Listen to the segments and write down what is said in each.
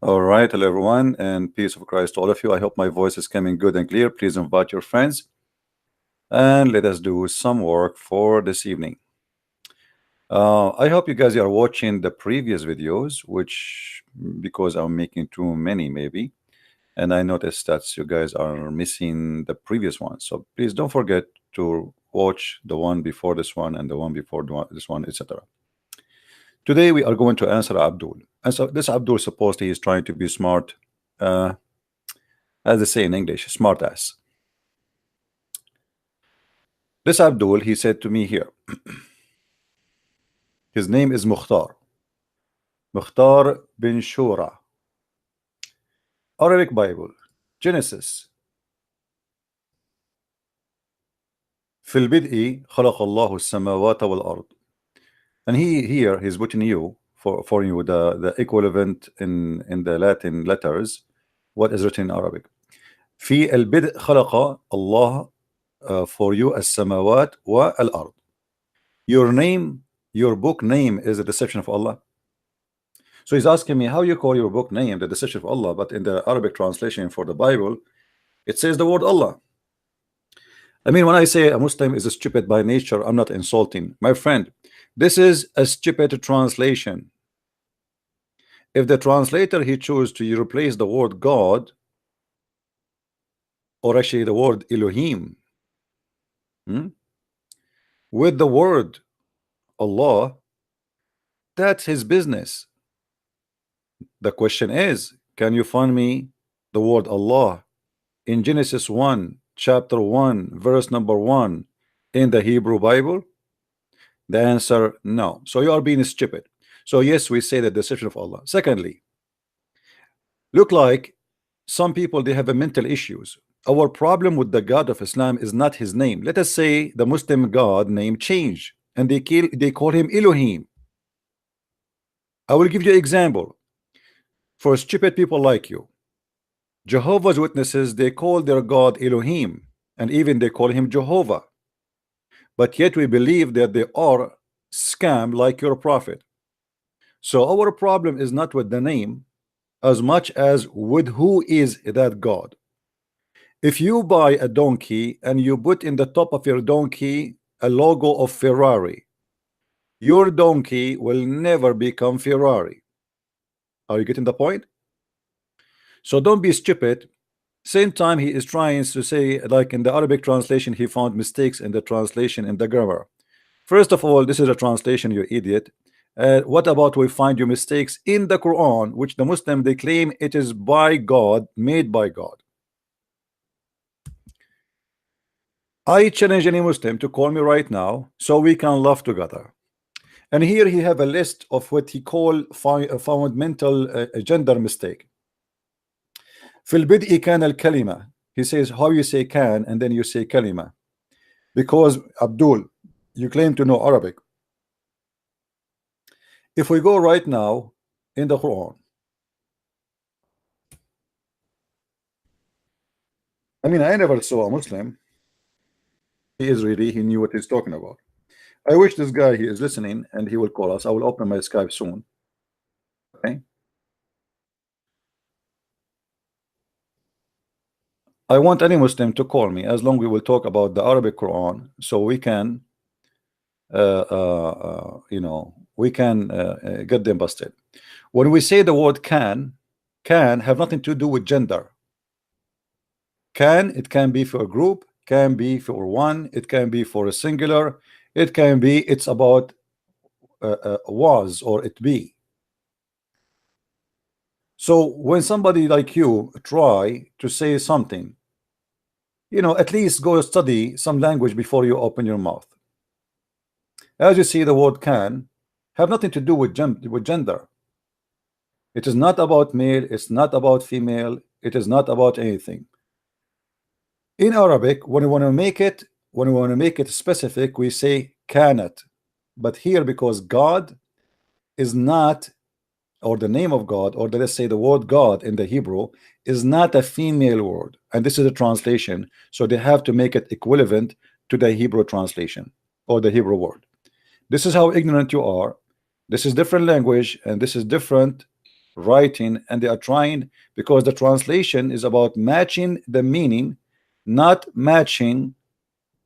All right, hello everyone, and peace of Christ to all of you. I hope my voice is coming good and clear. Please invite your friends and let us do some work for this evening. I hope you guys are watching the previous videos, which because I'm making too many maybe, and I noticed that you guys are missing the previous one. So please don't forget to watch the one before this one and the one before this one, etc. Today we are going to answer Abdul. And so this Abdul supposedly is trying to be smart, as they say in English, smart ass. This Abdul, he said to me here, his name is Mukhtar bin Shura. Arabic Bible, Genesis. في البدء خلق الله السماوات والأرض. And here he's putting you for you the equivalent in the Latin letters what is written in Arabic. في البدء خلق الله for you السماوات والأرض. Your name, your book name is the deception of Allah. So he's asking me how you call your book name the deception of Allah, but in the Arabic translation for the Bible it says the word Allah. I mean, when I say a Muslim is stupid by nature, I'm not insulting my friend. This is a stupid translation. If the translator he chose to replace the word God, or actually the word Elohim, with the word Allah, that's his business. The question is, can you find me the word Allah in Genesis 1 chapter 1 verse number 1 in the Hebrew Bible? The answer, no. So you are being stupid. So yes, we say the deception of Allah. Secondly, look like some people, they have a mental issues. Our problem with the God of Islam is not his name. Let us say the Muslim God name change and they call him Elohim. I will give you an example for stupid people like you. Jehovah's Witnesses, they call their God Elohim, and even they call him Jehovah, but yet we believe that they are scam like your prophet. So our problem is not with the name as much as with who is that God. If you buy a donkey and you put in the top of your donkey a logo of Ferrari, your donkey will never become Ferrari. Are you getting the point? So don't be stupid. Same time he is trying to say, like in the Arabic translation, he found mistakes in the translation in the grammar. First of all, this is a translation, you idiot. What about we find you mistakes in the Quran, which the Muslim they claim it is by God, made by God. I challenge any Muslim to call me right now so we can laugh together. And here he have a list of what he call fundamental gender mistake. في البدء كان الكلمة. He says how you say can and then you say kalima. Because Abdul, you claim to know Arabic. If we go right now in the Quran, I mean, I never saw a Muslim. He is really, he knew what he's talking about. I wish this guy he is listening and he will call us. I will open my Skype soon. Okay. I want any Muslim to call me as long we will talk about the Arabic Quran, so we can, you know, we can get them busted. When we say the word can have nothing to do with gender. Can, it can be for a group, can be for one, it can be for a singular, it can be, it's about was or it be. So when somebody like you try to say something, you know, at least go study some language before you open your mouth. As you see, the word can have nothing to do with gender. It is not about male, it's not about female, it is not about anything. In Arabic, when we want to make it specific, we say cannot. But here, because God is not, or the name of God, or let's say the word God in the Hebrew is not a female word, and this is a translation, so they have to make it equivalent to the Hebrew translation or the Hebrew word. This is how ignorant you are. This is different language, and this is different writing, and they are trying, because the translation is about matching the meaning, not matching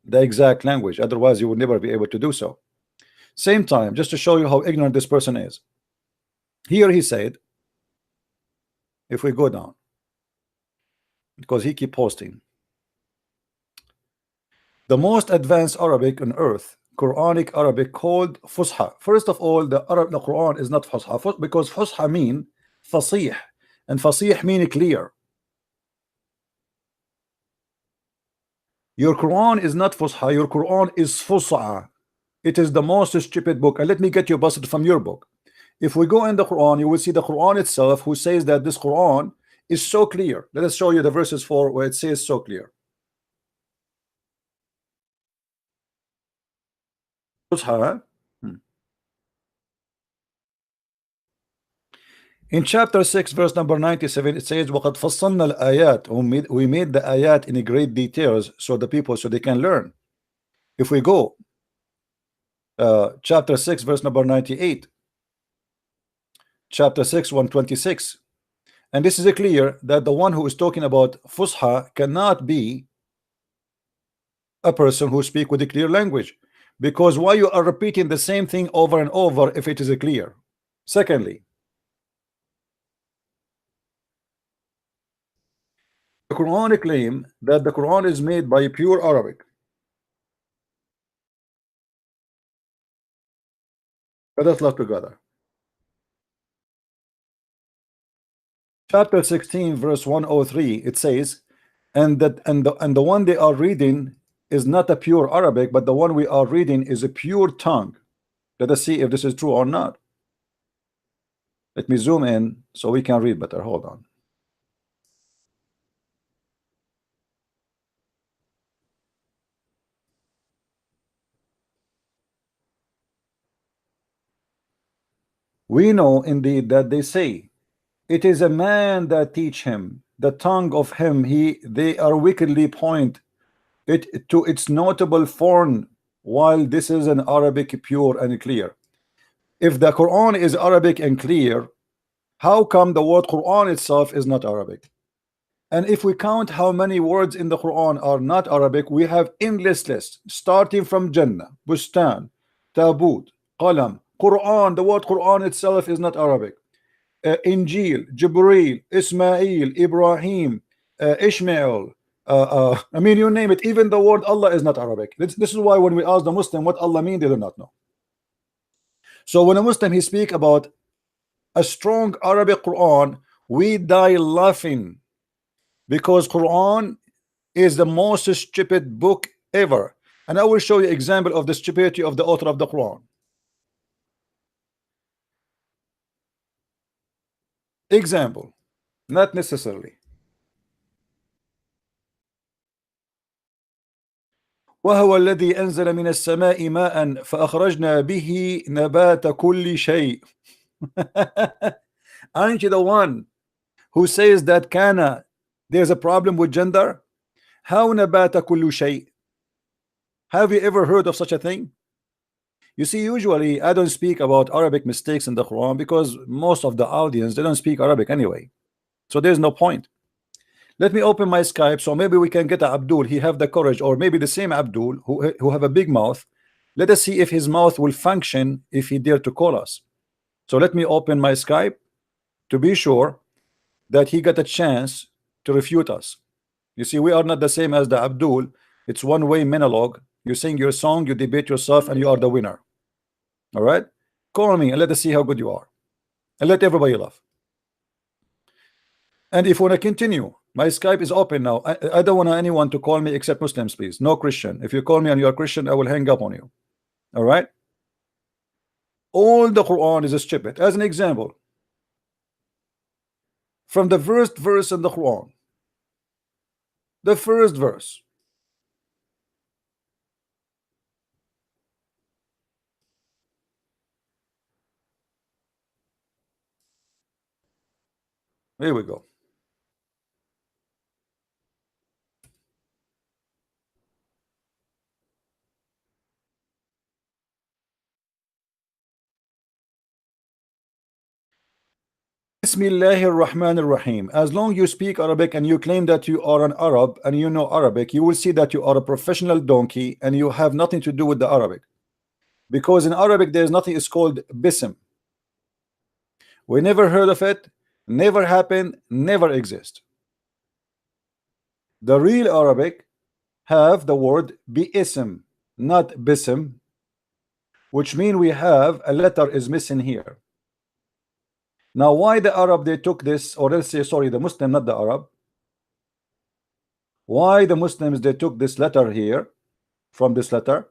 the exact language. Otherwise, you would never be able to do so. Same time, just to show you how ignorant this person is. Here he said, if we go down, because he keep posting, the most advanced Arabic on earth, Quranic Arabic, called Fusha. First of all, the Quran is not Fusha, because Fusha mean fasih, and fasih mean clear. Your Quran is not Fusha, your Quran is Fus'a. It is the most stupid book. And let me get you busted from your book. If we go in the Quran, you will see the Quran itself, who says that this Quran is so clear. Let us show you the verses for where it says so clear. Fusha. In chapter 6, verse number 97, it says, وَقَدْ فَصَّلْنَا الْآيَاتِ. We made the ayat in great details so the people, so they can learn. If we go, chapter 6, verse number 98, chapter 6, 126, and this is clear that the one who is talking about Fusha cannot be a person who speak with a clear language, because why you are repeating the same thing over and over if it is clear? Secondly, the Quran claim that the Quran is made by pure Arabic. Let us look together. Chapter 16, verse 103, it says, and the one they are reading is not a pure Arabic, but the one we are reading is a pure tongue. Let us see if this is true or not. Let me zoom in so we can read better. Hold on. We know indeed that they say, it is a man that teach him the tongue of him they are wickedly point it to its notable form, while this is an Arabic pure and clear. If the Quran is Arabic and clear, how come the word Quran itself is not Arabic? And if we count how many words in the Quran are not Arabic, we have endless list, starting from Jannah, Bustan, Tabut, Qalam, Quran. The word Quran itself is not Arabic. Injil, Jibreel, Ismail, Ibrahim, Ishmael. I mean, you name it. Even the word Allah is not Arabic. This is why when we ask the Muslim what Allah means, they do not know. So when a Muslim he speak about a strong Arabic Quran, we die laughing, because Quran is the most stupid book ever. And I will show you example of the stupidity of the author of the Quran. Example, not necessarily. وهو الذي أنزل من السماء ماء فأخرجنا به نبات كل شيء. Aren't you the one who says that kana there's a problem with gender? How نبات كل شيء? Have you ever heard of such a thing? You see, usually I don't speak about Arabic mistakes in the Quran because most of the audience, they don't speak Arabic anyway, so there's no point. Let me open my Skype so maybe we can get a Abdul. He have the courage, or maybe the same Abdul who have a big mouth. Let us see if his mouth will function if he dare to call us. So let me open my Skype to be sure that he got a chance to refute us. You see, we are not the same as the Abdul. It's one-way monologue. You sing your song, you debate yourself, and you are the winner. All right, call me and let us see how good you are, and let everybody laugh. And if you want to continue, my Skype is open now. I don't want anyone to call me except Muslims, please. No Christian. If you call me and you're a Christian, I will hang up on you. All right. All the Quran is stupid. As an example, from the first verse in the Quran, the first verse. Here we go. Bismillahir Rahmanir Rahim. As long you speak Arabic and you claim that you are an Arab and you know Arabic, you will see that you are a professional donkey and you have nothing to do with the Arabic. Because in Arabic there is nothing is called Bism. We never heard of it, never happened, never exist. The real Arabic have the word Bi'ism, not Bism, which means we have a letter is missing here. Now why the Arab they took this, or let's say sorry, the Muslim, not the Arab, why the Muslims they took this letter here from this letter?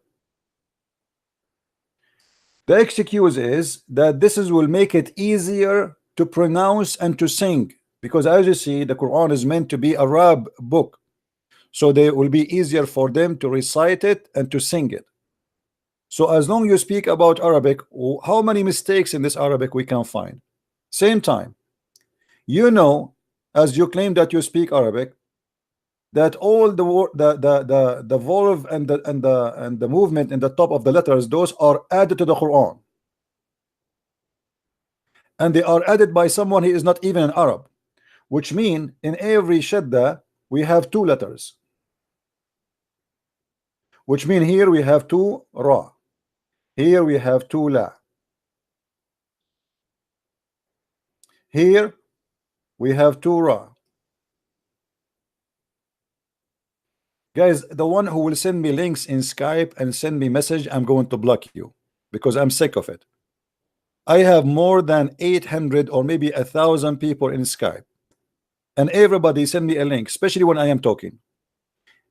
The excuse is that this will make it easier to pronounce and to sing, because as you see the Quran is meant to be a Arab book, so they will be easier for them to recite it and to sing it. So as long you speak about Arabic, how many mistakes in this Arabic we can find? Same time, you know, as you claim that you speak Arabic, that all the vowel and the movement in the top of the letters, those are added to the Quran, and they are added by someone who is not even an Arab, which mean in every shadda we have two letters, which mean here we have two ra, here we have two la, here we have two ra. Guys, the one who will send me links in Skype and send me message, I'm going to block you because I'm sick of it. I have more than 800 or maybe 1,000 people in Skype, and everybody send me a link, especially when I am talking.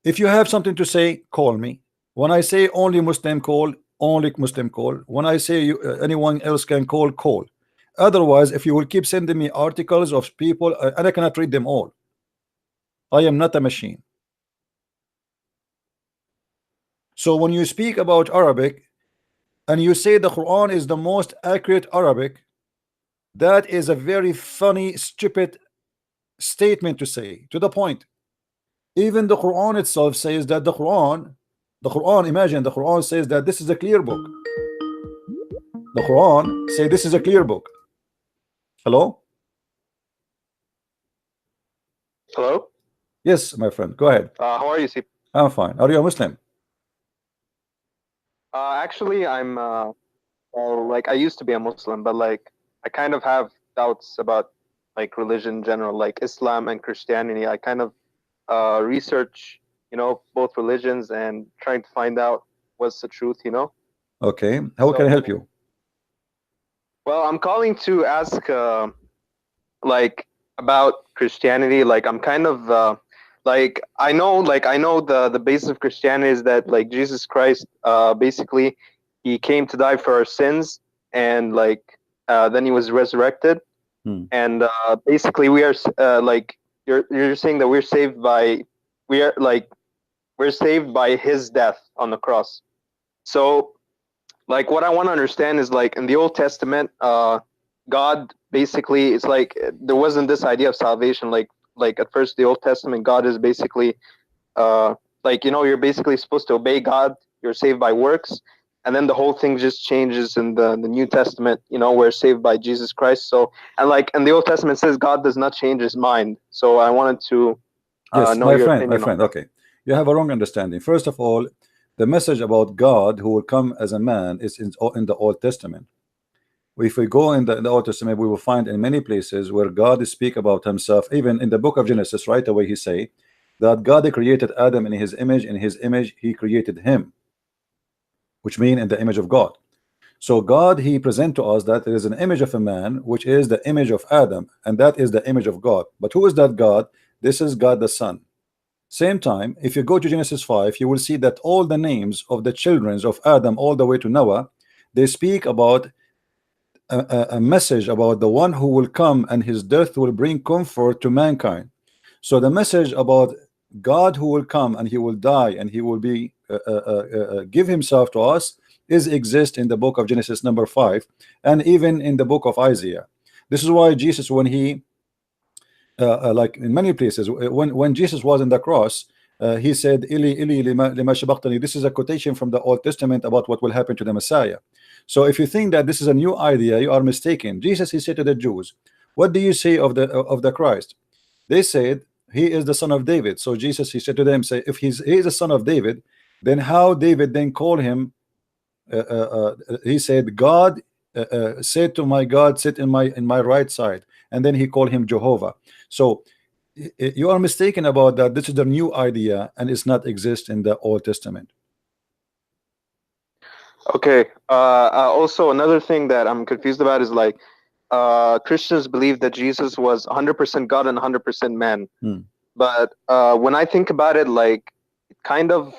If you have something to say, call me. When I say only Muslim call, only Muslim call. When I say anyone else can call, call. Otherwise, if you will keep sending me articles of people and I cannot read them all, I am not a machine. So when you speak about Arabic and you say the Quran is the most accurate Arabic, that is a very funny, stupid statement to say. To the point, even the Quran itself says that the Quran, imagine the Quran says that this is a clear book. The Quran say this is a clear book. Hello? Hello? Yes, my friend, go ahead. How are you, Sip? I'm fine. Are you a Muslim? Actually, I'm well, like I used to be a Muslim, but like I kind of have doubts about like religion in general, like Islam and Christianity. I kind of research, you know, both religions and trying to find out what's the truth, you know. Okay, how can I help you? Well, I'm calling to ask like about Christianity. Like I'm kind of like I know the basis of Christianity is that like Jesus Christ basically he came to die for our sins, and like then he was resurrected, and basically we are like you're saying that we're saved by his death on the cross. So like what I want to understand is like in the Old Testament, God basically, it's like there wasn't this idea of salvation. Like at first the Old Testament, God is basically like, you know, you're basically supposed to obey God, you're saved by works, and then the whole thing just changes in the New Testament, you know, we're saved by Jesus Christ. So, and like in the Old Testament says God does not change his mind. So I wanted to know your opinion. My friend, okay, you have a wrong understanding. First of all, the message about God who will come as a man is in the Old Testament. If we go in the Old Testament, we will find in many places where God speak about himself. Even in the book of Genesis, right away he say that God created Adam in his image he created him, which mean in the image of God. So God, he present to us that there is an image of a man, which is the image of Adam, and that is the image of God. But who is that God? This is God the Son. Same time, if you go to Genesis 5, you will see that all the names of the children of Adam all the way to Noah, they speak about a message about the one who will come and his death will bring comfort to mankind. So the message about God who will come and he will die and he will be give himself to us is exist in the book of Genesis number 5, and even in the book of Isaiah. This is why Jesus, when he like in many places, when Jesus was in the cross, he said, Ili, Ili, lima shabaqtani. This is a quotation from the Old Testament about what will happen to the Messiah. So if you think that this is a new idea, you are mistaken. Jesus, he said to the Jews, What do you say of the Christ? They said he is the son of David. So Jesus, he said to them, say, if he is the son of David, then how David then called him? He said, God said to my God, sit in my right side, and then he called him Jehovah. So you are mistaken about that. This is the new idea, and it's not exist in the Old Testament. Okay. Also, another thing that I'm confused about is like Christians believe that Jesus was 100% God and 100% man. But when I think about it, like it kind of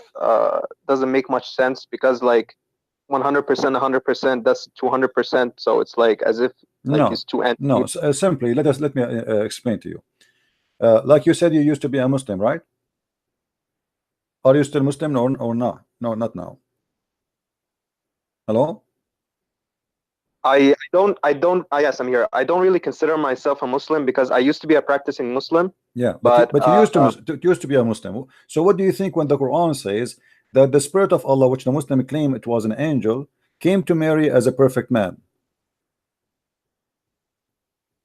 doesn't make much sense, because like 100%, 100%, that's 200%. So it's like as if like it's two entities. No. Simply let me explain to you. Like you said, you used to be a Muslim, right? Are you still Muslim or not? No, not now. Hello? Yes, I'm here. I don't really consider myself a Muslim because I used to be a practicing Muslim. Yeah, but you used to be a Muslim. So what do you think when the Quran says that the Spirit of Allah, which the Muslim claim it was an angel, came to Mary as a perfect man?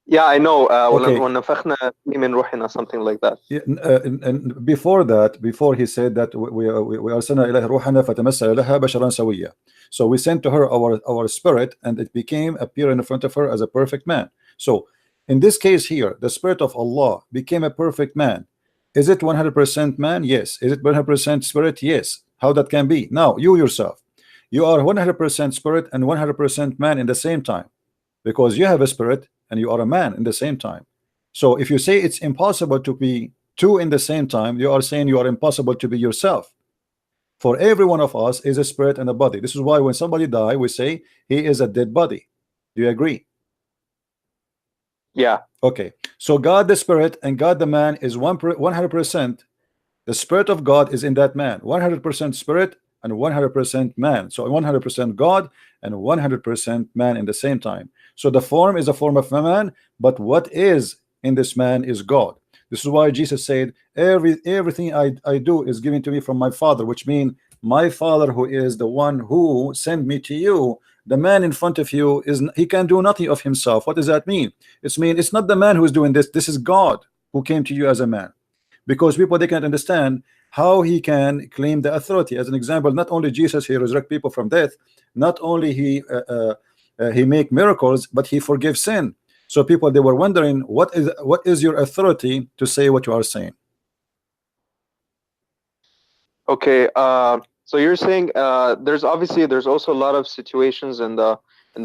Yeah, I know. Okay. Something like that. Yeah, and before that, before he said that we arsalna ilayha ruhana fatamassala laha basharan sawiyya. So we sent to her our spirit, and it became appear in front of her as a perfect man. So in this case here, the Spirit of Allah became a perfect man. Is it 100% man? Yes. Is it 100% spirit? Yes. How that can be? Now you yourself, you are 100% spirit and 100% man in the same time, because you have a spirit and you are a man in the same time. So if you say it's impossible to be two in the same time, you are saying you are impossible to be yourself. For every one of us is a spirit and a body. This is why when somebody die, we say he is a dead body. Do you agree? Yeah. Okay. So God the Spirit and God the man is 100%. The Spirit of God is in that man. 100% spirit and 100% man. So 100% God and 100% man in the same time. So the form is a form of a man, but what is in this man is God. This is why Jesus said, everything I do is given to me from my Father, which means my Father, who is the one who sent me to you. The man in front of you he can do nothing of himself. What does that mean? It's not the man who is doing this. This is God who came to you as a man. Because people, they can't understand how he can claim the authority. As an example, not only Jesus, he resurrect people from death, not only he make miracles, but he forgives sin. So people, they were wondering, what is your authority to say what you are saying? Okay. So you're saying there's also a lot of situations in the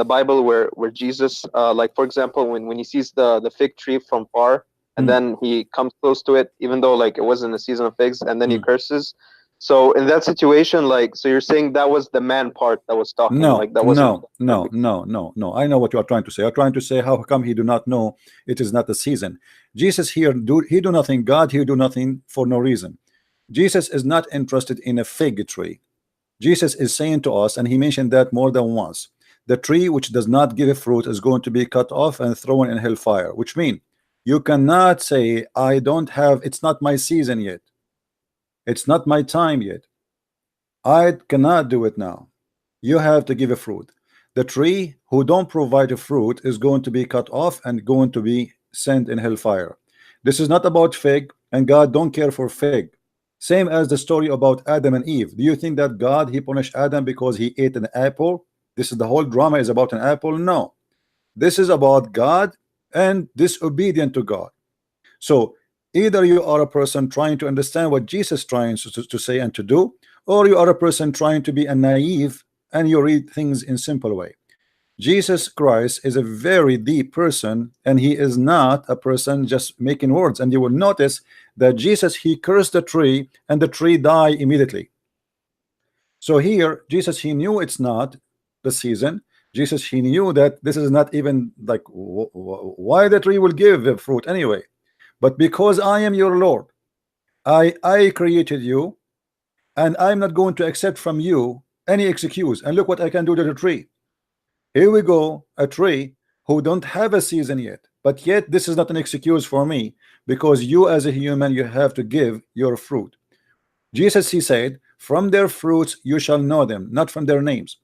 Bible where Jesus, like for example, when he sees the fig tree from far, and then he comes close to it, even though like it wasn't a season of figs, and then he curses. So in that situation, like, so you're saying that was the man part that was talking? No, like that wasn't no. I know what you are trying to say. You're trying to say, how come he do not know it is not the season? Jesus here he do nothing. God, he do nothing for no reason. Jesus is not interested in a fig tree. Jesus is saying to us, and he mentioned that more than once, the tree which does not give a fruit is going to be cut off and thrown in hellfire, which means you cannot say, I don't have, it's not my season yet. It's not my time yet. I cannot do it now. You have to give a fruit. The tree who don't provide a fruit is going to be cut off and going to be sent in hellfire. This is not about fig, and God don't care for fig. Same as the story about Adam and Eve. Do you think that God, he punished Adam because he ate an apple? This is the whole drama is about an apple? No. This is about God and disobedient to God. So either you are a person trying to understand what Jesus is trying to say and to do, or you are a person trying to be a naive and you read things in simple way. Jesus Christ is a very deep person, and he is not a person just making words. And you will notice that Jesus, he cursed the tree and the tree died immediately. So here Jesus, he knew it's not the season. Jesus, he knew that this is not even like why the tree will give fruit anyway. But because I am your Lord, I created you, and I'm not going to accept from you any excuse. And look what I can do to the tree. Here we go, a tree who don't have a season yet, but yet this is not an excuse for me, because you as a human, you have to give your fruit. Jesus, he said, from their fruits you shall know them, not from their names.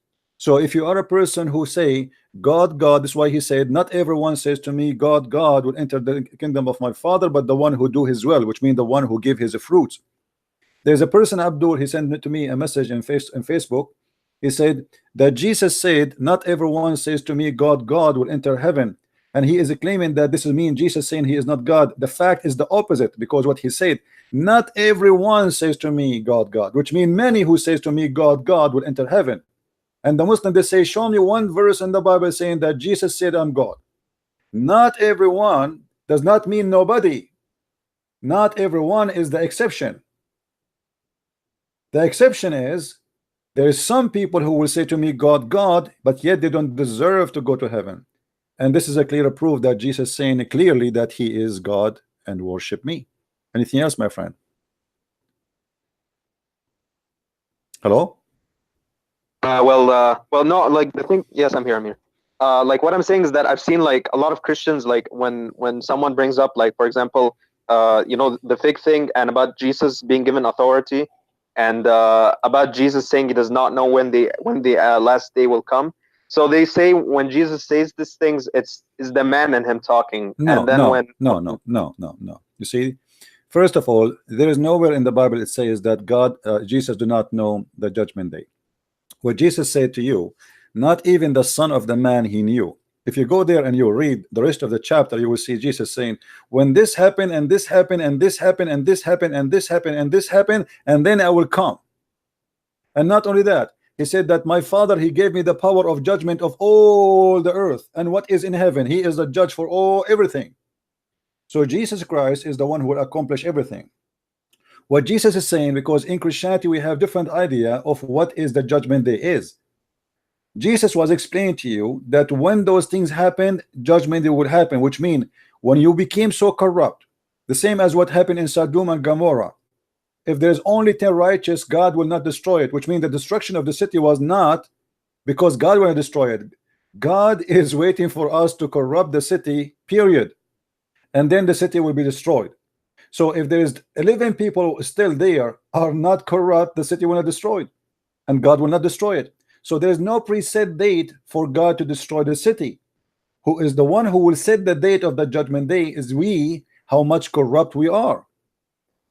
So if you are a person who say God, God, this is why he said, not everyone says to me, God, God will enter the kingdom of my Father, but the one who do his will, which means the one who give his fruits. There's a person, Abdul, he sent to me a message in Facebook. He said that Jesus said, not everyone says to me, God, God will enter heaven. And he is claiming that this is mean Jesus saying he is not God. The fact is the opposite, because what he said, not everyone says to me, God, God, which means many who says to me, God, God will enter heaven. And the Muslim, they say, show me one verse in the Bible saying that Jesus said, I'm God. Not everyone does not mean nobody. Not everyone is the exception. The exception is there is some people who will say to me, God, God, but yet they don't deserve to go to heaven. And this is a clear proof that Jesus is saying clearly that he is God and worship me. Anything else, my friend? Hello? Well, no, like the thing. Yes, I'm here. I'm here. Like what I'm saying is that I've seen like a lot of Christians, like when someone brings up, like for example, you know, the fig thing, and about Jesus being given authority, and about Jesus saying he does not know when the last day will come. So they say when Jesus says these things, it's the man in him talking. No, and then no, when no. You see, first of all, there is nowhere in the Bible it says that God, Jesus do not know the judgment day. What Jesus said to you, not even the son of the man he knew. If you go there and you read the rest of the chapter, you will see Jesus saying, when this happened and this happened and this happened and this happened and this happened and this happened, and then I will come. And not only that, he said that my Father, he gave me the power of judgment of all the earth, and what is in heaven, he is the judge for all everything. So Jesus Christ is the one who will accomplish everything. What Jesus is saying, because in Christianity we have different idea of what is the judgment day is. Jesus was explaining to you that when those things happen, judgment day would happen, which means when you became so corrupt, the same as what happened in Sodom and Gomorrah. If there's only 10 righteous, God will not destroy it, which means the destruction of the city was not because God will destroy it. God is waiting for us to corrupt the city, period, and then the city will be destroyed. So if there is 11 people still there are not corrupt, the city will not destroy it, and God will not destroy it. So there is no preset date for God to destroy the city. Who is the one who will set the date of the judgment day is we, how much corrupt we are.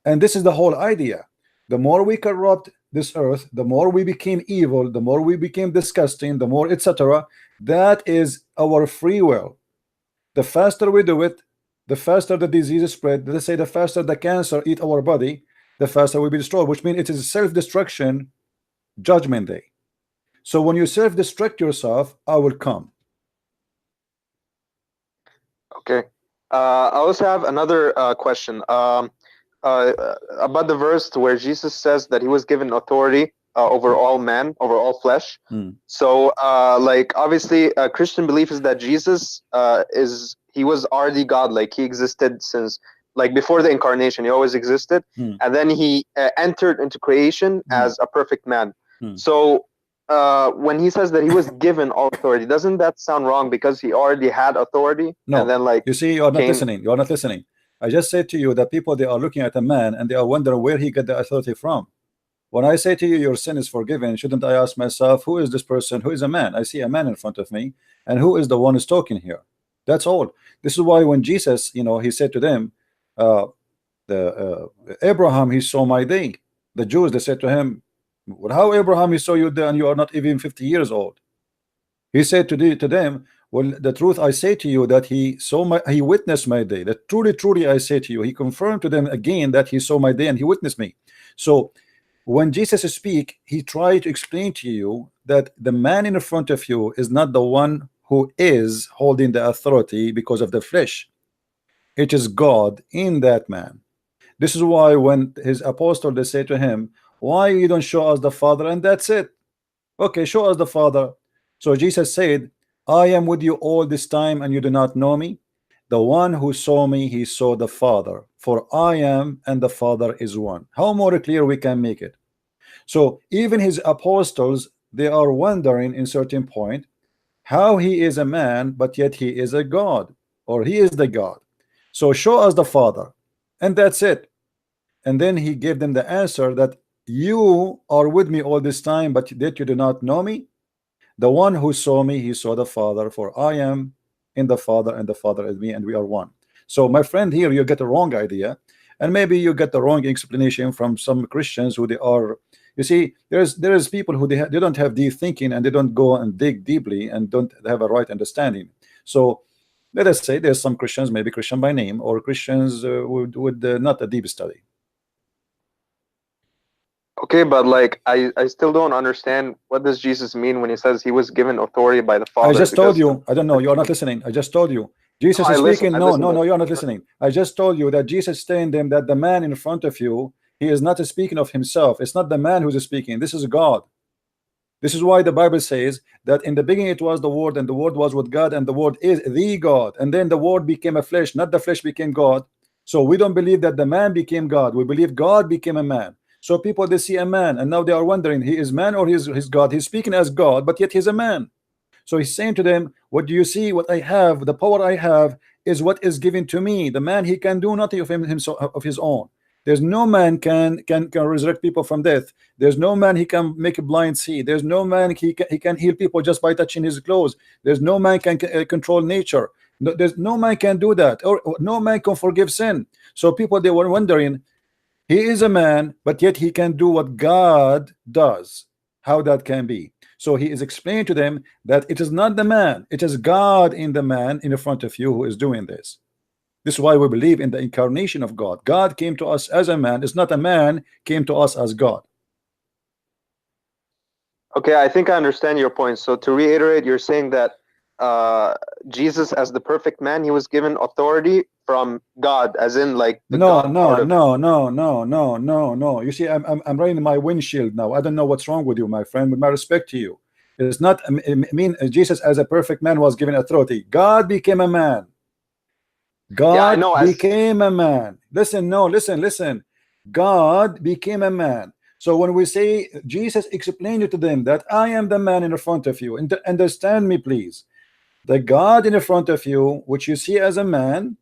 And this is the whole idea. The more we corrupt this earth, the more we became evil, the more we became disgusting, the more etc. That is our free will. The faster we do it, the faster the disease spread. Let's say the faster the cancer eat our body, the faster we be destroyed, which means it is self-destruction, judgment day. So when you self-destruct yourself, I will come. Okay. I also have another question about the verse where Jesus says that he was given authority over all men, over all flesh. So like obviously Christian belief is that Jesus he was already God, like he existed since like before the incarnation, he always existed, and then he entered into creation as a perfect man. So when he says that he was given all authority, doesn't that sound wrong because he already had authority? No, and then like you see, you are not listening. You are not listening. I just said to you that people, they are looking at a man and they are wondering where he got the authority from. When I say to you your sin is forgiven, shouldn't I ask myself, who is this person? Who is a man? I see a man in front of me, and who is the one who's talking here? That's all. This is why when Jesus, you know, he said to them, Abraham, he saw my day. The Jews, they said to him, well, how Abraham he saw you there and you are not even 50 years old? He said to them, well, the truth I say to you that he witnessed my day. That truly I say to you, he confirmed to them again that he saw my day and he witnessed me. So when Jesus speak, he tried to explain to you that the man in front of you is not the one who is holding the authority because of the flesh. It is God in that man. This is why when his apostle, they say to him, why you don't show us the Father? And that's it. Okay, show us the Father. So Jesus said, I am with you all this time and you do not know me. The one who saw me, he saw the Father, for I am and the Father is one. How more clear we can make it? So even his apostles, they are wondering in certain point how he is a man, but yet he is a God, or he is the God. So show us the Father, and that's it. And then he gave them the answer that you are with me all this time, but that you do not know me. The one who saw me, he saw the Father, for I am in the Father and the Father is me, and we are one. So my friend, here you get a wrong idea, and maybe you get the wrong explanation from some Christians who they are. You see, there is people who they don't have deep thinking, and they don't go and dig deeply, and don't have a right understanding. So let us say there's some Christians, maybe Christian by name, or Christians with not a deep study. Okay, but like I still don't understand, what does Jesus mean when he says he was given authority by the Father? I just told you. I don't know. You're not listening. I just told you. Jesus is speaking. No, you're not listening. I just told you that Jesus is telling them that the man in front of you, he is not speaking of himself. It's not the man who's speaking. This is God. This is why the Bible says that in the beginning it was the Word, and the Word was with God, and the Word is the God. And then the Word became a flesh, not the flesh became God. So we don't believe that the man became God. We believe God became a man. So people, they see a man, and now they are wondering, he is man or he's God? He's speaking as God, but yet he's a man. So he's saying to them, what do you see? What I have, the power I have, is what is given to me. The man, he can do nothing of himself, of his own. There's no man can resurrect people from death. There's no man he can make a blind see. There's no man he can heal people just by touching his clothes. There's no man can control nature. There's no man can do that, or no man can forgive sin. So people, they were wondering, he is a man, but yet he can do what God does. How that can be? So he is explaining to them that it is not the man, it is God in the man in front of you who is doing this. This is why we believe in the incarnation of God. God came to us as a man. It's not a man came to us as God. Okay, I think I understand your point. So to reiterate, you're saying that Jesus, as the perfect man, he was given authority from God, as in like the no. You see, I'm running my windshield now. I don't know what's wrong with you, my friend. With my respect to you, it's not. I mean, Jesus as a perfect man was given authority. God became a man. God became a man. Listen, listen. God became a man. So when we say Jesus explained to them that I am the man in front of you, and understand me, please. The God in front of you, which you see as a man,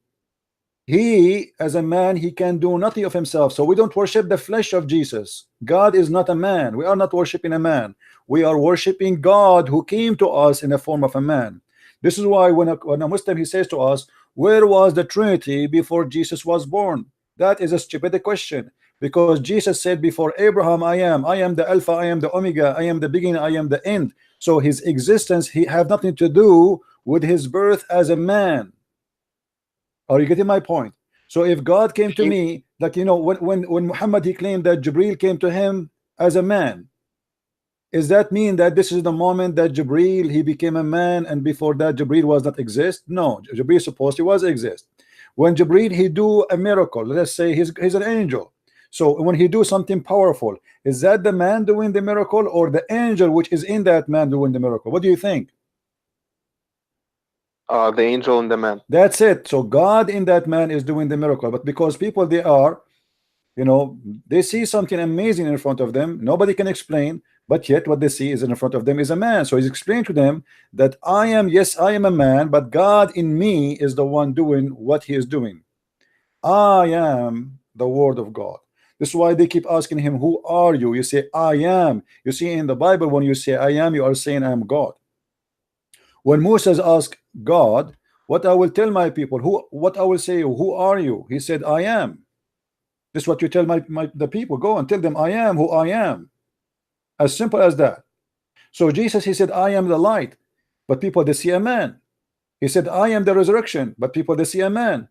he as a man, he can do nothing of himself. So we don't worship the flesh of Jesus. God is not a man. We are not worshiping a man. We are worshiping God who came to us in the form of a man. This is why when a Muslim, he says to us, where was the Trinity before Jesus was born? That is a stupid question, because Jesus said before Abraham, I am the Alpha, I am the Omega, I am the beginning, I am the end. So his existence, he have nothing to do with his birth as a man. Are you getting my point? So if God came to me, like, you know, when Muhammad, he claimed that Jibril came to him as a man, does that mean that this is the moment that Jibril, he became a man, and before that Jibril was not exist? No, Jibril supposed he was exist. When Jibril, he do a miracle, let's say he's an angel. So when he do something powerful, is that the man doing the miracle, or the angel which is in that man doing the miracle? What do you think? The angel and the man. That's it. So God in that man is doing the miracle, but because people, they are, you know, they see something amazing in front of them, nobody can explain, but yet what they see is in front of them is a man. So he's explained to them that I am, yes, I am a man, but God in me is the one doing what he is doing. I am the word of God. This is why they keep asking him, who are you? You say, I am. You see, in the Bible, when you say I am, you are saying I am God. When Moses asked God, what I will tell my people, what I will say, who are you? He said, I am. This is what you tell the people. Go and tell them I am who I am. As simple as that. So Jesus, he said, I am the light, but people, they see a man. He said, I am the resurrection, but people, they see a man.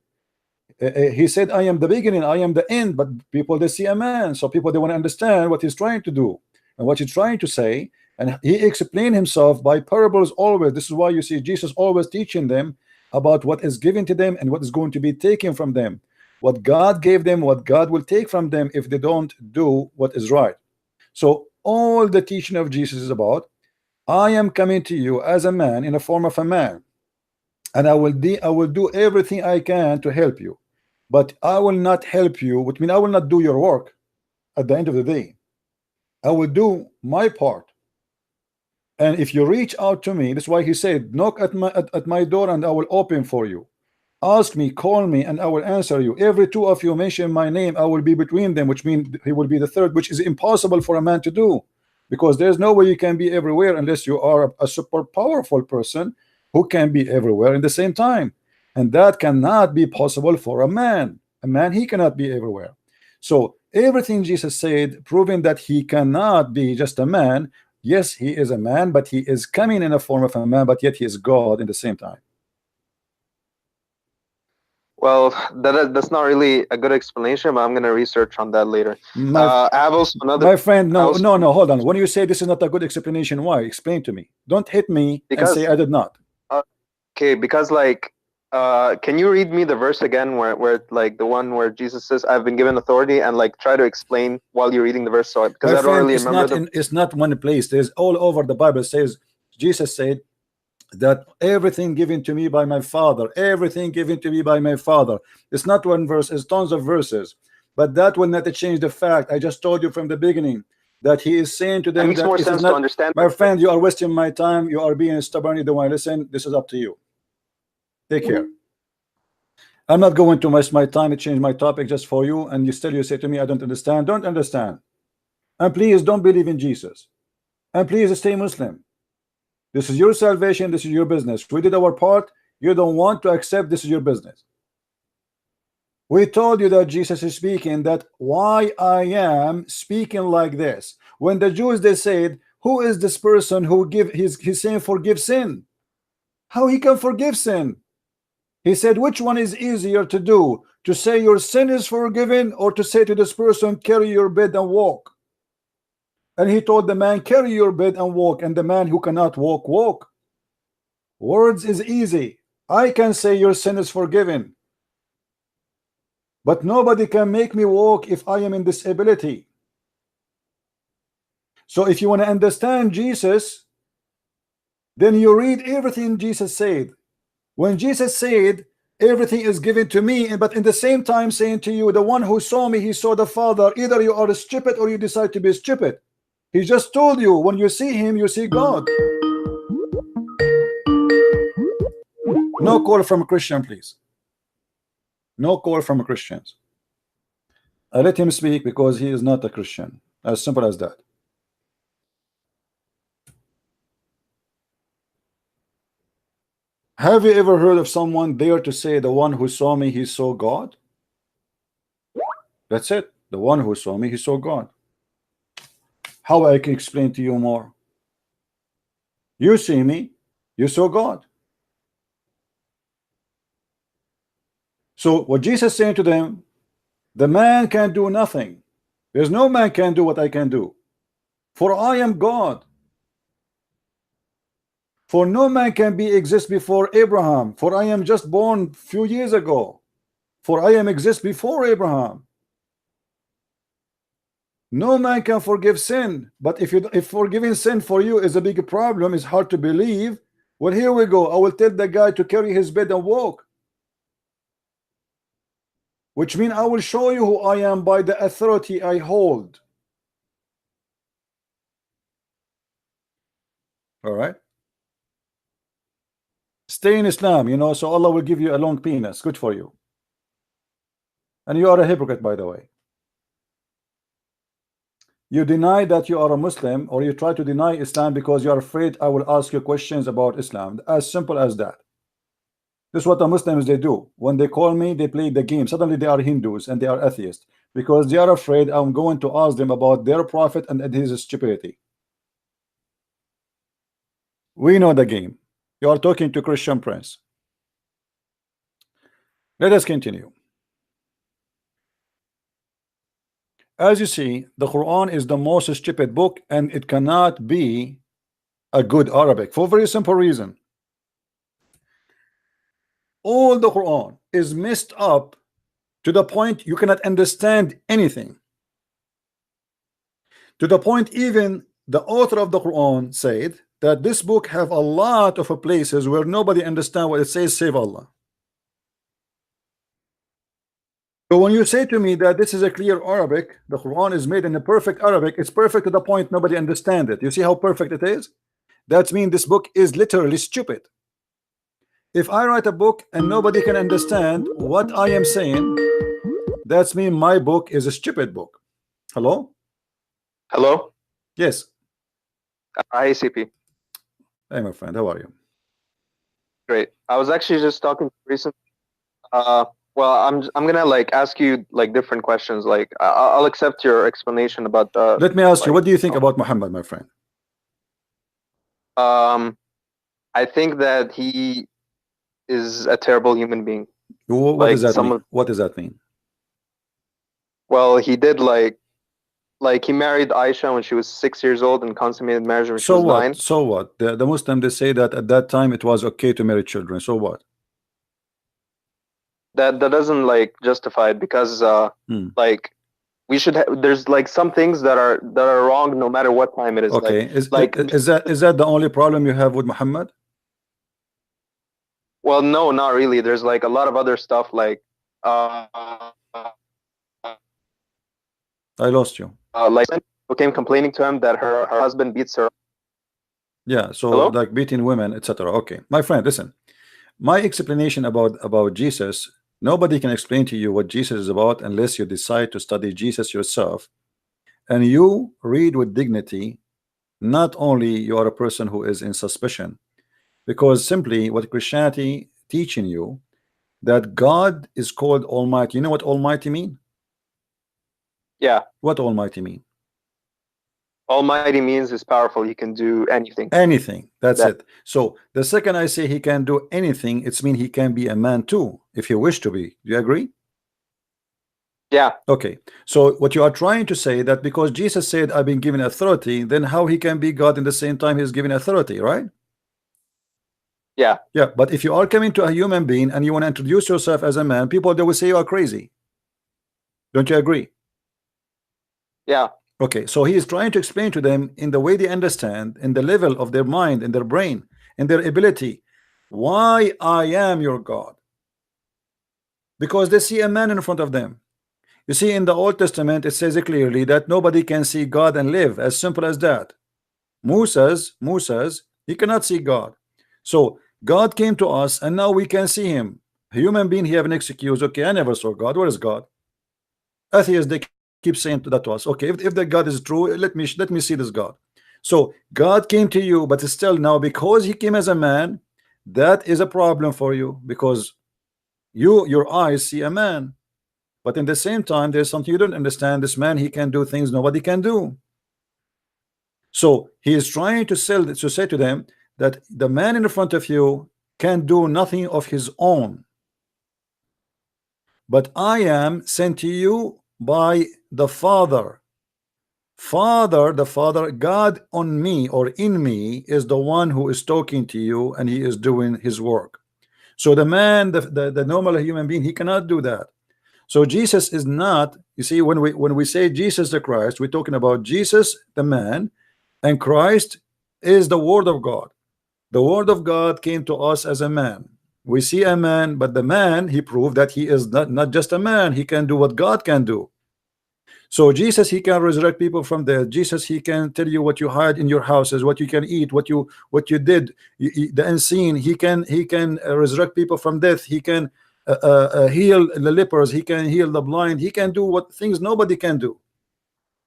He said, I am the beginning, I am the end, but people, they see a man. So people, they want to understand what he's trying to do and what he's trying to say. And he explained himself by parables always. This is why you see Jesus always teaching them about what is given to them and what is going to be taken from them. What God gave them, what God will take from them if they don't do what is right. So all the teaching of Jesus is about, I am coming to you as a man in the form of a man, and I will do everything I can to help you, but I will not help you, which means I will not do your work at the end of the day. I will do my part. And if you reach out to me, that's why he said, knock at my door and I will open for you. Ask me, call me, and I will answer you. Every two of you mention my name, I will be between them, which means he will be the third, which is impossible for a man to do. because there's no way you can be everywhere unless you are a super powerful person who can be everywhere in the same time, and that cannot be possible for a man. A man, he cannot be everywhere. So everything Jesus said, proving that he cannot be just a man. Yes, he is a man, but he is coming in a form of a man, but yet he is God in the same time. Well, that's not really a good explanation, but I'm gonna research on that later. My, I have also another. my friend, no, also- no, hold on. When you say this is not a good explanation, why? Explain to me. Don't hit me Because- and say I did not. Okay, because like, can you read me the verse again where like the one where Jesus says, "I've been given authority," and like try to explain while you're reading the verse, so because My I don't friend, really it's remember not it's not one place. There's all over the Bible says, Jesus said that everything given to me by my Father, everything given to me by my Father. It's not one verse, it's tons of verses, but that will not change the fact I just told you from the beginning, that he is saying to That them makes that more this sense is to not, understand. my friend, you are wasting my time, you are being stubborn, you don't want to listen, this is up to you. Take care. I'm not going to waste my time to change my topic just for you, and you say to me I don't understand. Don't understand. And please don't believe in Jesus, and please stay Muslim. This is your salvation, this is your business. We did our part. You don't want to accept, this is your business. We told you that Jesus is speaking, that why I am speaking like this. When the Jews, they said, who is this person who give he's saying forgive sin? How he can forgive sin? He said, which one is easier to do? To say your sin is forgiven, or to say to this person, carry your bed and walk? And he told the man, carry your bed and walk, and the man who cannot walk, walk. Words is easy. I can say your sin is forgiven, but nobody can make me walk if I am in disability. So if you want to understand Jesus, then you read everything Jesus said. When Jesus said everything is given to me, but in the same time saying to you, the one who saw me, he saw the Father. Either you are stupid or you decide to be stupid. He just told you, when you see him, you see God. No call from a Christian, please. No call from Christians. I let him speak because he is not a Christian. As simple as that. Have you ever heard of someone dare to say, the one who saw me, he saw God? That's it. The one who saw me, he saw God. How I can explain to you more? You see me, you saw God. So what Jesus is saying to them, the man can do nothing. There's no man can do what I can do, for I am God. For no man can be exist before Abraham, for I am just born few years ago. For I am exist before Abraham. No man can forgive sin, but if forgiving sin for you is a big problem, it's hard to believe. Well, here we go. I will tell the guy to carry his bed and walk, which means I will show you who I am by the authority I hold. All right. Stay in Islam, you know, so Allah will give you a long penis. Good for you. And you are a hypocrite, by the way. You deny that you are a Muslim, or you try to deny Islam because you are afraid I will ask you questions about Islam. As simple as that. This is what the Muslims they do. When they call me, they play the game. Suddenly they are Hindus and they are atheists because they are afraid I'm going to ask them about their prophet and his stupidity. We know the game. You are talking to Christian Prince. Let us continue. As you see, the Quran is the most stupid book, and it cannot be a good Arabic for a very simple reason. All the Quran is messed up to the point you cannot understand anything. To the point even the author of the Quran said that this book have a lot of places where nobody understand what it says save Allah. So when you say to me that this is a clear Arabic, the Quran is made in a perfect Arabic, it's perfect to the point nobody understand it. You see how perfect it is? That means this book is literally stupid. If I write a book and nobody can understand what I am saying, that means my book is a stupid book. Hello? Hello? Yes. Hi, CP. Hey, my friend, how are you? Great. I was actually just talking recently. Well, I'm gonna like ask you like different questions. Like I'll accept your explanation about the Let me ask you, like. what do you think about Muhammad, my friend? Um, I think that he is a terrible human being. What does Like that some mean? of, What does that mean? well, he did like he married Aisha when she was 6 years old and consummated marriage when she So was what? 9. So what? The Muslim, they say that at that time it was okay to marry children. So what? That doesn't like justify it because Hmm. like we should there's like some things that are wrong no matter what time it is. Okay. Like Is that the only problem you have with Muhammad? well, no, not really. There's like a lot of other stuff like uh, I lost you. like who came complaining to him that her husband beats her. Yeah. So Hello? like beating women, etc. Okay, my friend, listen. My explanation about Jesus. Nobody can explain to you what Jesus is about unless you decide to study Jesus yourself and you read with dignity. Not only you are a person who is in suspicion, because simply what Christianity teaching you that God is called Almighty. You know what Almighty mean? Yeah. What Almighty mean? Almighty means is powerful. He can do anything. Anything. That's That it. So the second I say he can do anything, it's mean he can be a man too, if he wish to be. Do you agree? yeah. Okay. So what you are trying to say that because Jesus said I've been given authority, then how he can be God in the same time he's given authority, right? Yeah. Yeah, but if you are coming to a human being and you want to introduce yourself as a man, people they will say you are crazy. Don't you agree? Yeah. Okay, so he is trying to explain to them in the way they understand, in the level of their mind, in their brain, in their ability, why I am your God. Because they see a man in front of them. You see, in the Old Testament, it says clearly that nobody can see God and live, as simple as that. Moses, he cannot see God. So God came to us, and now we can see him. A human being, he have an excuse. Okay, I never saw God. Where is God? Atheists, they keep saying that to us. Okay, if the God is true, let me see this God. So God came to you, but still now because he came as a man, that is a problem for you because your eyes see a man, but in the same time there's something you don't understand. This man, he can do things nobody can do. So he is trying to say to them that the man in front of you can do nothing of his own, but I am sent to you by the Father. The Father, God on me or in me is the one who is talking to you, and he is doing his work. So the man, the normal human being, he cannot do that. So Jesus is not, you see, when we say Jesus the Christ, we're talking about Jesus the man, and Christ is the Word of God. The Word of God came to us as a man. We see a man, but the man, he proved that he is not just a man, he can do what God can do. So Jesus, he can resurrect people from dead. Jesus, he can tell you what you hide in your houses, what you can eat, what you did, the unseen. He can resurrect people from death. He can heal the lepers. He can heal the blind. He can do what things nobody can do.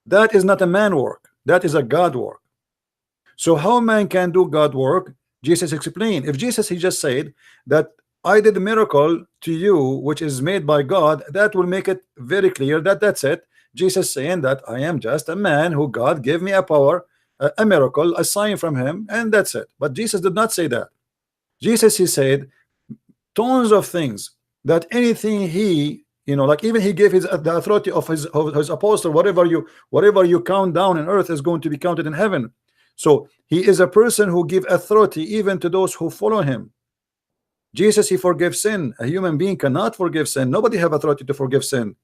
That is not a man work. That is a God work. So how man can do God work? Jesus explained. If Jesus, he just said that I did a miracle to you which is made by God, that will make it very clear that that's it. Jesus saying that I am just a man who God gave me a power, a miracle, a sign from him, and that's it. But Jesus did not say that. Jesus, he said tons of things, that anything he, like even he gave his the authority of his apostle, whatever you count down in earth is going to be counted in heaven. So he is a person who give authority even to those who follow him. Jesus, he forgives sin. A human being cannot forgive sin. Nobody have authority to forgive sin.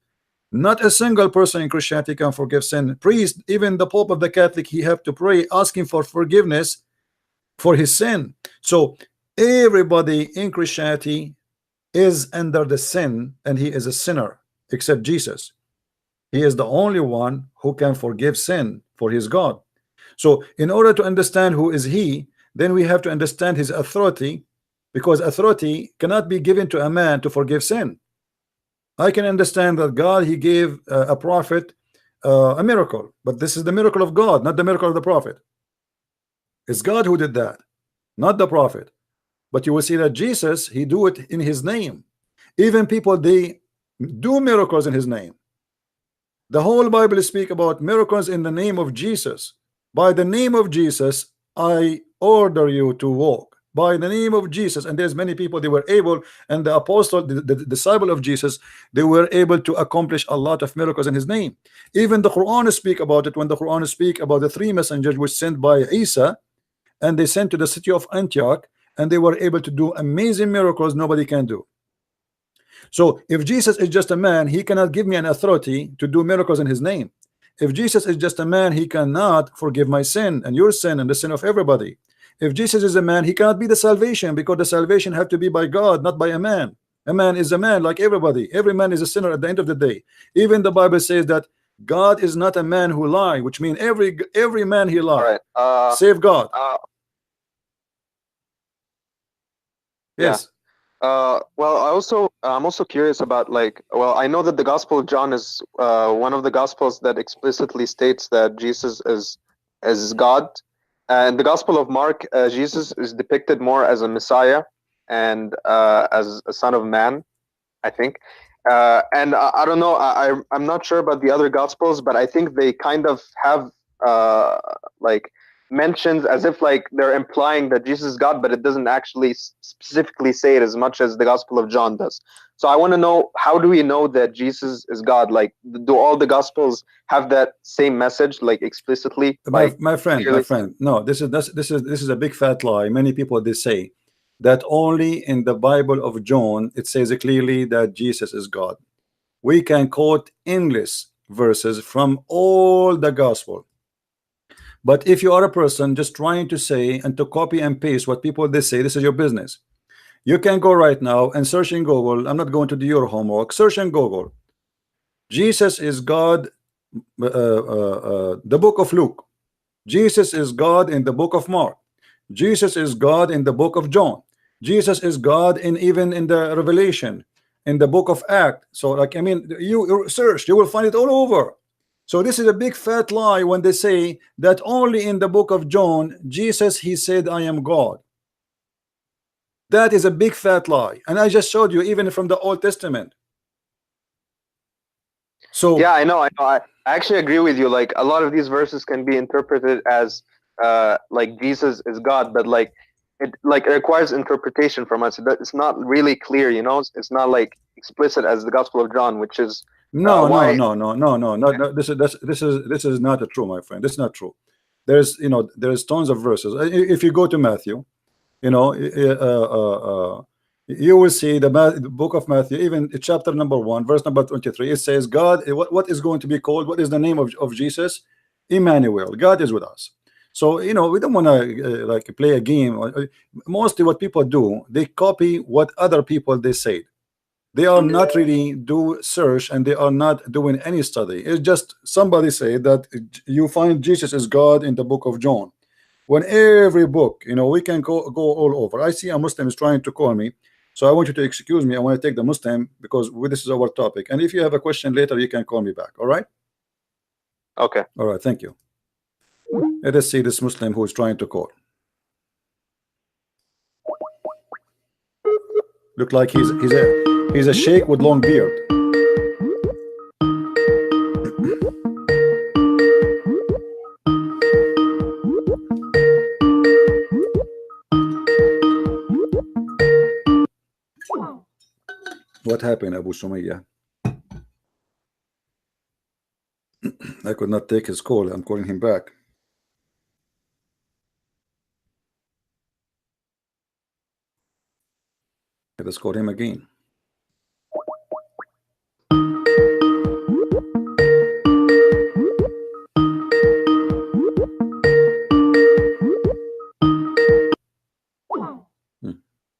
Not a single person in Christianity can forgive sin. Priest, even the Pope of the Catholic, he have to pray asking for forgiveness for his sin. So everybody in Christianity is under the sin, and he is a sinner except Jesus. He is the only one who can forgive sin, for his God. So in order to understand who is he, then we have to understand his authority, because authority cannot be given to a man to forgive sin. I can understand that God, he gave a prophet a miracle, but this is the miracle of God, not the miracle of the prophet. It's God who did that, not the prophet. But you will see that Jesus, he do it in his name. Even people, they do miracles in his name. The whole Bible speak about miracles in the name of Jesus. By the name of Jesus, I order you to walk. By the name of Jesus, and there's many people, they were able, and the apostle, the disciple of Jesus, they were able to accomplish a lot of miracles in his name. Even the Quran speak about it, when the Quran speak about the three messengers which sent by Isa, and they sent to the city of Antioch, and they were able to do amazing miracles nobody can do. So if Jesus is just a man, he cannot give me an authority to do miracles in his name. If Jesus is just a man, he cannot forgive my sin and your sin and the sin of everybody. If Jesus is a man, he cannot be the salvation, because the salvation have to be by God, not by a man. A man is a man like everybody. Every man is a sinner at the end of the day. Even the Bible says that God is not a man who lie, which means every man he All lie, right. save God. Yeah. Yes. Well, I'm also curious about, like, well, I know that the Gospel of John is one of the Gospels that explicitly states that Jesus is God. And the Gospel of Mark, Jesus is depicted more as a Messiah and as a Son of Man, I think. And I don't know, I'm not sure about the other Gospels, but I think they kind of have like mentions as if like they're implying that Jesus is God, but it doesn't actually specifically say it as much as the Gospel of John does. So I want to know, how do we know that Jesus is God? Like, do all the Gospels have that same message, like explicitly, like My clearly? friend, no, this is a big fat lie. Many people, they say that only in the Bible of John it says clearly that Jesus is God. We can quote English verses from all the gospel, but if you are a person just trying to say and to copy and paste what people they say, this is your business. You can go right now and search in Google. I'm not going to do your homework. Search in Google, Jesus is God, the book of Luke. Jesus is God in the book of Mark. Jesus is God in the book of John. Jesus is God in even in the Revelation, in the book of Act. So, like, I mean, you search, you will find it all over. So this is a big fat lie when they say that only in the book of John, Jesus, he said, I am God. That is a big fat lie. And I just showed you even from the Old Testament. So Yeah, I know. I actually agree with you. Like, a lot of these verses can be interpreted as like Jesus is God, but like it requires interpretation from us. It's not really clear, you know. It's not like explicit as the Gospel of John, which is no, no, why. no, no, no, no, no, no. This is not true, my friend. This is not true. There's, there's tons of verses. If you go to Matthew, you know, you will see the book of Matthew, even chapter number 1, verse number 23. It says, God, what is going to be called? What is the name of Jesus? Emmanuel. God is with us. So, we don't want to like play a game. Mostly what people do, they copy what other people they say. They are not really do search, and they are not doing any study. It's just somebody say that you find Jesus is God in the book of John, when every book, we can go all over. I see a Muslim is trying to call me, so I want you to excuse me. I want to take the Muslim because this is our topic, and if you have a question later, you can call me back. All right? Okay. All right, thank you. Let us see this Muslim who is trying to call. Look like he's a sheikh with long beard. What happened, Abu Sumayya? I could not take his call. I'm calling him back. Let us call him again.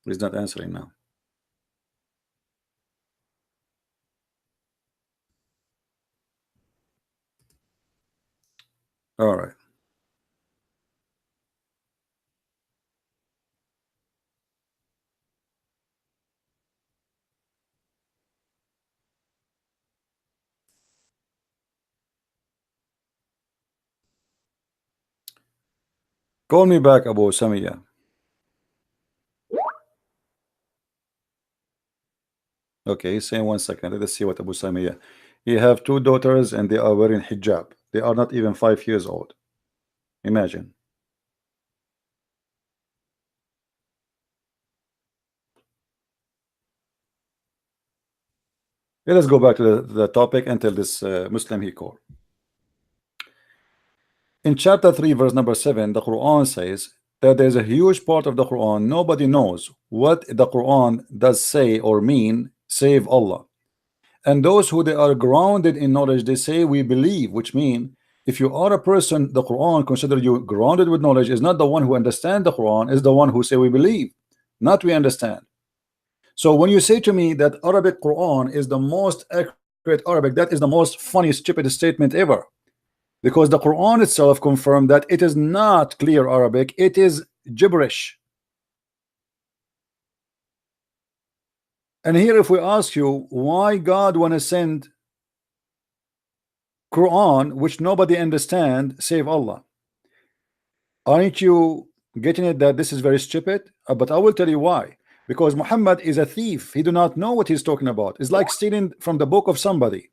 He's not answering now. All right. Call me back, Abu Samia. Okay, say 1 second. Let us see what Abu Samia. He have 2 daughters and they are wearing hijab. They are not even 5 years old. Imagine. Let us go back to the topic until this Muslim he called. In chapter 3 verse number 7, the Quran says that there's a huge part of the Quran nobody knows what the Quran does say or mean save Allah. And those who they are grounded in knowledge, they say we believe, which mean if you are a person, the Quran consider you grounded with knowledge is not the one who understand the Quran, is the one who say we believe, not we understand. So when you say to me that Arabic Quran is the most accurate Arabic, that is the most funny, stupid statement ever. Because the Quran itself confirmed that it is not clear Arabic, it is gibberish. And here if we ask you why God want to send Quran which nobody understand save Allah, aren't you getting it that this is very stupid? But I will tell you why. Because Muhammad is a thief. He do not know what he's talking about. It's like stealing from the book of somebody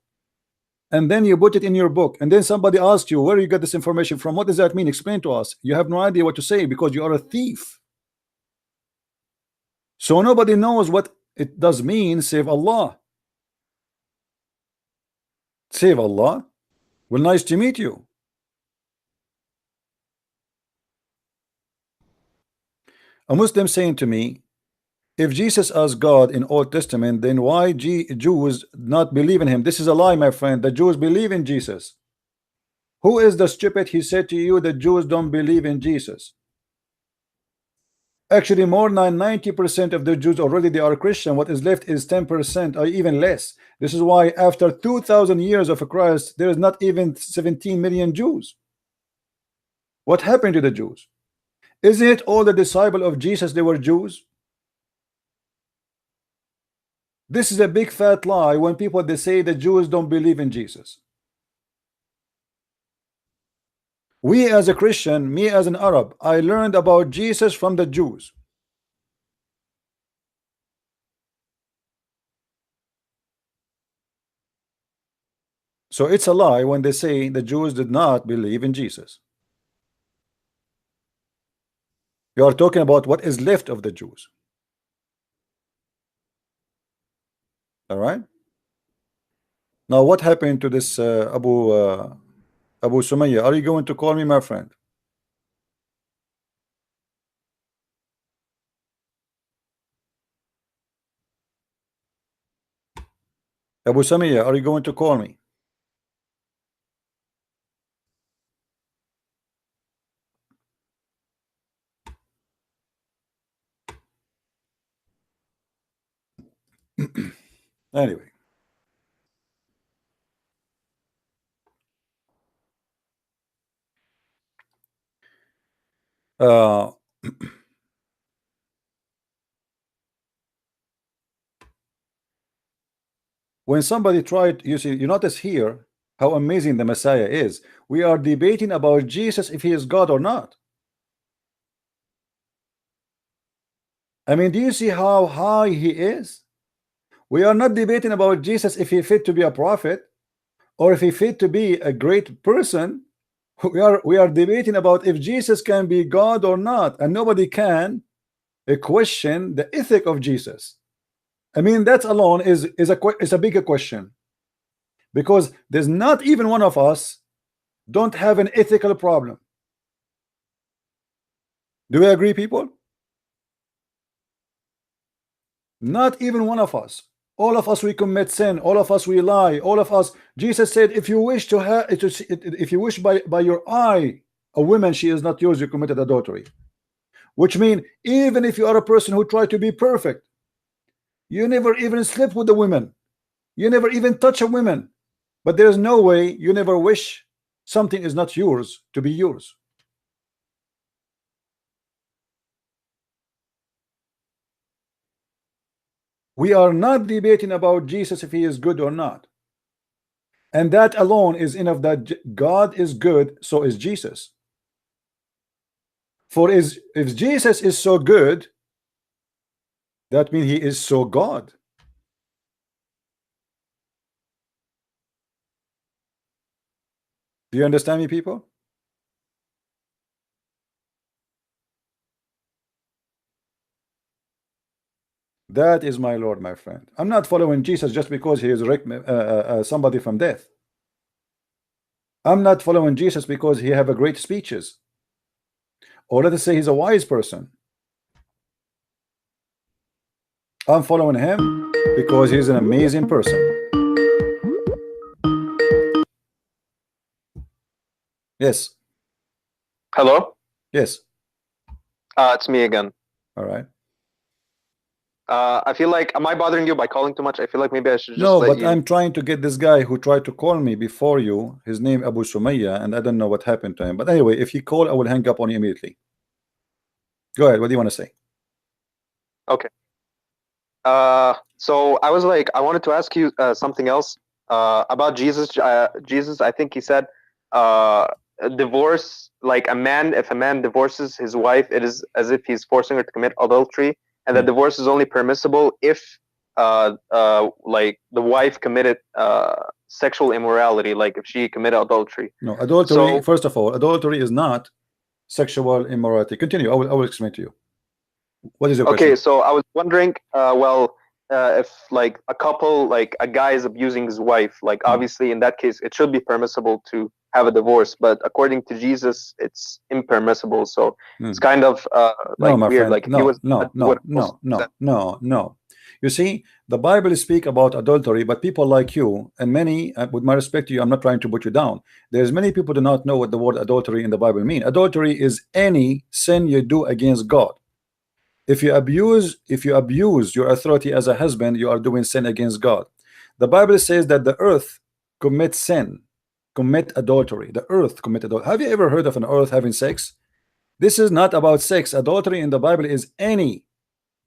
and then you put it in your book and then somebody asks you where you got this information from. What does that mean? Explain to us. You have no idea what to say because you are a thief. So nobody knows what it does mean save Allah. Save Allah. Well, nice to meet you. A Muslim saying to me, if Jesus as God in Old Testament, then why Jews not believe in him? This is a lie, my friend. The Jews believe in Jesus. Who is the stupid? He said to you that Jews don't believe in Jesus. Actually, more than 90% of the Jews already they are Christian. What is left is 10% or even less. This is why after 2,000 years of Christ, there is not even 17 million Jews. What happened to the Jews? Isn't it all the disciples of Jesus they were Jews? This is a big fat lie when people they say the Jews don't believe in Jesus. We as a Christian, me as an Arab, I learned about Jesus from the Jews. So it's a lie when they say the Jews did not believe in Jesus. You are talking about what is left of the Jews. All right. Now what happened to this Abu Sumayya? Are you going to call me, my friend? Abu Sumayya, are you going to call me? Anyway. When somebody tried, you see, you notice here how amazing the Messiah is. We are debating about Jesus if he is God or not. I mean, do you see how high he is? We are not debating about Jesus if he fit to be a prophet or if he fit to be a great person. We are debating about if Jesus can be God or not, and nobody can question the ethic of Jesus. I mean, that alone is a bigger question, because there's not even one of us don't have an ethical problem. Do we agree, people? Not even one of us. All of us we commit sin. All of us we lie. All of us. Jesus said, if you wish to have, if you wish by your eye a woman she is not yours, you committed adultery. Which means even if you are a person who try to be perfect, you never even sleep with the women, you never even touch a woman, but there's no way you never wish something is not yours to be yours. We are not debating about Jesus if he is good or not, and that alone is enough that God is good, so is Jesus. For if Jesus is so good, that means he is so God. Do you understand me, people? That is my Lord, my friend. I'm not following Jesus just because he is somebody from death. I'm not following Jesus because he have a great speeches, or let us say he's a wise person. I'm following him because he's an amazing person. Yes. Hello? Yes. It's me again. All right. I feel like, am I bothering you by calling too much? I feel like maybe I should just No, let but you. I'm trying to get this guy who tried to call me before you. His name Abu Sumaya, and I don't know what happened to him. But anyway, if he called, I will hang up on you immediately. Go ahead. What do you want to say? Okay. So I was like, I wanted to ask you something else about Jesus. Jesus, I think he said, a divorce, like if a man divorces his wife, it is as if he's forcing her to commit adultery, and the divorce is only permissible if, like the wife committed sexual immorality, like if she committed adultery. No, adultery. First of all, adultery is not sexual immorality. Continue. I will explain to you. What is your question? Okay, so I was wondering, if like a couple, like a guy is abusing his wife, like obviously in that case it should be permissible to have a divorce, but according to Jesus, it's impermissible. So it's kind of like my weird. friend. Like if he was No. You see, the Bible speak about adultery, but people like you and many, with my respect to you, I'm not trying to put you down. There's many people do not know what the word adultery in the Bible mean. Adultery is any sin you do against God. If you abuse your authority as a husband, you are doing sin against God. The Bible says that the earth commits sin, commit adultery. The earth commit adultery. Have you ever heard of an earth having sex? This is not about sex. Adultery in the Bible is any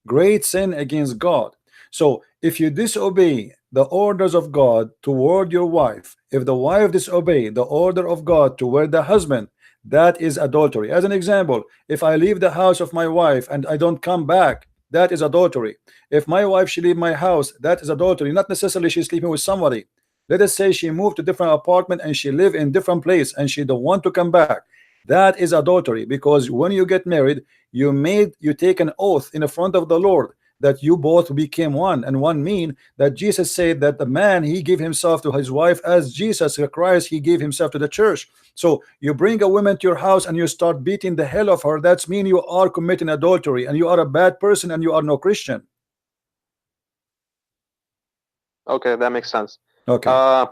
great sin against God. So if you disobey the orders of God toward your wife, if the wife disobey the order of God toward the husband, that is adultery. As an example, if I leave the house of my wife and I don't come back, that is adultery. If my wife she leave my house, that is adultery. Not necessarily she's sleeping with somebody. Let us say she moved to different apartment and she live in different place and she don't want to come back. That is adultery, because when you get married, you take an oath in the front of the Lord that you both became one, and one mean that Jesus said that the man he gave himself to his wife as Jesus Christ he gave himself to the church. So you bring a woman to your house and you start beating the hell of her, that's mean you are committing adultery and you are a bad person and you are no Christian. Okay, that makes sense. Okay. I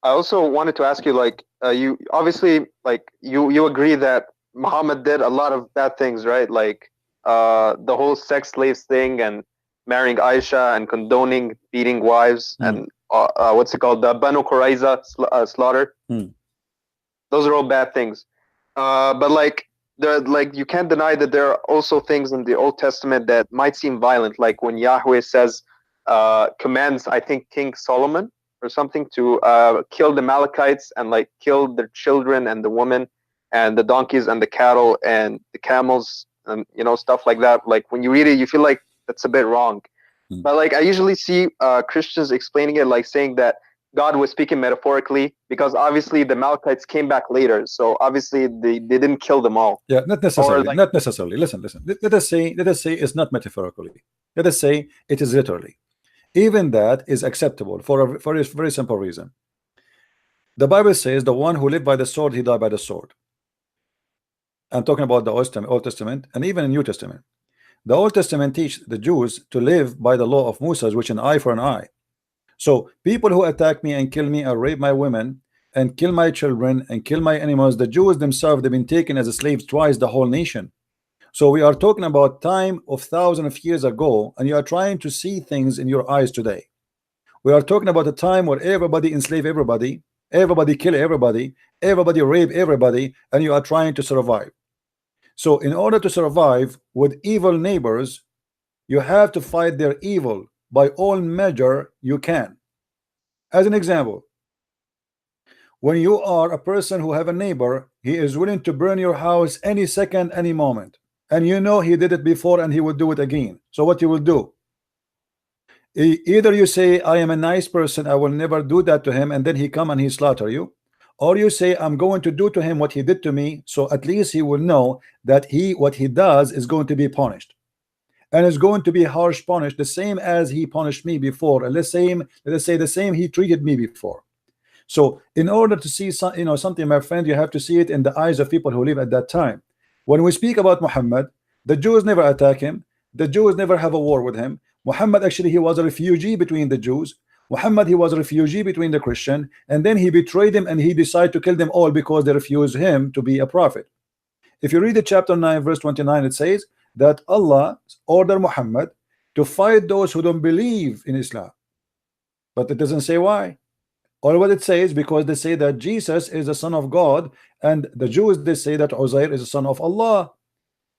also wanted to ask you, like, you obviously, like, you agree that Muhammad did a lot of bad things, right? Like, the whole sex slaves thing and marrying Aisha and condoning beating wives and what's it called, the Banu Qurayza slaughter. Those are all bad things. But like, you can't deny that there are also things in the Old Testament that might seem violent, like when Yahweh says, commands, I think, King Solomon or something to kill the Amalekites and like kill their children and the women and the donkeys and the cattle and the camels and stuff like that. Like when you read it, you feel like that's a bit wrong. But like I usually see Christians explaining it like saying that God was speaking metaphorically, because obviously the Amalekites came back later, so obviously they didn't kill them all. Yeah, not necessarily. Not necessarily. Listen. Let us say it's not metaphorically. Let us say it is literally. Even that is acceptable for a very simple reason. The Bible says the one who lived by the sword, he died by the sword. I'm talking about the Old Testament and even the New Testament. The Old Testament teach the Jews to live by the law of Moses, which an eye for an eye. So people who attack me and kill me and rape my women and kill my children and kill my animals, the Jews themselves, they've been taken as slaves twice, the whole nation. So we are talking about time of thousands of years ago, and you are trying to see things in your eyes today. We are talking about a time where everybody enslave everybody, everybody kill everybody, everybody rape everybody, and you are trying to survive. So in order to survive with evil neighbors, you have to fight their evil by all measure you can. As an example, when you are a person who have a neighbor he is willing to burn your house any second, any moment, and you know he did it before and he will do it again. So what you will do? Either you say, I am a nice person, I will never do that to him, and then he come and he slaughter you, or you say, I'm going to do to him what he did to me, so at least he will know that what he does is going to be punished, and is going to be harsh punished, the same as he punished me before, and let's say the same he treated me before. So in order to see something, my friend, you have to see it in the eyes of people who live at that time. When we speak about Muhammad, the Jews never attack him, the Jews never have a war with him. Muhammad, actually, he was a refugee between the Jews. Muhammad, he was a refugee between the Christian, and then he betrayed them and he decided to kill them all because they refused him to be a prophet. If you read the chapter 9 verse 29, it says that Allah ordered Muhammad to fight those who don't believe in Islam, but it doesn't say why. All what it says, because they say that Jesus is the son of God, and the Jews, they say that Uzair is the son of Allah.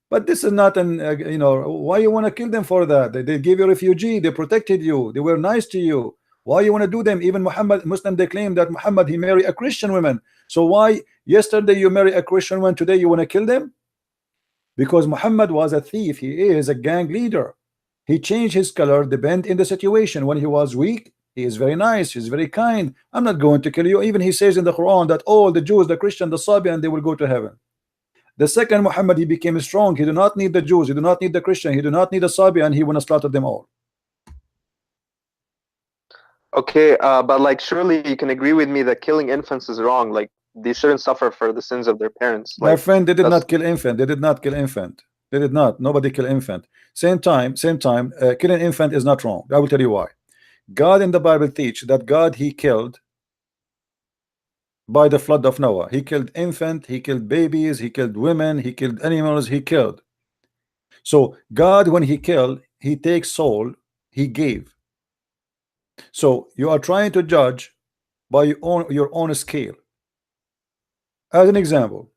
But this is not an why you want to kill them for that? They gave you refugee, they protected you, they were nice to you. Why you want to do them? Even Muhammad, Muslim, they claim that Muhammad, he married a Christian woman. So why yesterday you marry a Christian woman, today you want to kill them? Because Muhammad was a thief, he is a gang leader. He changed his color depend in the situation. When he was weak, he is very nice, he's very kind. I'm not going to kill you. Even he says in the Quran that all the Jews, the Christian, the Sabian, they will go to heaven. The second Muhammad, he became strong. He do not need the Jews, he do not need the Christian, he do not need the Sabian, he want to slaughter them all. Okay, but like surely you can agree with me that killing infants is wrong. Like they shouldn't suffer for the sins of their parents. My Like, friend, they did not kill infant. They did not kill infant. They did not. Nobody kill infant. Same time, killing infant is not wrong. I will tell you why. God in the Bible teach that God, he killed by the flood of Noah. He killed infant, he killed babies, he killed women, he killed animals, he killed. So God, when he killed, he takes soul, he gave. So you are trying to judge by your own scale. As an example,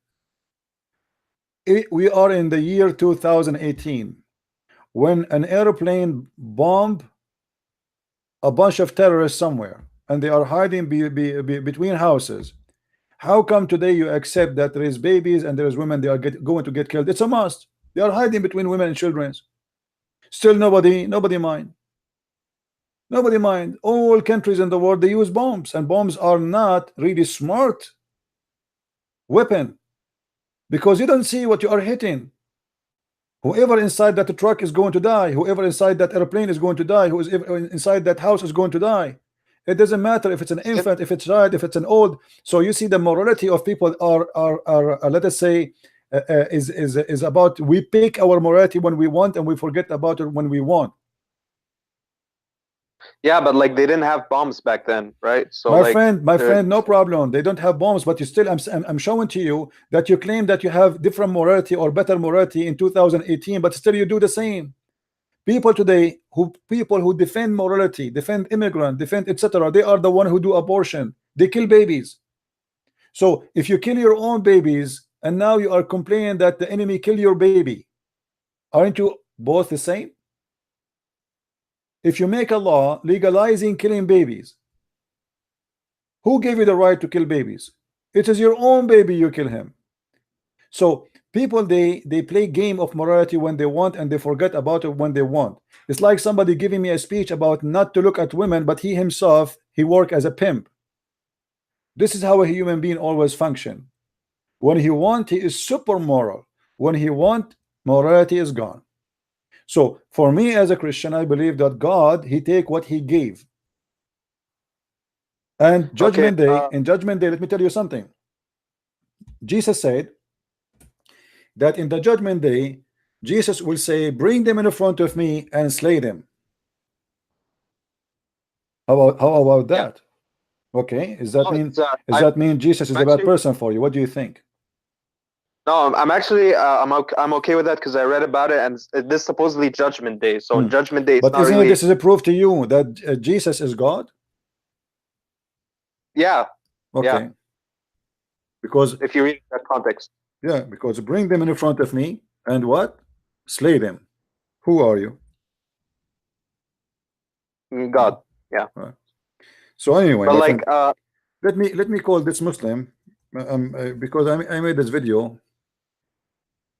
we are in the year 2018 when an airplane bombed a bunch of terrorists somewhere and they are hiding between houses. How come today you accept that there is babies and there is women, they are going to get killed? It's a must. They are hiding between women and children. Still nobody mind. Nobody mind. All countries in the world, they use bombs, and bombs are not really smart weapon, because you don't see what you are hitting. Whoever inside that truck is going to die. Whoever inside that airplane is going to die. Who is inside that house is going to die. It doesn't matter if it's an infant, if it's child, if it's an old. So you see the morality of people are let us say is about, we pick our morality when we want and we forget about it when we want. Yeah, but like they didn't have bombs back then, right? So my friend, no problem. They don't have bombs, but you still, I'm showing to you that you claim that you have different morality or better morality in 2018, but still you do the same. People today, people who defend morality, defend immigrant, defend etc., they are the one who do abortion. They kill babies. So if you kill your own babies and now you are complaining that the enemy kill your baby, aren't you both the same? If you make a law legalizing killing babies, who gave you the right to kill babies? It is your own baby, you kill him. So people, they play game of morality when they want and they forget about it when they want. It's like somebody giving me a speech about not to look at women, but he himself, he work as a pimp. This is how a human being always function. When he want, he is super moral. When he want, morality is gone. So for me as a Christian, I believe that God, he take what he gave. And judgment day, in judgment day, let me tell you something. Jesus said that in the judgment day, Jesus will say, bring them in front of me and slay them. How about that? Yeah. Okay, does that mean Jesus is a bad person for you? What do you think? No, I'm actually I'm okay with that because I read about it, and this is supposedly Judgment Day. So Judgment Day, but isn't really... this is a proof to you that Jesus is God? Yeah. Okay. Yeah. Because if you read that context. Yeah, because bring them in front of me and what? Slay them. Who are you? God. Yeah. Right. So anyway, but like friend, let me call this Muslim. Because I made this video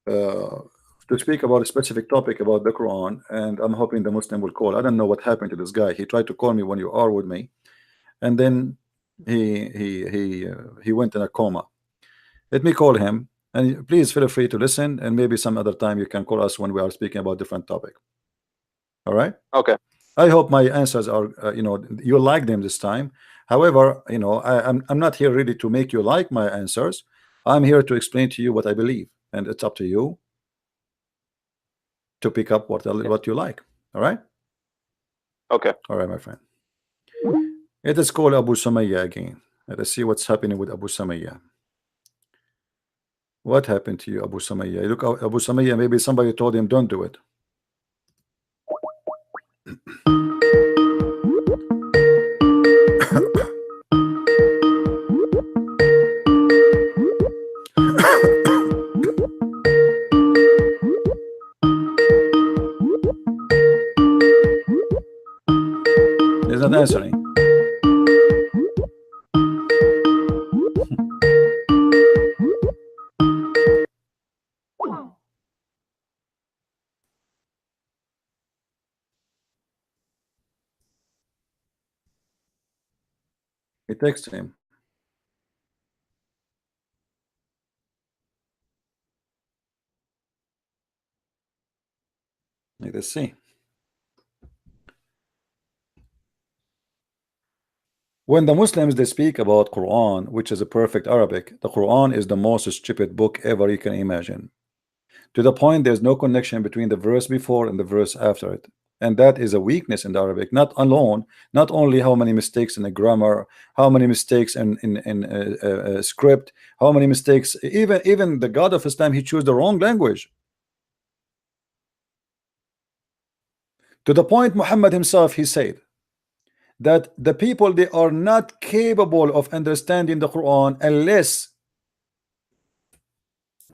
to speak about a specific topic about the Quran, and I'm hoping the Muslim will call. I don't know what happened to this guy. He tried to call me when you are with me, and then he went in a coma. Let me call him, and please feel free to listen, and maybe some other time you can call us when we are speaking about different topic. All right. Okay. I hope my answers are you like them this time. However, I'm not here really to make you like my answers. I'm here to explain to you what I believe, and it's up to you to pick up what you like. All right. Okay. All right, my friend. It is called Abu Sumayya again. Let us see what's happening with Abu Sumayya. What happened to you, Abu Sumayya? Look, Abu Sumayya, maybe somebody told him don't do it. He's not answering. He texted him. Let us see. When the Muslims they speak about Quran, which is a perfect Arabic, the Quran is the most stupid book ever you can imagine. To the point there's no connection between the verse before and the verse after it. And that is a weakness in the Arabic. Not only how many mistakes in the grammar, how many mistakes in script, how many mistakes, even the God of Islam, he chose the wrong language. To the point Muhammad himself, he said that the people, they are not capable of understanding the Quran unless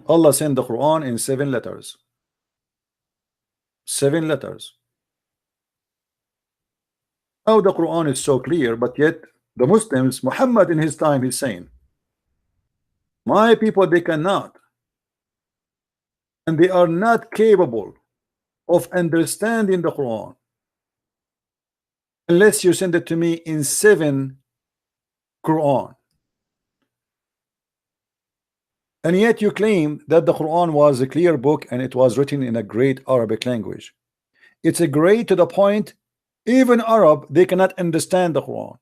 Allah sent the Quran in 7 letters. 7 letters. Now the Quran is so clear, but yet the Muslims, Muhammad in his time, he's saying, my people, they cannot, and they are not capable of understanding the Quran unless you send it to me in 7 Quran. And yet you claim that the Quran was a clear book and it was written in a great Arabic language. It's a great to the point even Arab, they cannot understand the Quran.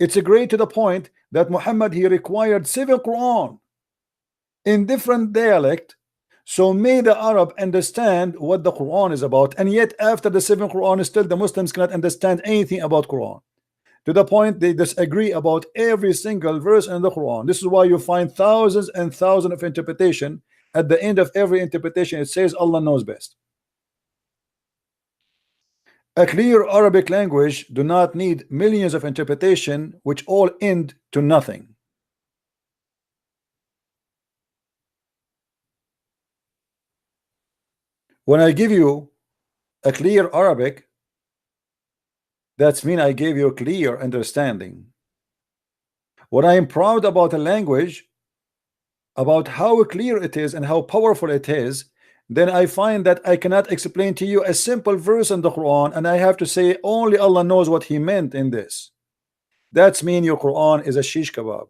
It's a great to the point that Muhammad, he required 7 Quran in different dialect, so may the Arab understand what the Quran is about. And yet after the 7 Quran, still the Muslims cannot understand anything about Quran, to the point they disagree about every single verse in the Quran. This is why you find thousands and thousands of interpretation. At the end of every interpretation, it says Allah knows best. A clear Arabic language do not need millions of interpretation, which all end to nothing. When I give you a clear Arabic, that's mean I gave you a clear understanding. When I am proud about a language, about how clear it is and how powerful it is, then I find that I cannot explain to you a simple verse in the Quran, and I have to say only Allah knows what he meant in this. That's mean your Quran is a shish kebab.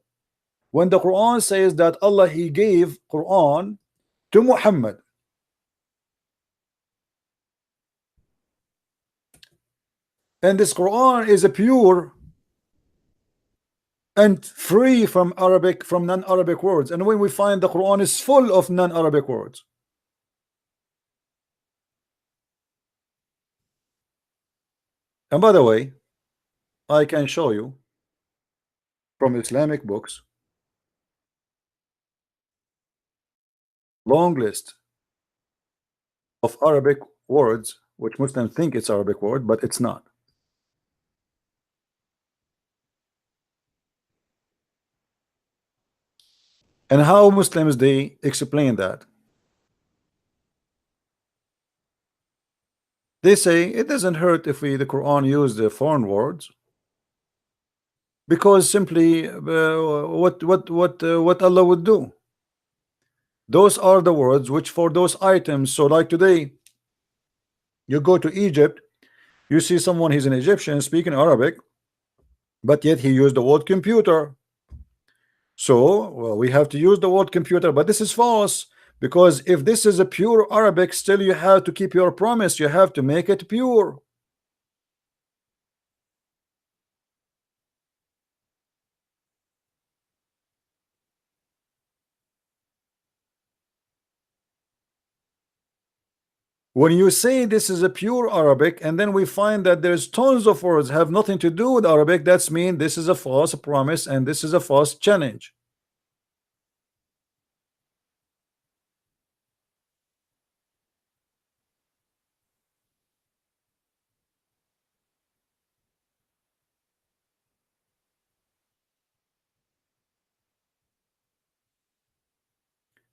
When the Quran says that Allah, he gave Quran to Muhammad, and this Quran is a pure and free from non-Arabic words, and when we find the Quran is full of non-Arabic words. And by the way, I can show you from Islamic books long list of Arabic words which Muslims think it's Arabic word, but it's not. And how Muslims they explain that? They say it doesn't hurt if the Quran use the foreign words. Because simply what Allah would do. Those are the words which for those items. So like today, you go to Egypt, you see someone, he's an Egyptian speaking Arabic, but yet he used the word computer. So well, we have to use the word computer, but this is false, because if this is a pure Arabic, still you have to keep your promise, you have to make it pure. When you say this is a pure Arabic, and then we find that there's tons of words have nothing to do with Arabic, that's mean this is a false promise and this is a false challenge.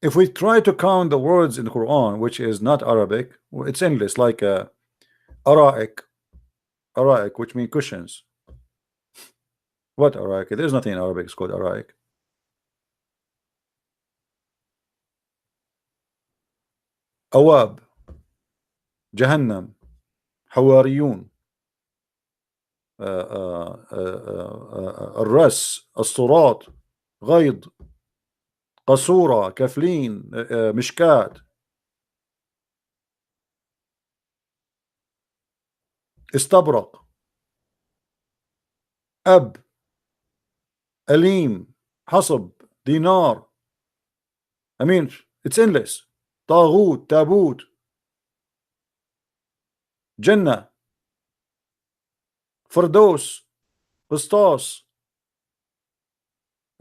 If we try to count the words in the Quran which is not Arabic, it's endless, like ara'ik, which mean cushions. What ara'ik? There's nothing in Arabic, it's called ara'ik. Awab, Jahannam, Hawariyun, الرس, الصراط, غيض, قصورة, كفلين, مشكات, استبرق, أب, أليم, حصب, دينار. I mean, it's endless. طاغوت, تابوت, جنة, فردوس, قسطاس,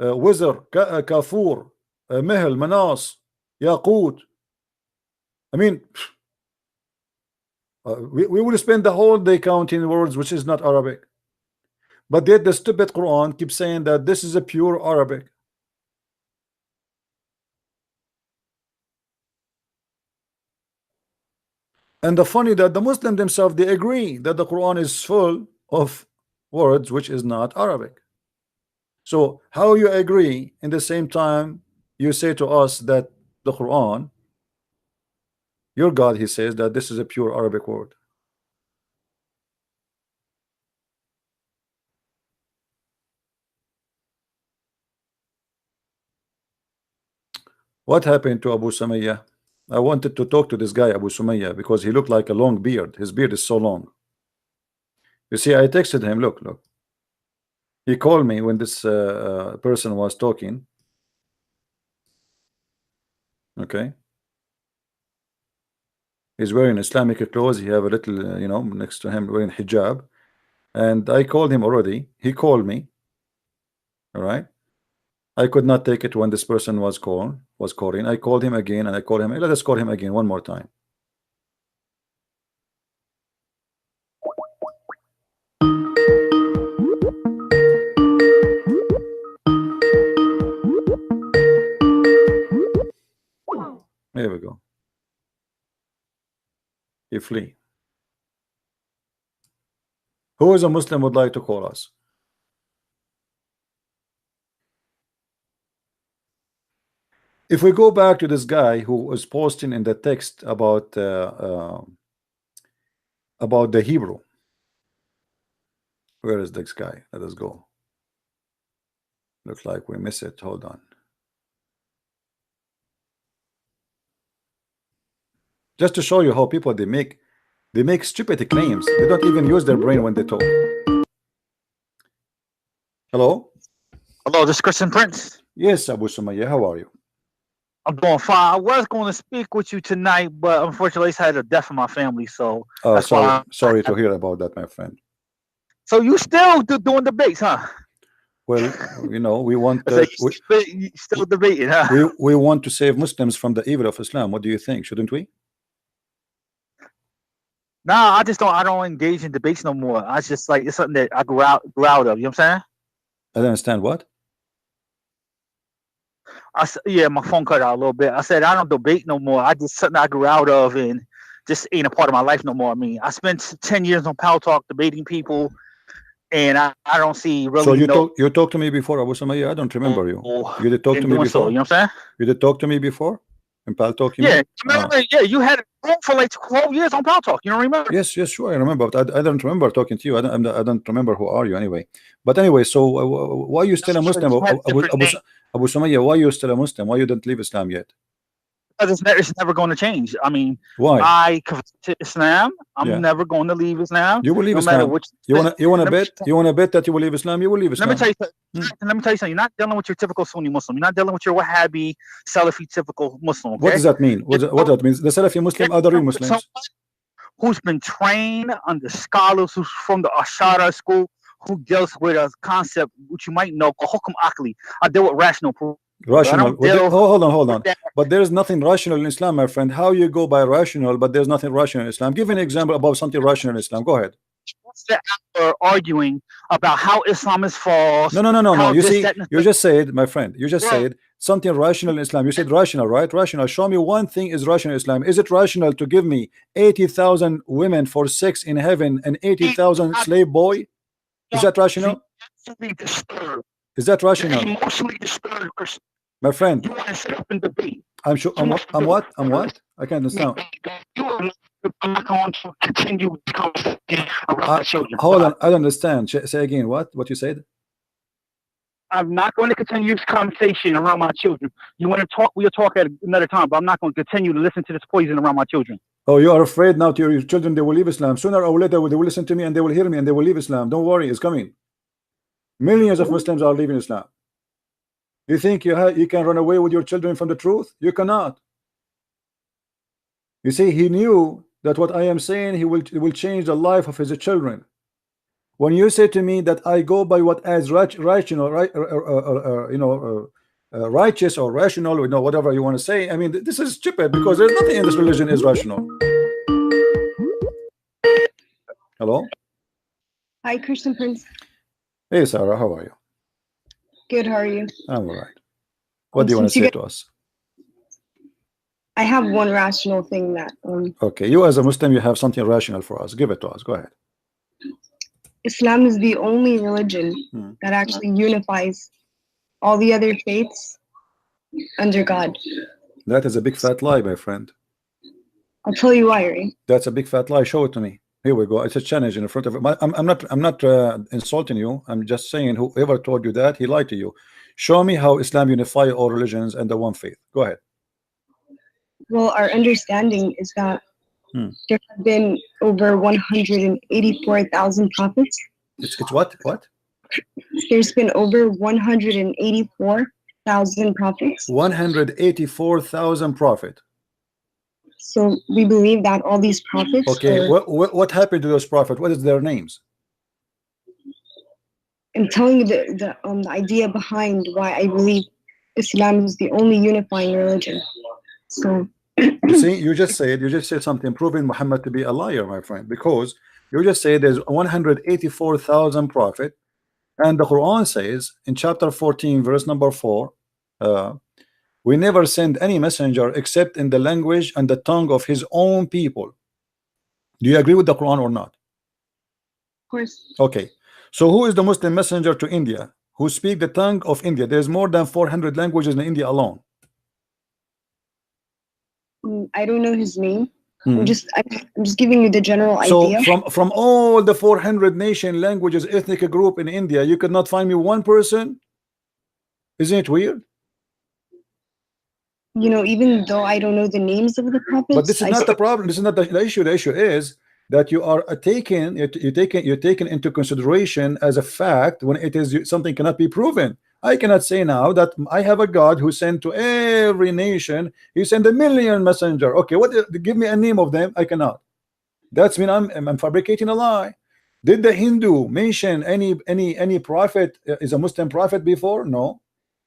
وزر, كافور, مهل, مناص, ياقوت. I mean, we will spend the whole day counting words which is not Arabic, but yet the stupid Quran keeps saying that this is a pure Arabic. And the funny that the Muslims themselves, they agree that the Quran is full of words which is not Arabic. So how you agree in the same time you say to us that the Quran, your God, he says that this is a pure Arabic word. What happened to Abu Sumayya? I wanted to talk to this guy Abu Sumayya because he looked like a long beard. His beard is so long. You see, I texted him, look. He called me when this person was talking. Okay. He's wearing Islamic clothes. He have a little, you know, next to him wearing hijab. And I called him already. He called me. All right. I could not take it when this person was calling. I called him again and I called him. Let us call him again one more time. There we go. He flee. Who is a Muslim would like to call us? If we go back to this guy who was posting in the text about the Hebrew. Where is this guy? Let us go. Looks like we miss it. Hold on. Just to show you how people they make stupid claims. They don't even use their brain when they talk. Hello? Hello, this is Christian Prince. Yes, Abu Sumayya, how are you? I'm doing fine. I was going to speak with you tonight, but unfortunately, I had a death in my family, so that's why sorry to hear about that, my friend. So you still doing debates, huh? Well, you know, we want you still debating, huh? we want to save Muslims from the evil of Islam. What do you think? Shouldn't we? Nah, I don't engage in debates no more. I just like it's something that I grew out of. You know what I'm saying? I don't understand what. Yeah, my phone cut out a little bit. I said I don't debate no more. I just something I grew out of and just ain't a part of my life no more. I mean, I spent 10 years on Power Talk debating people, and I don't see really. So you talked to me before, Abu Sumayya. I don't remember you. You did talk to me before. So, you know what I'm saying? You did talk to me before in Pal Talk. Yeah, yeah. You had a room for like 12 years on Pal Talk. You don't remember? Yes, sure, I remember. But I don't remember talking to you. I don't remember who are you anyway. But anyway, so why are you still a Muslim, Abu Sumayya? Why are you still a Muslim? Why you didn't leave Islam yet? Because it's never going to change. I mean, why? I convert to Islam. I'm never going to leave Islam. You will leave Islam. You wanna bet? You wanna bet that you will leave Islam? You will leave Islam. Let me tell you something. You're not dealing with your typical Sunni Muslim. You're not dealing with your Wahhabi, Salafi typical Muslim. Okay? What does that mean? What that means? The Salafi Muslim are the real Muslims. Who's been trained under scholars who's from the Ashara school, who deals with a concept which you might know called Hukm Aqli. I deal with rational proof. Rational. Hold on. But there is nothing rational in Islam, my friend. How you go by rational, but there's nothing rational in Islam? Give an example about something rational in Islam. Go ahead. Arguing about how Islam is false. No. You see, you just said, my friend, you just said something rational in Islam. You said rational, right? Rational. Show me one thing is rational in Islam. Is it rational to give me 80,000 women for sex in heaven and 80,000 slave boy? Is that rational? Is that rational? Emotionally disturbed, my friend. You want to sit up and debate. I'm sure. I'm what? I can't understand. I'm not going to continue the conversation around children. Hold on, I don't understand. Say again. What you said? I'm not going to continue this conversation around my children. You want to talk? We'll talk at another time. But I'm not going to continue to listen to this poison around my children. Oh, you are afraid now to your children they will leave Islam. Sooner or later they will listen to me and they will hear me and they will leave Islam. Don't worry, it's coming. Millions of Muslims are leaving Islam. You think you can run away with your children from the truth? You cannot. You see, he knew that what I am saying, he will change the life of his children. When you say to me that I go by what as rational, righteous or rational, whatever you want to say, I mean, this is stupid because there's nothing in this religion is rational. Hello. Hi, Christian Prince. Hey, Sarah, how are you? Good, how are you? I'm all right. What do you want to say to us? I have one rational thing that okay, you as a Muslim, you have something rational for us. Give it to us. Go ahead. Islam is the only religion that actually unifies all the other faiths under God. That is a big fat lie, my friend. I'll tell you why, right? That's a big fat lie. Show it to me. Here we go. It's a challenge in front of it. I'm not insulting you. I'm just saying whoever told you that, he lied to you. Show me how Islam unifies all religions under one faith. Go ahead. Well, our understanding is that there have been over 184,000 prophets. It's what? What? There's been over 184,000 prophets. 184,000 prophets. So we believe that all these prophets. Okay, what happened to those prophets? What is their names? I'm telling you the idea behind why I believe Islam is the only unifying religion. So you see, you just said something proving Muhammad to be a liar, my friend, because you just said there's 184,000 prophets, and the Quran says in chapter 14, verse number 4, we never send any messenger except in the language and the tongue of his own people. Do you agree with the Quran or not? Of course. Okay. So who is the Muslim messenger to India who speak the tongue of India? There's more than 400 languages in India alone. I don't know his name. I'm just giving you the general idea. So from all the 400 nation languages ethnic group in India, you could not find me one person? Isn't it weird? Even though I don't know the names of the prophets. But this is not the problem. This is not the issue. The issue is that you are taken into consideration as a fact when it is something cannot be proven. I cannot say now that I have a God who sent to every nation. He sent 1 million messenger. Okay, give me a name of them. I cannot. That's mean I'm fabricating a lie. Did the Hindu mention any prophet is a Muslim prophet before? No.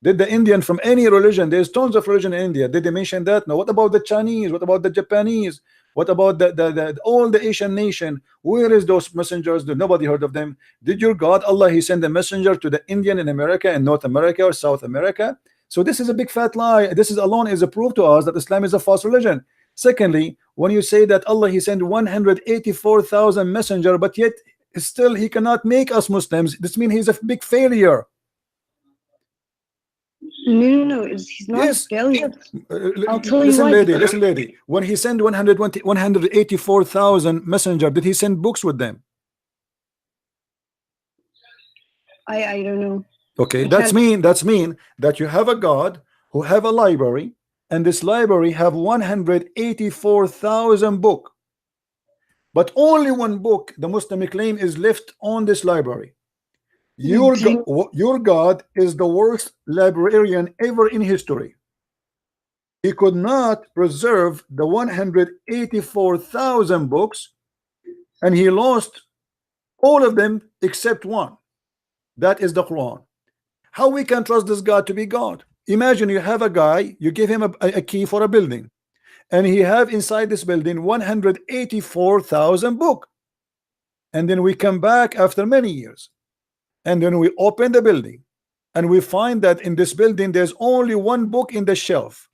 Did the Indian from any religion? There's tons of religion in India. Did they mention that? No. What about the Chinese? What about the Japanese? What about all the Asian nation? Where is those messengers? Nobody heard of them. Did your God Allah he send a messenger to the Indian in America and North America or South America? So this is a big fat lie. This is alone is a proof to us that Islam is a false religion. Secondly, when you say that Allah he sent 184,000 messenger, but yet still he cannot make us Muslims. This means he's a big failure. No. He's not Yes. a failure. I'll tell you Listen, why. lady. Listen, lady. When he sent 184,000 messenger, did he send books with them? I don't know. Okay, that's mean that you have a God who have a library, and this library have 184,000 book, but only one book the Muslim claim is left on this library. Your God is the worst librarian ever in history. He could not preserve the 184,000 books, and he lost all of them except one. That is the Quran. How we can trust this God to be God? Imagine you have a guy, you give him a key for a building, and he have inside this building 184,000 book, and then we come back after many years, and then we open the building, and we find that in this building there's only one book in the shelf.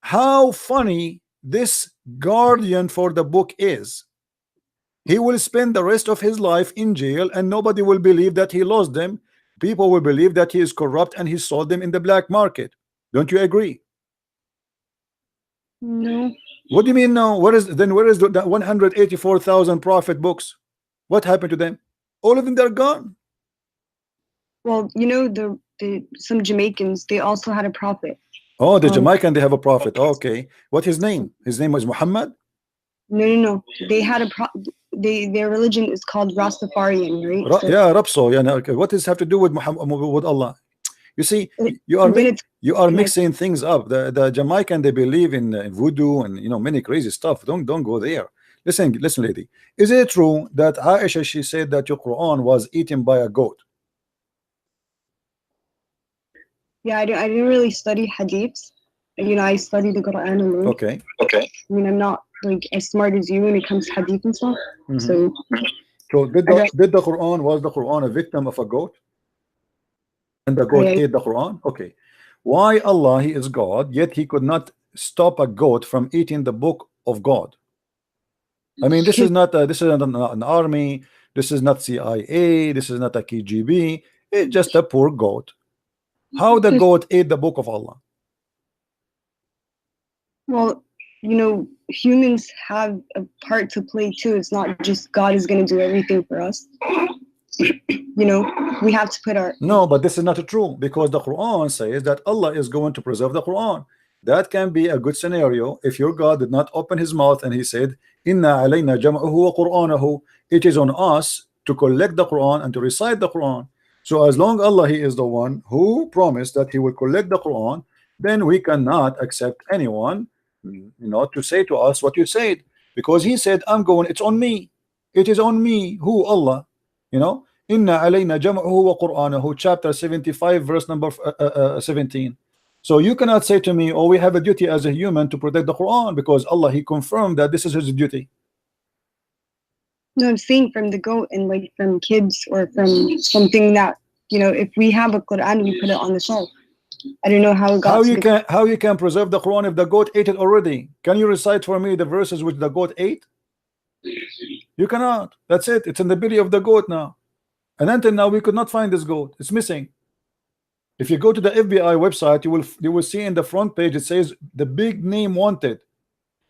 How funny this guardian for the book is. He will spend the rest of his life in jail, and nobody will believe that he lost them. People will believe that he is corrupt and he sold them in the black market. Don't you agree? No. What do you mean no? Where is the 184,000 prophet books? What happened to them? All of them, they're gone. Well, you know, some Jamaicans, they also had a prophet. Oh, the Jamaican, they have a prophet. Okay. What his name? His name was Muhammad? No. They had their religion is called Rastafarian, right? Yeah, Rapso. Yeah, okay. What does this have to do with Muhammad, with Allah? You see, you are mixing things up. The Jamaican, they believe in voodoo and many crazy stuff. Don't go there. Listen, lady. Is it true that Aisha, she said that your Quran was eaten by a goat? Yeah, I didn't really study hadiths. I study the Quran alone. Okay. I mean, I'm not like as smart as you when it comes to hadith and stuff. So did the Quran, was the Quran a victim of a goat? And the goat ate the Quran? Okay. Why Allah, he is God, yet he could not stop a goat from eating the book of God? I mean, this is not an army, this is not CIA, this is not a KGB, it's just a poor goat. How the goat ate the book of Allah? Well, humans have a part to play too. It's not just God is going to do everything for us. We have to put our... No, but this is not true, because the Quran says that Allah is going to preserve the Quran. That can be a good scenario if your God did not open his mouth and he said, Inna alayna jam'uhu wa Qur'anahu. It is on us to collect the Quran and to recite the Quran. So as long Allah, he is the one who promised that he will collect the Quran, then we cannot accept anyone to say to us what you said, because he said, it's on me. It is on me. Who? Allah. Inna alayna jam'uhu wa Qur'anahu, chapter 75, verse number 17. So you cannot say to me, we have a duty as a human to protect the Quran, because Allah, he confirmed that this is his duty. No, I'm saying from the goat and like from kids or from something that, if we have a Quran, we put it on the shelf. I don't know how it got how you can preserve the Quran if the goat ate it already? Can you recite for me the verses which the goat ate? You cannot. That's it. It's in the belly of the goat now. And until now we could not find this goat. It's missing. If you go to the FBI website, you will see in the front page it says the big name wanted.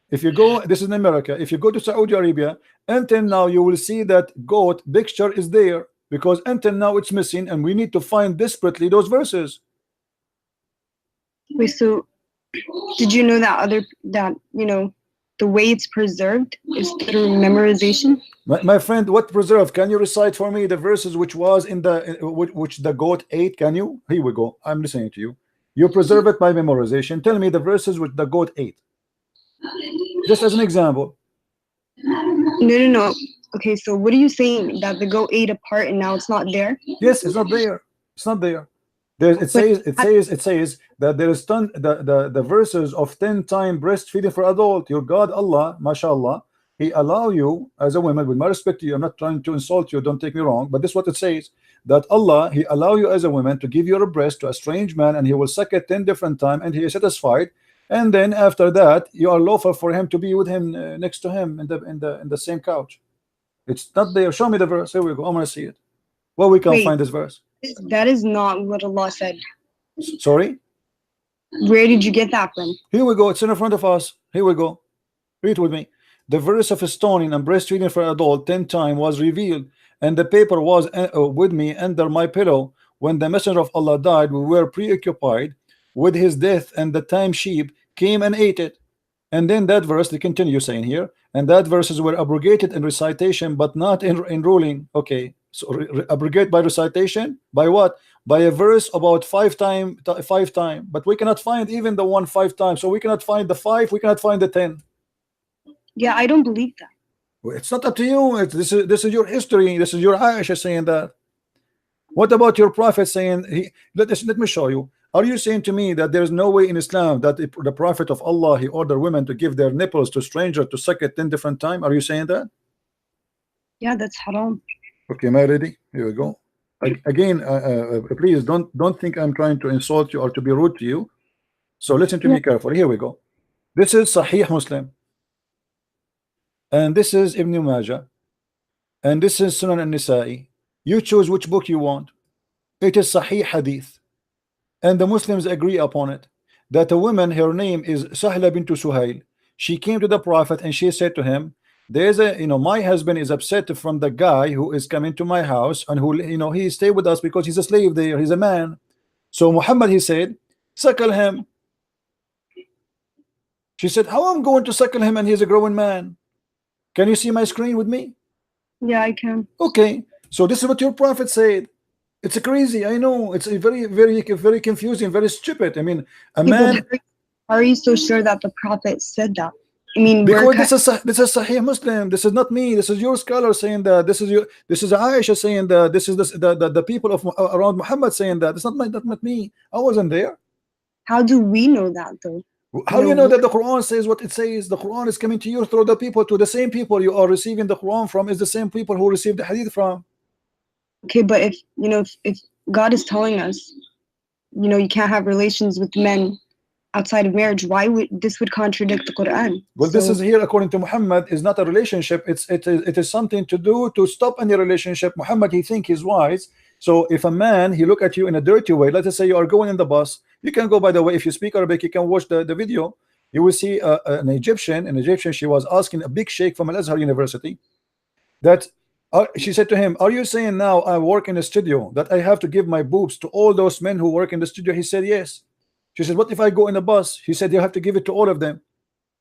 If you go, this is in America, if you go to Saudi Arabia, until now you will see that goat picture is there, because until now it's missing, and we need to find desperately those verses. Wait, so did you know that the way it's preserved is through memorization? My friend, what preserved? Can you recite for me the verses which was in which the goat ate? Can you? Here we go. I'm listening to you. You preserve it by memorization. Tell me the verses which the goat ate. Just as an example. No. Okay, so what are you saying? That the goat ate a part and now it's not there? Yes, it's not there. It's not there. It says that there is the verses of 10 times breastfeeding for adult. Your God, Allah, mashallah, he allow you as a woman, with my respect to you, I'm not trying to insult you, don't take me wrong, but this is what it says, that Allah, he allow you as a woman to give your breast to a strange man, and he will suck it 10 different times, and he is satisfied, and then after that you are lawful for him to be with him, next to him in the same couch. It's not there. Show me the verse. Here we go. I'm gonna see it. Well, we can't Wait. find this verse. That is not what Allah said. Sorry. Where did you get that from? Here we go. It's in front of us. Here we go. Read with me. The verse of stoning and breastfeeding for an adult 10 times was revealed, and the paper was with me under my pillow. When the messenger of Allah died, we were preoccupied with his death, and the time sheep came and ate it. And then that verse, they continue saying here, and that verses were abrogated in recitation, but not in ruling. Okay, so abrogate by recitation by what? By a verse about 5 times, but we cannot find even the 1 5 times. So we cannot find the 5, we cannot find the 10. Yeah, I don't believe that. Well, it's not up to you. This is your history. This is your Aisha saying that. What about your prophet saying let me show you. Are you saying to me that there is no way in Islam that the prophet of Allah, he ordered women to give their nipples to strangers to suck it 10 different times? Are you saying that? Yeah, that's haram. Okay, am I ready? Here we go. Again, please don't think I'm trying to insult you or to be rude to you. So listen to me carefully. Here we go. This is Sahih Muslim, and this is Ibn Majah, and this is Sunan An-Nisa'i. You choose which book you want. It is Sahih Hadith, and the Muslims agree upon it, that a woman, her name is Sahla bint Suhail. She came to the Prophet and she said to him, there's a, my husband is upset from the guy who is coming to my house, and who, he stay with us because he's a slave there, he's a man. So Muhammad, he said, suckle him. She said, how I'm going to suckle him and he's a growing man? Can you see my screen with me? Yeah, I can. Okay, so this is what your prophet said. It's crazy, I know. It's a very confusing, very stupid. I mean, a man. How are you so sure that the prophet said that? I mean, because this is Sahih Muslim. This is not me. This is your scholar saying that. This is Aisha saying that. This is the people of around Muhammad saying that. It's not me. I wasn't there. How do we know that though? How do you know that the Quran says what it says? The Quran is coming to you through the people, to the same people you are receiving the Quran from, is the same people who received the Hadith from. Okay, but if God is telling us, you can't have relations with men outside of marriage, why would this contradict the Quran? Well, this is here according to Muhammad is not a relationship. It is something to do to stop any relationship. Muhammad, he think he's wise. So if a man, he look at you in a dirty way, let us say you are going in the bus, you can go, by the way, if you speak Arabic, you can watch the video. You will see an Egyptian, she was asking a big sheikh from Al-Azhar University that she said to him, are you saying now I work in a studio that I have to give my boobs to all those men who work in the studio? He said yes. She said, what if I go in a bus? He said, you have to give it to all of them.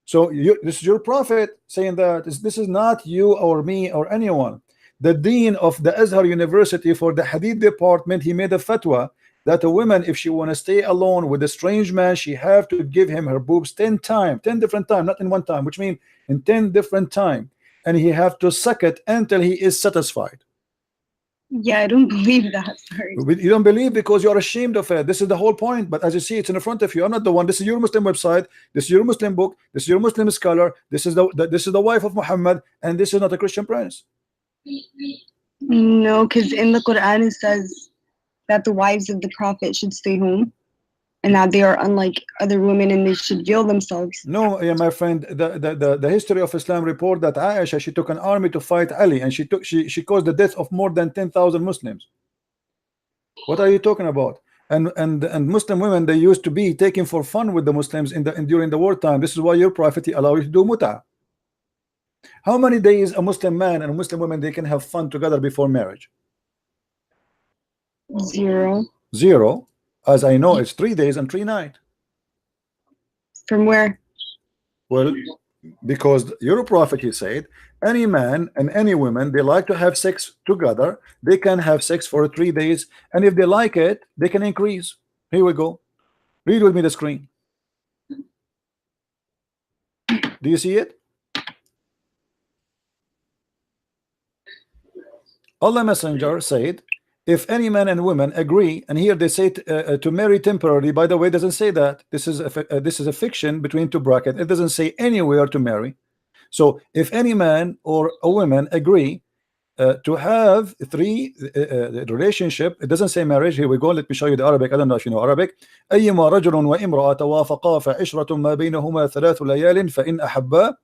So this is your prophet saying that. This is not you or me or anyone. The dean of the Azhar University for the Hadith department, he made a fatwa that a woman, if she want to stay alone with a strange man, she have to give him her boobs 10 times, 10 different times, not in one time, which means in 10 different times, and he have to suck it until he is satisfied. Yeah, I don't believe that. Sorry. You don't believe because you are ashamed of it. This is the whole point. But as you see, it's in front of you. I'm not the one. This is your Muslim website. This is your Muslim book. This is your Muslim scholar. This is the wife of Muhammad, and this is not a Christian prince. No, because in the Quran it says that the wives of the Prophet should stay home, and that they are unlike other women and they should veil themselves. No, yeah, my friend, the history of Islam report that Aisha, she took an army to fight Ali, and she caused the death of more than 10,000 Muslims. What are you talking about? And Muslim women, they used to be taken for fun with the Muslims during the wartime. This is why your prophet allowed you to do mut'ah. How many days a Muslim man and a Muslim woman they can have fun together before marriage? 0. 0. As I know, it's 3 days and 3 nights. From where? Well, because your prophet, he said, any man and any woman, they like to have sex together. They can have sex for 3 days, and if they like it, they can increase. Here we go. Read with me the screen. Do you see it? Allah Messenger said, if any man and woman agree, and here they say to marry temporarily. By the way, it doesn't say that. This is a fiction between two brackets. It doesn't say anywhere to marry. So if any man or a woman agree to have 3 relationship, it doesn't say marriage. Here we go. Let me show you the Arabic. I don't know if you know Arabic. أيما رجل وامرأة توافقا فعشرة ما بينهما 3 ليال فإن أحبا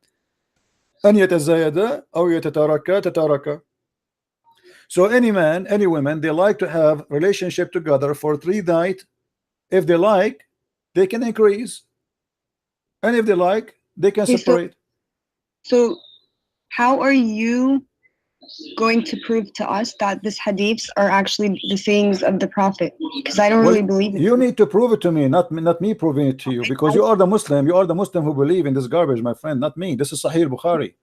أن يتزايد أو يتتارك تتارك. So any man, any woman, they like to have relationship together for 3 nights. If they like, they can increase, and if they like, they can Okay, separate. So how are you going to prove to us that these hadiths are actually the sayings of the Prophet? Because I don't Well, really believe it. you need to prove it to me, not me proving it to you, because you are the Muslim. You are the Muslim who believe in this garbage, my friend, not me. This is Sahih Bukhari.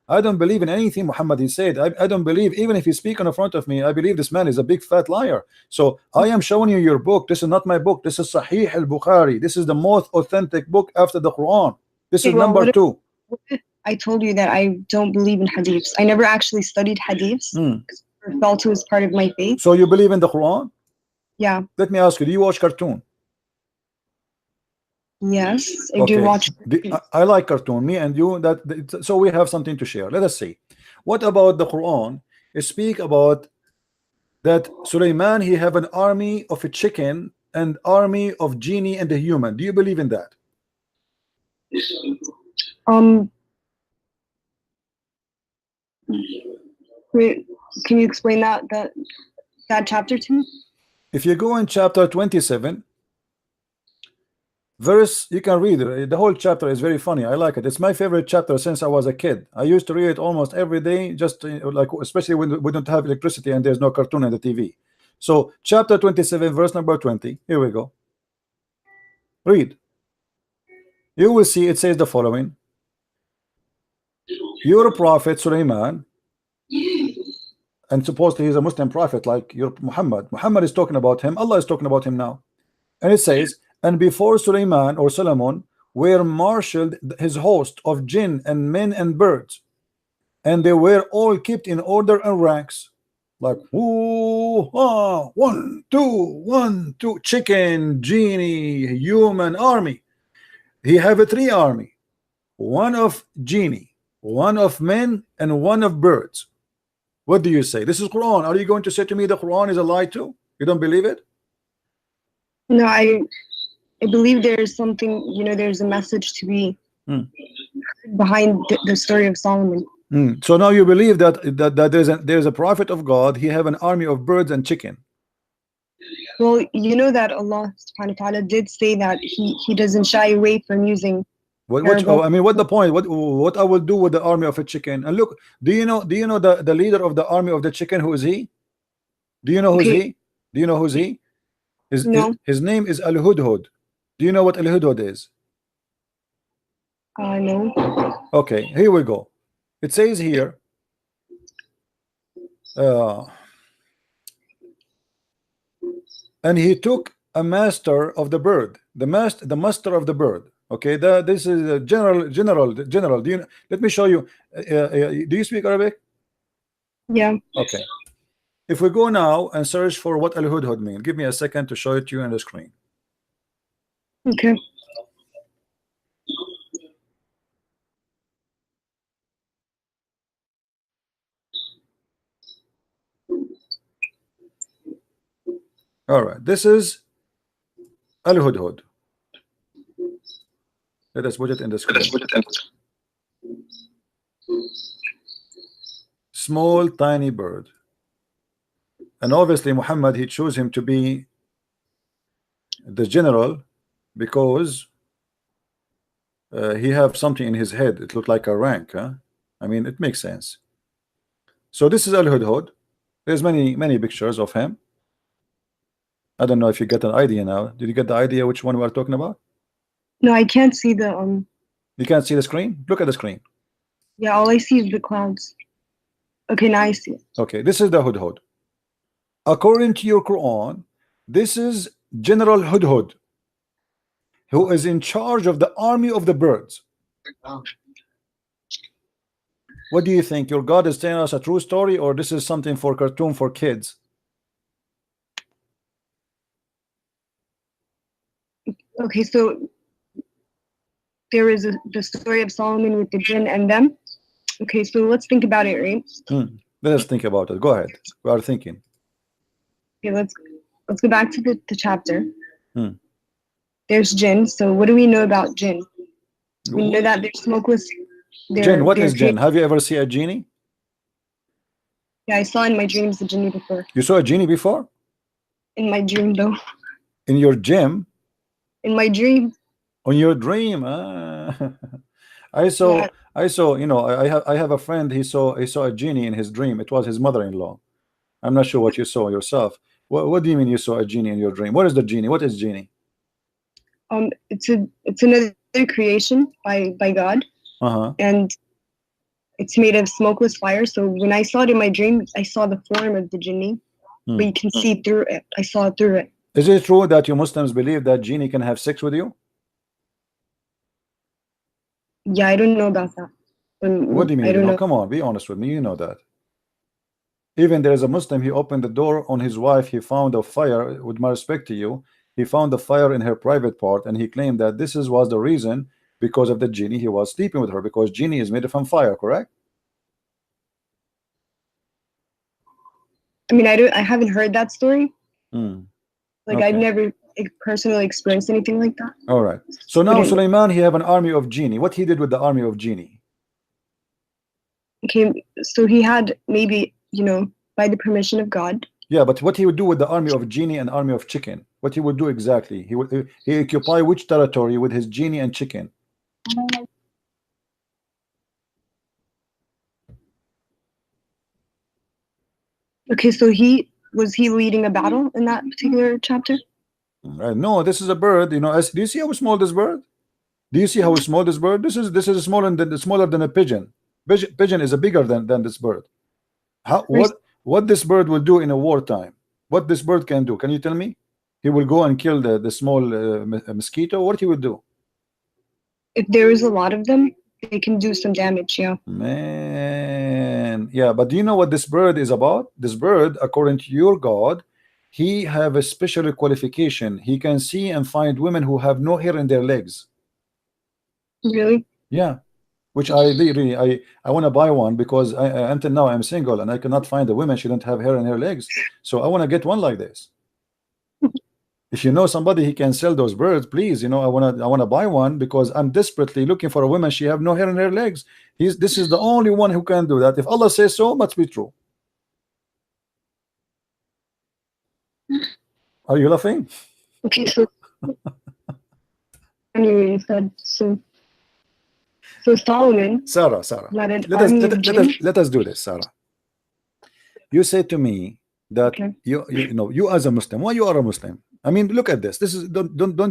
I don't believe in anything Muhammad he said. I don't believe, even if he speak in front of me, I believe this man is a big fat liar. So I am showing you your book. This is not my book. This is Sahih al-Bukhari. This is the most authentic book after the Quran. This is number 2. I told you that I don't believe in hadiths. I never actually studied hadiths because I felt it was part of my faith. So you believe in the Quran? Yeah. Let me ask you, do you watch cartoon? Yes, I do watch. I like cartoon. Me and you, so we have something to share. Let us see. What about the Quran? It speak about that Sulaiman, he have an army of a chicken and army of genie and a human. Do you believe in that? Wait, can you explain that chapter to me? If you go in chapter 27 verse, you can read it. The whole chapter is very funny. I like it. It's my favorite chapter since I was a kid. I used to read it almost every day, just like, especially when we don't have electricity and there's no cartoon on the TV. So chapter 27 verse number 20, here we go. Read. You will see it says the following: your prophet Sulaiman, and supposedly he's a Muslim prophet like your Muhammad is talking about him, Allah is talking about him now, and it says, and before Sulaiman or Solomon were marshaled his host of jinn and men and birds, and they were all kept in order and ranks, like 1 2 1 2, chicken, genie, human army. He have a 3 army, 1 of genie, 1 of men, and 1 of birds. What do you say? This is Quran. Are you going to say to me the Quran is a lie too? You don't believe it? No, I believe there's something, there's a message to be behind the story of Solomon. So now you believe that there's a prophet of God. He have an army of birds and chicken. Well, you know that Allah subhanahu wa ta'ala did say that he doesn't shy away from using I mean, what the point? What I will do with the army of a chicken? And look, do you know the leader of the army of the chicken? Who is he? Do you know who's he? Do you know who's he? His name is Al-Hudhud. Do you know what Al-Hudhud is? No. Okay, here we go. It says here, and he took a master of the bird, the master of the bird. Okay, this is a general. Do you? Let me show you. Do you speak Arabic? Yeah. Okay. If we go now and search for what Al-Hudhud means, give me a second to show it to you on the screen. Okay. All right, this is Al-Hudhud. Let us put it in the screen. Small, tiny bird. And obviously Muhammad, he chose him to be the general because he have something in his head. It looked like a rank, huh? I mean, it makes sense. So this is Al-Hudhud. There's many pictures of him. I don't know if you get an idea now. Did you get the idea which one we are talking about? No, I can't see the You can't see the screen? Look at the screen. Yeah, all I see is the clouds. Okay, now I see it. Okay, this is the Hudhud. According to your Quran, this is General Hudhud, who is in charge of the army of the birds. What do you think? Your God is telling us a true story, or this is something for cartoon for kids? Okay, so there is the story of Solomon with the jinn and them. Okay, so let's think about it, right? Let us think about it. Go ahead. We are thinking. Okay, let's go back to the chapter. There's jinn. So what do we know about jinn? We know that they're smokeless Jinn, what they're is jinn? Have you ever seen a genie? Yeah, I saw in my dreams the genie before. You saw a genie before? In my dream, though. In your gym? In my dream. On your dream? Ah. I saw, you know, I have a friend. He saw a genie in his dream. It was his mother-in-law. I'm not sure what you saw yourself. What do you mean you saw a genie in your dream? What is the genie? What is genie? It's another creation by God, and it's made of smokeless fire. So when I saw it in my dream, I saw the form of the genie, but you can see through it. I saw it through it. Is it true that you Muslims believe that genie can have sex with you? Yeah, I don't know about that. What do you mean? I don't know. Come on, be honest with me. You know that. Even there is a Muslim, he opened the door on his wife, he found a fire. With my respect to you, he found the fire in her private part, and he claimed that this was the reason, because of the genie he was sleeping with her, because genie is made from fire, correct? I mean, I haven't heard that story. Like Okay. I've never personally experienced anything like that. All right. So now Sulaiman, he have an army of genie. What he did with the army of genie? Okay, so he had maybe, you know, by the permission of God. Yeah, but what he would do with the army of genie and army of chicken? What he would do exactly? He occupy which territory with his genie and chicken? Okay, so was he leading a battle in that particular chapter? No, this is a bird. You know, do you see how small this bird? Do you see how small this bird? This is smaller than a pigeon. Pigeon is bigger than this bird. What this bird will do in a wartime? What this bird can do? Can you tell me? He will go and kill the small mosquito. What he will do? If there is a lot of them, they can do some damage. Yeah. Man, yeah. But do you know what this bird is about? This bird, according to your God, he have a special qualification. He can see and find women who have no hair in their legs. Really? Yeah. Which I want to buy one, because until now I'm single and I cannot find a woman. She don't have hair in her legs, so I want to get one like this. If you know somebody he can sell those birds, please. You know, I want to buy one, because I'm desperately looking for a woman. She have no hair in her legs. This is the only one who can do that. If Allah says so, must be true. Are you laughing? Okay, so anyway, you said so. So Solomon. Sarah, let us do this, Sarah. You said to me that you as a Muslim, why you are a Muslim? I mean, look at this. This is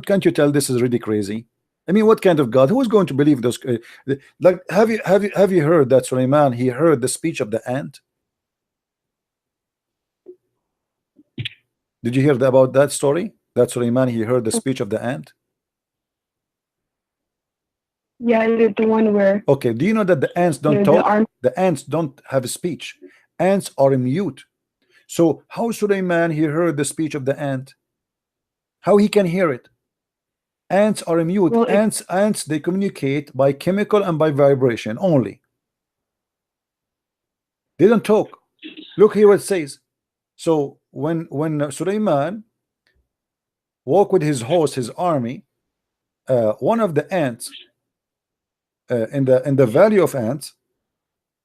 can't you tell this is really crazy? I mean, what kind of God? Who is going to believe those? Like, have you heard that Sulaiman, he heard the speech of the ant? Did you hear about that story? That Sulaiman, he heard the speech of the ant. Yeah, the one where. Okay, do you know that the ants don't talk? The ants don't have a speech. Ants are mute. So how Sulaiman he heard the speech of the ant? How he can hear it? Ants are mute. Well, ants they communicate by chemical and by vibration only. They don't talk. Look here what it says. So when Sulaiman walked with his host, his army, one of the ants in the valley of ants.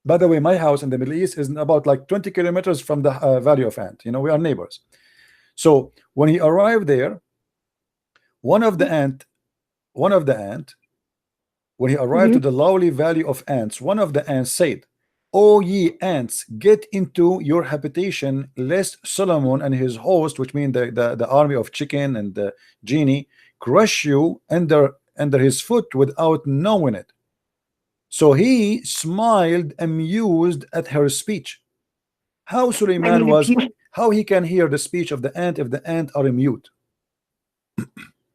By the way, my house in the Middle East is about like 20 kilometers from the valley of ant. You know, we are neighbors. So when he arrived there, one of the ant, when he arrived to the lowly valley of ants, one of the ants said, "O ye ants, get into your habitation, lest Solomon and his host," which mean the army of chicken and the genie, "crush you under his foot without knowing it." So he smiled, amused at her speech. How Sulaiman how he can hear the speech of the ant if the ant are mute?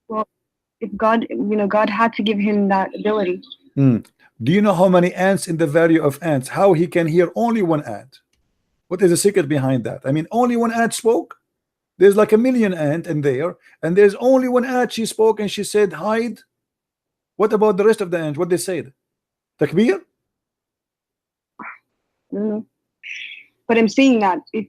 Well, if God, God had to give him that ability. Do you know how many ants in the valley of ants? How he can hear only one ant? What is the secret behind that? I mean, only one ant spoke. There's like a million ant in there, and there's only one ant. She spoke and she said, "Hide." What about the rest of the ants? What they said? Takbir? But I'm saying that if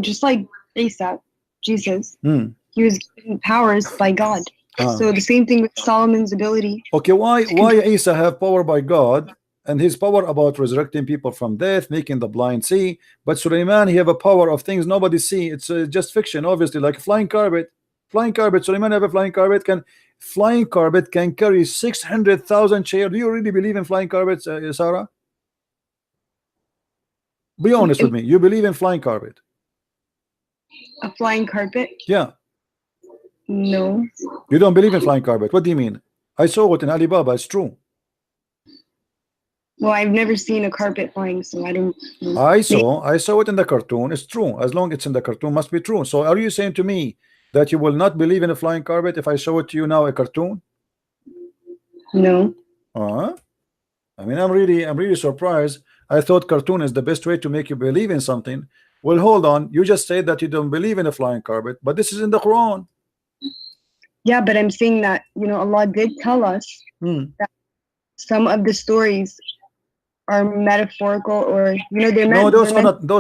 just like Isa, Jesus, he was given powers by God. So the same thing with Solomon's ability. Okay, why Isa have power by God and his power about resurrecting people from death, making the blind see. But Sulaiman, he have a power of things nobody see. It's just fiction, obviously, like a flying carpet. Flying carpet. Sulaiman have a flying carpet. Flying carpet can carry 600,000 chairs. Do you really believe in flying carpets, Sarah? Be honest with me. You believe in flying carpet? A flying carpet? Yeah. No. You don't believe in flying carpet? What do you mean? I saw it in Alibaba. It's true. Well, I've never seen a carpet flying, so I don't know. I saw it in the cartoon. It's true. As long as it's in the cartoon, must be true. So are you saying to me that you will not believe in a flying carpet if I show it to you now, a cartoon? No. I mean, I'm really surprised. I thought cartoon is the best way to make you believe in something. Well, hold on. You just said that you don't believe in a flying carpet, but this is in the Quran. Yeah, but I'm saying that, you know, Allah did tell us that some of the stories are metaphorical, or, you know, they're no, those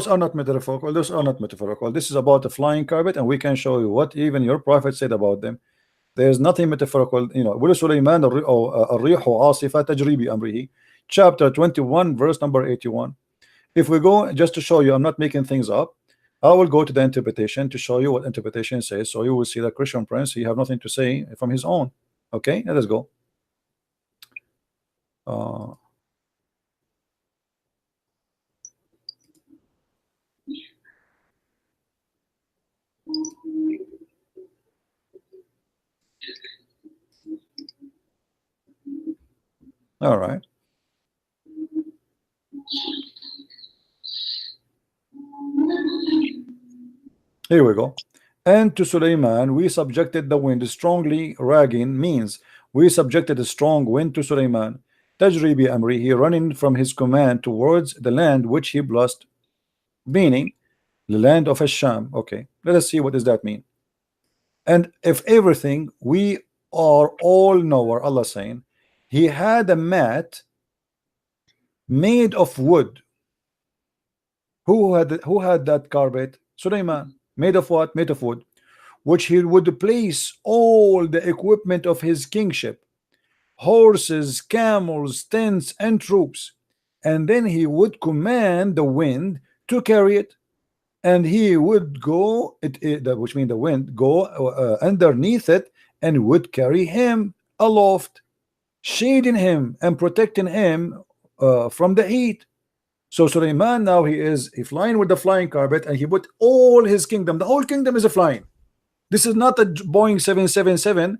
are not metaphorical. Those are not metaphorical. This is about a flying carpet, and we can show you what even your prophet said about them. There's nothing metaphorical. You know, Sulaiman ar-rihu asifa tajri bi amrihi, chapter 21, verse number 81. If we go, just to show you, I'm not making things up, I will go to the interpretation to show you what interpretation says. So you will see that Christian Prince, he have nothing to say from his own. Okay, let us go. All right. Here we go. And to Sulaiman we subjected the wind strongly. Ragging means we subjected a strong wind to Sulaiman. Tajri bi amri, he running from his command towards the land which he blessed, meaning the land of Asham. Okay, let us see what does that mean. And if everything, we are all knower, Allah saying, he had a mat made of wood. Who had that carpet? Sulaiman. Made of what? Made of wood, which he would place all the equipment of his kingship, horses, camels, tents, and troops, and then he would command the wind to carry it, and he would go, which means the wind, go underneath it, and would carry him aloft, shading him and protecting him from the heat. So Sulaiman now he flying with the flying carpet, and he put all his kingdom. The whole kingdom is a flying. This is not a Boeing 777.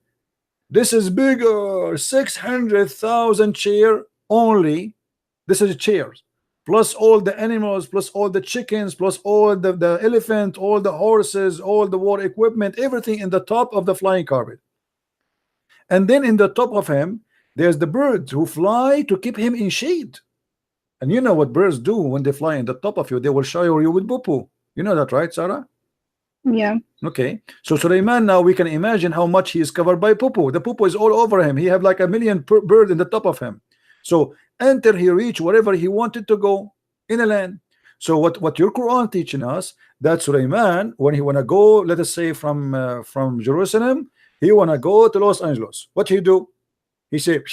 This is bigger, 600,000 chair only. This is chairs, plus all the animals, plus all the chickens, plus all the elephant, all the horses, all the war equipment, everything in the top of the flying carpet. And then in the top of him, there's the birds who fly to keep him in shade. And you know what birds do when they fly in the top of you? They will shower you with poo-poo. You know that, right, Sarah? Yeah. Okay. So Sulaiman, now we can imagine how much he is covered by poo-poo. The poo-poo is all over him. He have like 1 million bird in the top of him. So until he reach wherever he wanted to go in the land. So what your Quran teaching us, that Sulaiman, when he wanna go, let us say from Jerusalem, he wanna go to Los Angeles. What he do? He say,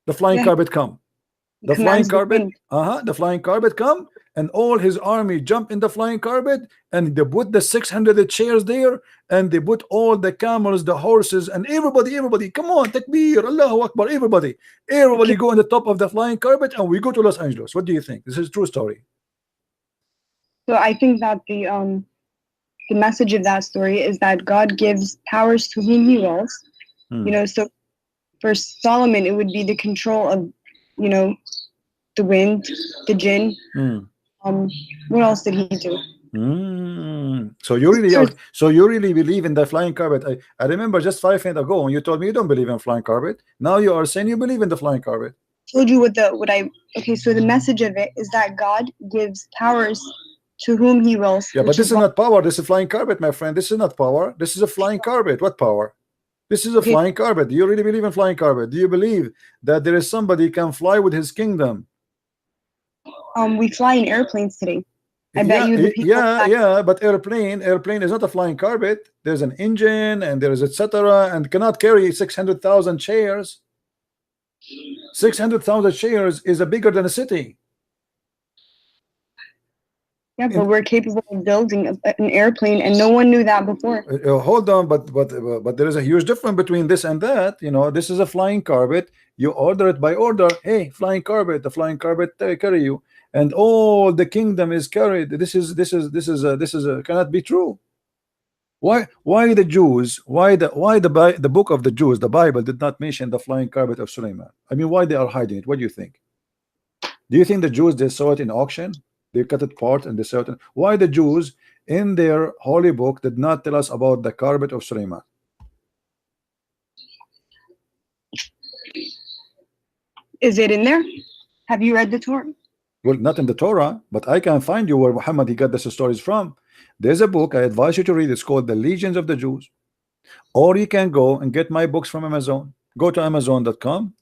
the flying carpet come. The flying carpet, the flying carpet come, and all his army jump in the flying carpet, and they put the 600 chairs there, and they put all the camels, the horses, and everybody, come on, takbir, Allahu Akbar, everybody go on the top of the flying carpet, and we go to Los Angeles. What do you think? This is a true story. So I think that the message of that story is that God gives powers to whom he wills. You know, so for Solomon, it would be the control of, you know, the wind, the jinn. What else did he do? So you really believe in the flying carpet? I remember just 5 minutes ago when you told me you don't believe in flying carpet. Now you are saying you believe in the flying carpet. Told you okay, so the message of it is that God gives powers to whom he wills. Yeah, but this is not power. This is flying carpet, my friend. This is not power. This is a flying carpet. What power? This is a flying carpet. Do you really believe in flying carpet? Do you believe that there is somebody can fly with his kingdom? We fly in airplanes today. I bet you the people but airplane is not a flying carpet. There's an engine and there is etc. and cannot carry 600,000 chairs. 600,000 shares is bigger than a city. Yeah, but we're capable of building an airplane, and no one knew that before. Hold on, but there is a huge difference between this and that. You know, this is a flying carpet. You order it by order. Hey, flying carpet, the flying carpet carry you, and all the kingdom is carried. This cannot be true. Why the Jews? Why the book of the Jews, the Bible, did not mention the flying carpet of Suleiman? I mean, why they are hiding it? What do you think? Do you think the Jews, they saw it in auction? They cut it apart and they sell it. Why the Jews in their holy book did not tell us about the carpet of Suleiman? Is it in there? Have you read the Torah? Well, not in the Torah, but I can find you where Muhammad he got these stories from. There's a book I advise you to read. It's called The Legions of the Jews. Or you can go and get my books from Amazon. Go to Amazon.com,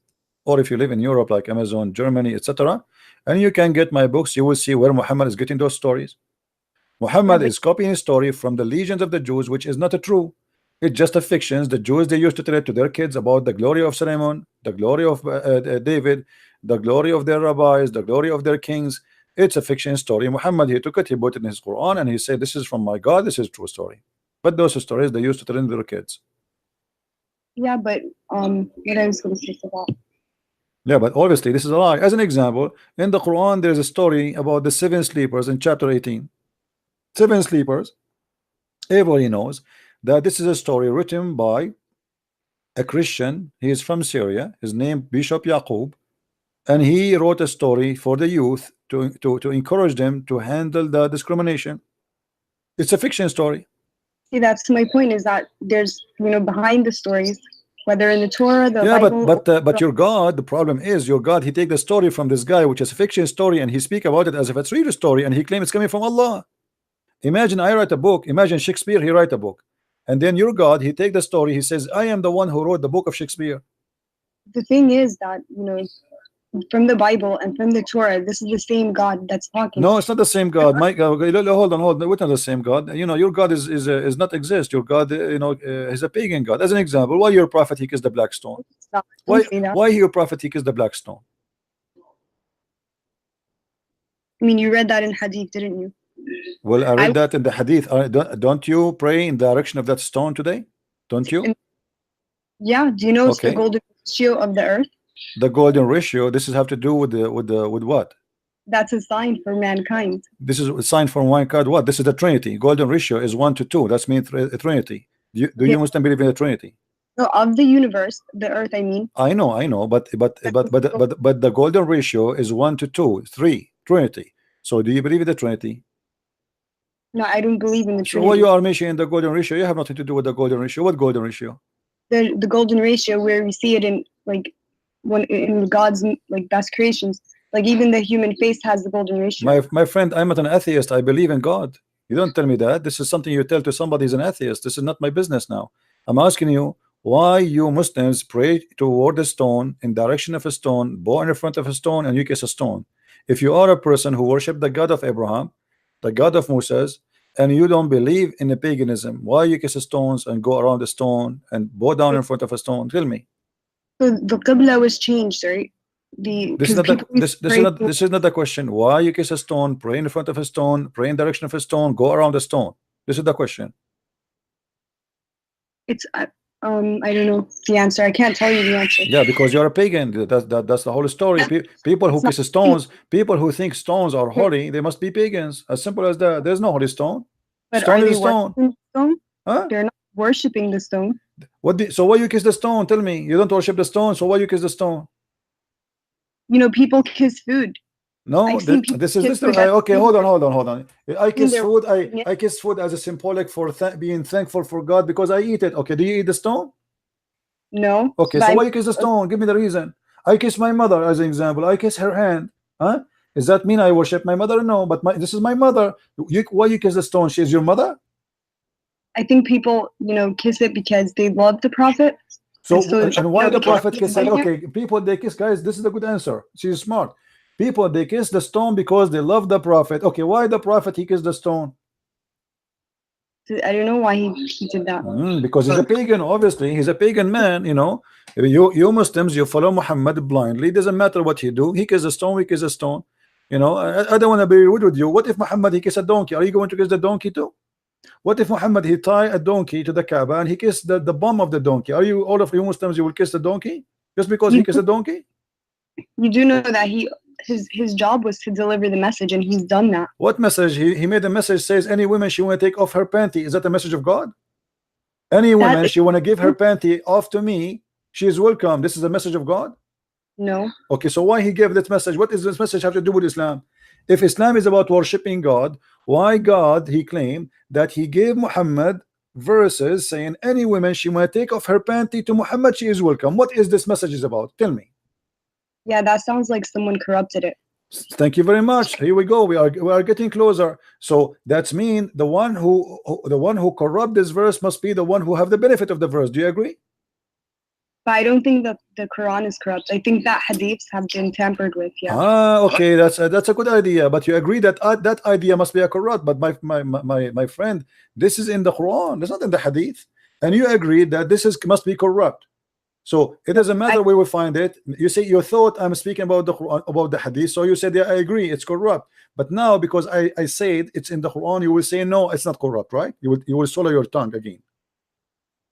or if you live in Europe like Amazon, Germany, etc., and you can get my books. You will see where Muhammad is getting those stories. Muhammad is copying a story from the Legions of the Jews, which is not a true. It's just a fiction. The Jews, they used to tell it to their kids about the glory of Solomon, the glory of David, the glory of their rabbis, the glory of their kings. It's a fiction story. Muhammad, he took it, he put it in his Quran, and he said, this is from my God, this is a true story. But those stories they used to tell in their kids. Yeah, but what I was going to say about. Yeah, but obviously this is a lie. As an example, in the Quran there is a story about the 7 sleepers in chapter 18. 7 sleepers. Everybody knows that this is a story written by a Christian. He is from Syria. His name Bishop Yaqub, and he wrote a story for the youth to encourage them to handle the discrimination. It's a fiction story. See, that's my point, is that there's, behind the stories, whether in the Torah, the yeah, Bible, but your God, the problem is your God, he take the story from this guy, which is a fiction story, and he speak about it as if it's real story, and he claims it's coming from Allah. Imagine I write a book. Imagine Shakespeare, he write a book, and then your God, he take the story, he says, I am the one who wrote the book of Shakespeare. The thing is that, from the Bible and from the Torah, this is the same God that's talking. No, it's not the same God. Mike, hold on. We're not the same God. Your God is not exist. Your God, is a pagan God. As an example, why your prophet he kissed the black stone? Why your prophet he kissed the black stone? I mean, you read that in Hadith, didn't you? Well, I read that in the Hadith. Don't you pray in the direction of that stone today? Don't you? Yeah. Do you know it's the golden ratio of the earth? The golden ratio. This is have to do with what? That's a sign for mankind. This is a sign for mankind. What? This is the Trinity. Golden ratio is 1 to 2. That's mean Trinity. Do you Muslim believe in the Trinity? No, of the universe, the earth. I mean. I know. But the golden ratio is 1 to 2, 3. Trinity. So do you believe in the Trinity? No, I don't believe in the Trinity. So why you are mentioning the golden ratio? You have nothing to do with the golden ratio. What golden ratio? The golden ratio, where we see it in when in God's best creations, even the human face has the golden ratio. My friend, I'm not an atheist. I believe in God. You don't tell me that. This is something you tell to somebody who's an atheist. This is not my business now. I'm asking you why you Muslims pray toward a stone, in direction of a stone, bow in front of a stone, and you kiss a stone. If you are a person who worship the God of Abraham, the God of Moses, and you don't believe in the paganism, why you kiss stones and go around the stone and bow down in front of a stone? Tell me. So the Qibla was changed, right? This is not the question. Why you kiss a stone, pray in front of a stone, pray in direction of a stone, go around the stone? This is the question. It's I don't know the answer. I can't tell you the answer. Yeah, because you're a pagan. That's the whole story. People who kiss stones, people who think stones are holy, they must be pagans. As simple as that. There's no holy stone. But stone are is they stone. worshiping the stone? Huh? They're not worshiping the stone. So why you kiss the stone? Tell me. You don't worship the stone, so why you kiss the stone? People kiss food. No, this is okay. Hold on. I kiss food. I kiss food as a symbolic for being thankful for God because I eat it. Okay, do you eat the stone? No. Okay, so why you kiss the stone? Give me the reason. I kiss my mother as an example. I kiss her hand. Huh? Does that mean I worship my mother? No, but this is my mother. Why you kiss the stone? She is your mother? I think people, kiss it because they love the prophet. So and why the prophet kiss it? Okay, people they kiss, guys. This is a good answer. She's smart. People they kiss the stone because they love the prophet. Okay, why the prophet he kissed the stone? I don't know why he did that. Because he's a pagan. Obviously, he's a pagan man. You know, you Muslims, you follow Muhammad blindly. Doesn't matter what he do. He kills a stone. We kiss a stone. You know, I don't want to be rude with you. What if Muhammad he kiss a donkey? Are you going to kiss the donkey too? What if Muhammad he tie a donkey to the Kaaba and he kissed the bum of the donkey? Are you, all of you Muslims, you will kiss the donkey just because he kissed a donkey? You do know that his job was to deliver the message, and he's done that. What message? He made a message says any woman she want to take off her panty. Is that a message of God? Any woman she want to give her panty off to me, she is welcome. This is a message of God? No. Okay, so why he gave this message? What does this message have to do with Islam? If Islam is about worshiping God, why God he claimed that he gave Muhammad verses saying any woman she might take off her panty to Muhammad, she is welcome? What is this message is about? Tell me. Yeah, that sounds like someone corrupted it. Thank you very much. Here we go. We are getting closer. So that's mean the one who corrupt this verse must be the one who have the benefit of the verse. Do you agree? But I don't think that the Quran is corrupt. I think that hadiths have been tampered with. Yeah. Okay, that's a good idea. But you agree that that idea must be a corrupt. But my friend, this is in the Quran. It's not in the hadith. And you agree that this must be corrupt. So it doesn't matter where we find it. You say you thought I'm speaking about the Quran, about the hadith. So you said, yeah, I agree, it's corrupt. But now because I said it's in the Quran, you will say no, it's not corrupt, right? You will swallow your tongue again.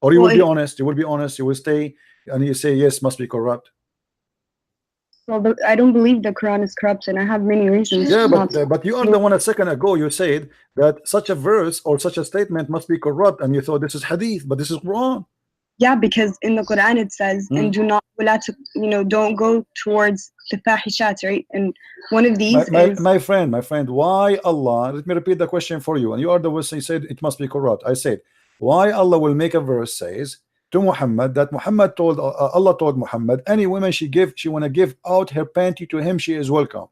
Or you will be honest. You will be honest. You will stay and you say yes, must be corrupt. Well, I don't believe the Quran is corrupt, and I have many reasons. Yeah, but you are the one a second ago you said that such a verse or such a statement must be corrupt, and you thought this is hadith, but this is Quran. Yeah, because in the Quran it says, and do not, don't go towards the fahishat, right? And one of these is my friend, why Allah? Let me repeat the question for you. And you are the one who said it must be corrupt. I said, why Allah will make a verse says to Muhammad that Muhammad told Allah told Muhammad any woman she want to give out her panty to him, she is welcome.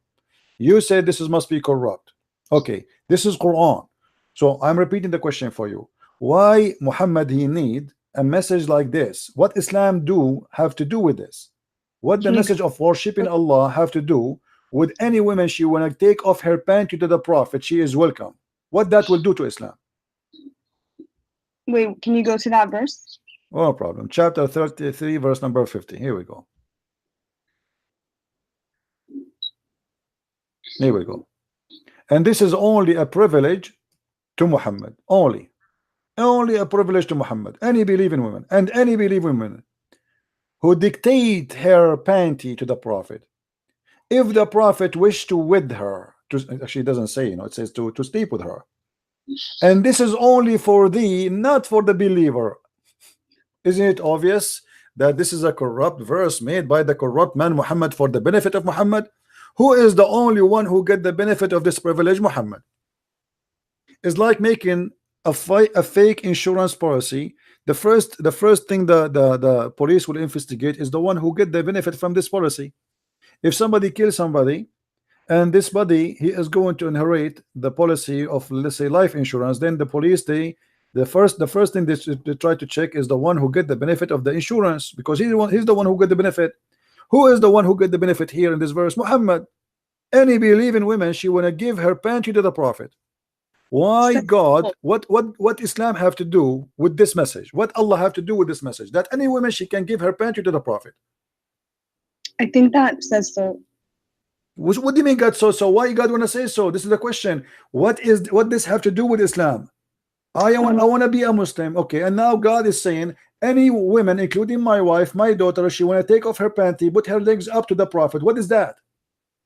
You said this must be corrupt. Okay, this is Quran. So I'm repeating the question for you. Why Muhammad he need a message like this? What Islam have to do with this? What the message of worshiping Allah have to do with any woman she want to take off her panty to the Prophet, she is welcome? What that will do to Islam? Wait, can you go to that verse? No problem. Chapter 33 verse number 50. Here we go. Here we go. And this is only a privilege to Muhammad. Only a privilege to Muhammad. Any believing woman and any believing woman who dictate her panty to the Prophet, if the Prophet wished to with her, actually it doesn't say, it says to sleep with her, and this is only for thee, not for the believer. Isn't it obvious that this is a corrupt verse made by the corrupt man Muhammad for the benefit of Muhammad? Who is the only one who get the benefit of this privilege? Muhammad. It's like making a fake insurance policy. The first thing the police will investigate is the one who get the benefit from this policy. If somebody kills somebody and this body he is going to inherit the policy of, let's say, life insurance, then the police the first thing they try to check is the one who get the benefit of the insurance, because he's the one who get the benefit. Who is the one who get the benefit here in this verse? Muhammad. Any believing woman she want to give her panty to the Prophet. Why God? What Islam have to do with this message? What Allah have to do with this message? That any woman she can give her panty to the Prophet. I think that says so. What do you mean God so? Why God want to say so? This is the question. What this have to do with Islam? I want to be a Muslim. Okay, and now God is saying any woman, including my wife, my daughter, she want to take off her panty, put her legs up to the Prophet. What is that?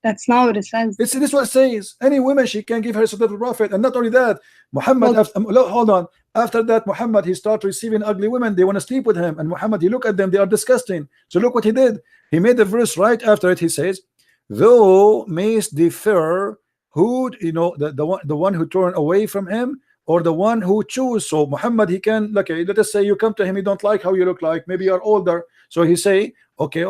That's not what it says. This is what it says. Any woman she can give her to the Prophet. And not only that, Muhammad, hold on. After that, Muhammad, he started receiving ugly women. They want to sleep with him. And Muhammad, he look at them. They are disgusting. So look what he did. He made a verse right after it. He says, "Thou mayst defer who, the one who turn away from him, or the one who choose." So Muhammad, he can, okay, let us say you come to him, you don't like how you look like, maybe you're older. So he say, okay,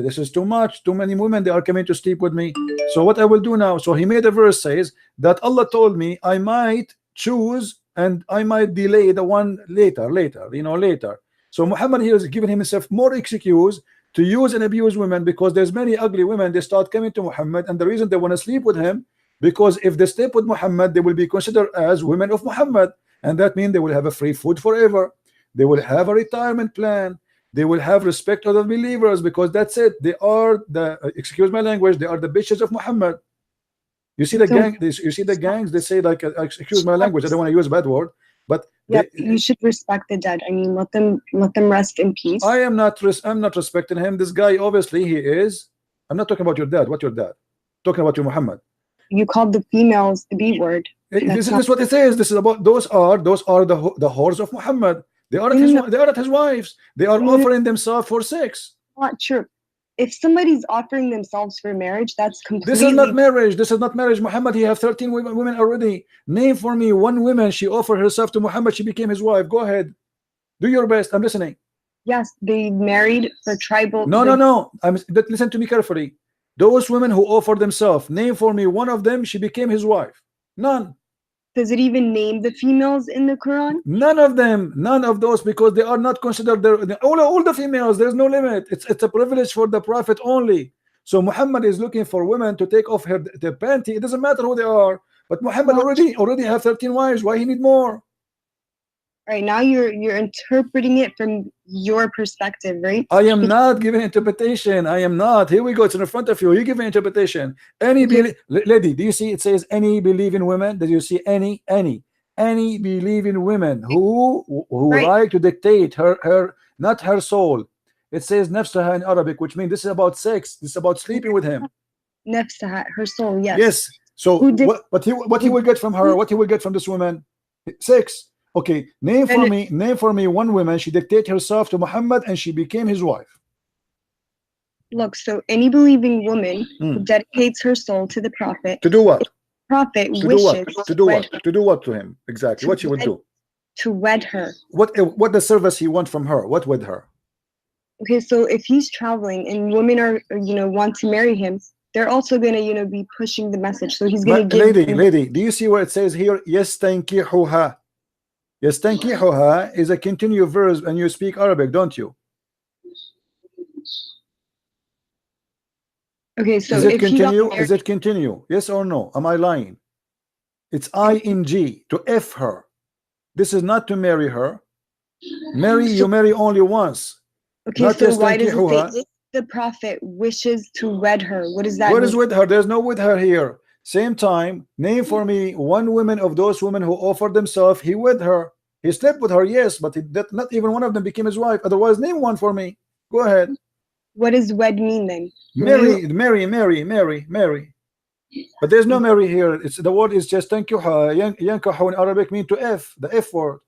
this is too much, too many women, they are coming to sleep with me. So what I will do now? So he made a verse says that Allah told me I might choose and I might delay the one later. So Muhammad here is giving himself more excuse to use and abuse women, because there's many ugly women, they start coming to Muhammad, and the reason they want to sleep with him, because if they sleep with Muhammad, they will be considered as women of Muhammad. and that means they will have a free food forever. They will have a retirement plan. They will have respect of the believers, because that's it. They are the excuse my language, they are the bitches of Muhammad. You see the gang, you see the gangs, they say like excuse my language, I don't want to use a bad word, but yeah, you should respect the dead. I mean, let them rest in peace. I'm not respecting him. This guy, obviously he is. I'm not talking about your dad. What your dad? Talking about your Muhammad. You called the females the B word. This is what it says. This is about those are the whores of Muhammad. They are not his wives. They are offering themselves for sex. Not true. If somebody's offering themselves for marriage, that's completely. This is not marriage. This is not marriage. Muhammad, he have 13 women already. Name for me one woman she offered herself to Muhammad. She became his wife. Go ahead. Do your best. I'm listening. Yes, they married for tribal. No. Listen to me carefully. Those women who offered themselves, name for me one of them. She became his wife. None. Does it even name the females in the Quran? None of them. None of those, because they are not considered all the females. There's no limit. It's a privilege for the Prophet only. So Muhammad is looking for women to take off their panty. It doesn't matter who they are. But Muhammad already have 13 wives. Why he need more? All right, now you're interpreting it from your perspective, right? I am not giving interpretation. I am not. Here we go. It's in front of you. You give an interpretation. Lady, do you see it says any believing women? Did you see any believing women who like to dictate her not her soul? It says nafsaha in Arabic, which means this is about sex. This is about sleeping with him. Nafsaha, her soul, yes. Yes. So what he will get from her? What he will get from this woman? Sex. Okay, name for me one woman she dictated herself to Muhammad and she became his wife. Look, so any believing woman who dedicates her soul to the Prophet. To do what? Prophet to wishes do what? To do what to him? Exactly. What she would do? To wed her. What the service he want from her? What with her? Okay, so if he's traveling and women are want to marry him, they're also gonna be pushing the message. So he's gonna give lady, do you see where it says here? Yastankihuha. Yastankihuha is a continuous verb, and you speak Arabic, don't you? Okay, so is it continue? Is it continue? Yes or no? Am I lying? It's ing to f her. This is not to marry her. You marry only once. Okay, so why does it say if the Prophet wishes to wed her? What does that mean? What is with her? There's no with her here. Same time, name for me one woman of those women who offered themselves. He with her. He slept with her, yes, but not even one of them became his wife. Otherwise, name one for me. Go ahead. What does wed mean then? Marry. But there's no marry here. It's the word is just tankiha. Yankahu in Arabic mean to f, the f word.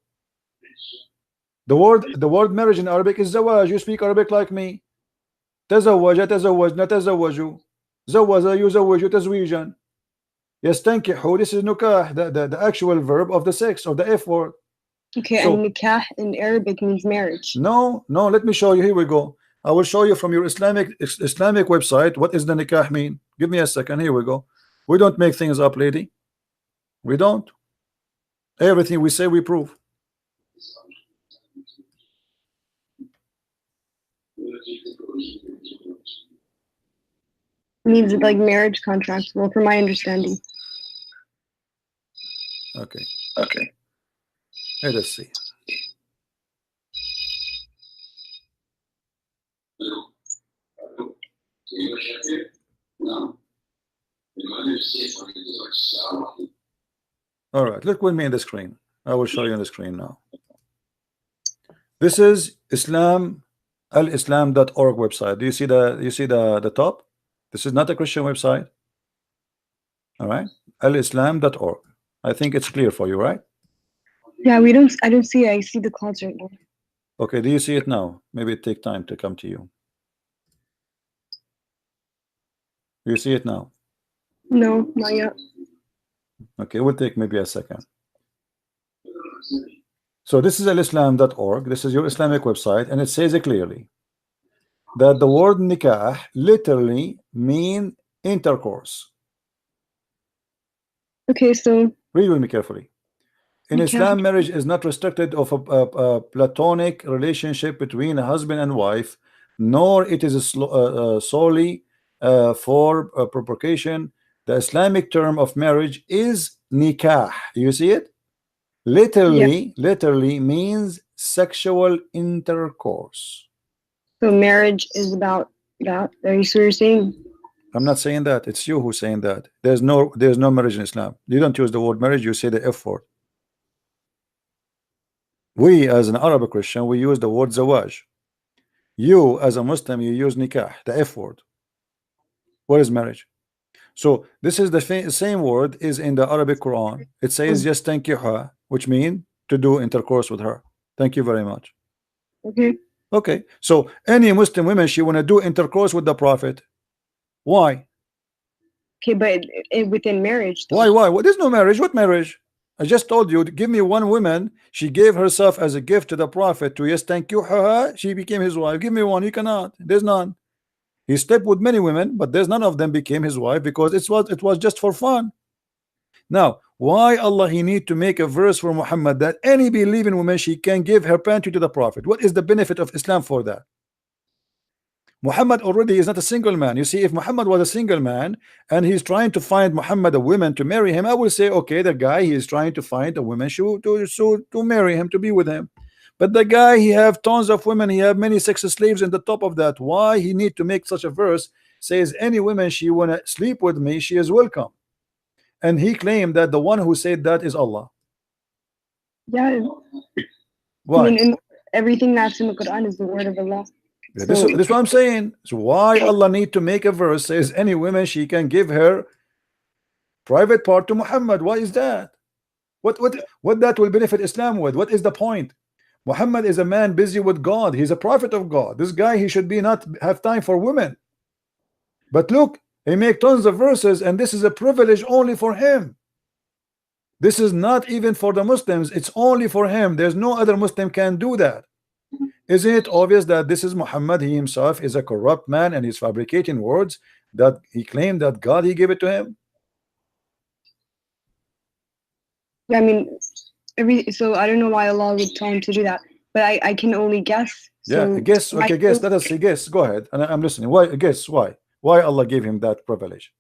The word marriage in Arabic is zawaj. You speak Arabic like me. تزوج تزوجنا تزوجوا زوج يزوج تزويجا. يستنكحوا, this is nukah, the actual verb of the sex, of the f word. Okay, so, and nikah in Arabic means marriage. No, let me show you. Here we go. I will show you from your Islamic website what is the nikah mean. Give me a second. Here we go. We don't make things up, lady. We don't. Everything we say we prove. Means like marriage contracts. Well, from my understanding. Okay. Let us see. All right, look with me in the screen. I will show you on the screen now. This is alislam.org website. Do you see the top? This is not a Christian website. All right, alislam.org. I think it's clear for you, right? Yeah, I don't see it. I see the clouds right now. Okay, do you see it now? Maybe it take time to come to you. You see it now? No, not yet. Okay, it will take maybe a second. So this is alislam.org. This is your Islamic website, and it says it clearly that the word nikah literally mean intercourse. Okay, so read with me carefully. In Islam, marriage is not restricted of a platonic relationship between a husband and wife, nor it is solely for procreation. The Islamic term of marriage is nikah. You see it? Literally means sexual intercourse. So marriage is about that. Are you sure you're saying? I'm not saying that. It's you who's saying that. There's no marriage in Islam. You don't use the word marriage. You say the F word. We, as an Arab Christian, we use the word zawaj. You, as a Muslim, you use nikah, the F word. What is marriage? So this is the same word is in the Arabic Quran. It says just tankiha, which means to do intercourse with her. Thank you very much. Okay. So any Muslim women, she want to do intercourse with the Prophet. Why? Okay, but within marriage. Why? Well, there's no marriage. What marriage? I just told you, give me one woman. She gave herself as a gift to the Prophet to yes, thank you. She became his wife. Give me one. You cannot. There's none. He slept with many women, but there's none of them became his wife because it was just for fun. Now, why Allah he need to make a verse for Muhammad that any believing woman she can give her panty to the Prophet? What is the benefit of Islam for that? Muhammad already is not a single man. You see, if Muhammad was a single man and he's trying to find Muhammad a woman to marry him, I will say, okay, the guy he is trying to find a woman to marry him, to be with him. But the guy, he have tons of women, he have many sex slaves in the top of that. Why he need to make such a verse? Says any woman she wanna sleep with me, she is welcome. And he claimed that the one who said that is Allah. Yeah. Why? I mean, everything that's in the Quran is the word of Allah. Yeah, this is what I'm saying. So why Allah need to make a verse says any woman she can give her private part to Muhammad? Why is that? What that will benefit Islam with? What is the point? Muhammad is a man busy with God. He's a prophet of God. This guy, he should be not have time for women. But look, he make tons of verses, and this is a privilege only for him. This is not even for the Muslims. It's only for him. There's no other Muslim can do that. Isn't it obvious that this is Muhammad? He himself is a corrupt man and he's fabricating words that he claimed that God he gave it to him. Yeah, I mean, so I don't know why Allah would tell him to do that, but I can only guess. So guess. Okay, guess. Let us see. Guess. Go ahead. And I'm listening. Why? Guess why? Why Allah gave him that privilege?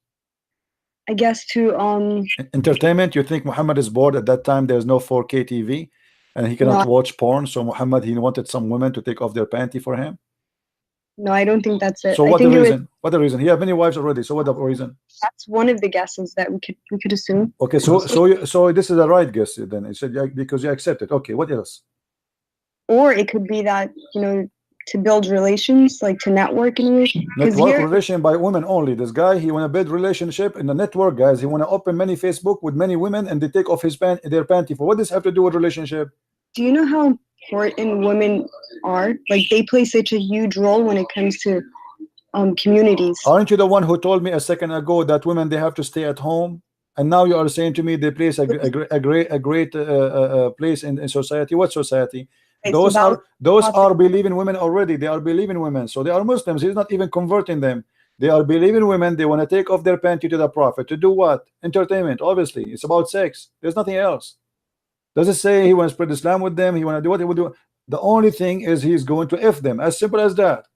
I guess to entertainment. You think Muhammad is bored at that time? There's no 4K TV. And he cannot watch porn, so Muhammad he wanted some women to take off their panty for him. No, I don't think that's it. So what the reason? What the reason? He have many wives already. So what the reason? That's one of the guesses that we could assume. Okay, so this is a right guess then. He said because you accept it. Okay, what else? Or it could be that to build relations, like to network in network relation by women only. This guy he want to build relationship in the network, guys. He want to open many Facebook with many women and they take off their panty for. What does this have to do with relationship? Do you know how important women are? Like they play such a huge role when it comes to communities. Aren't you the one who told me a second ago that women they have to stay at home? And now you are saying to me they place a great place in society. What society? Those are believing women already. They are believing women, so they are Muslims. He's not even converting them. They are believing women. They want to take off their panty to the Prophet to do what? Entertainment. Obviously, it's about sex. There's nothing else. Does it say he want to spread Islam with them? He want to do what he would do? The only thing is he's going to F them. As simple as that.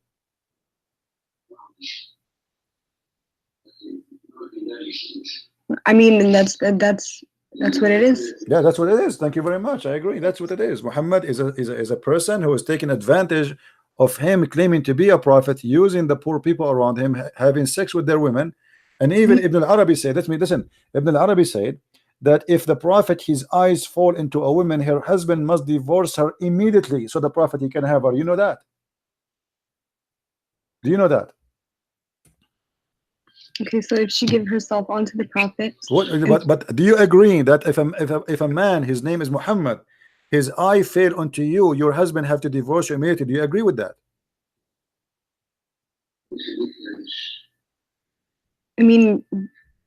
I mean, that's what it is. Yeah, that's what it is. Thank you very much. I agree. That's what it is. Muhammad is a person who is taking advantage of him claiming to be a prophet, using the poor people around him, having sex with their women. And even Ibn al-Arabi said, listen, Ibn al-Arabi said that if the prophet, his eyes fall into a woman, her husband must divorce her immediately so the prophet he can have her. You know that? Do you know that? Okay, so if she give herself onto the prophet, but do you agree that if a man, his name is Muhammad, his eye fell onto you, your husband have to divorce you immediately? Do you agree with that? I mean,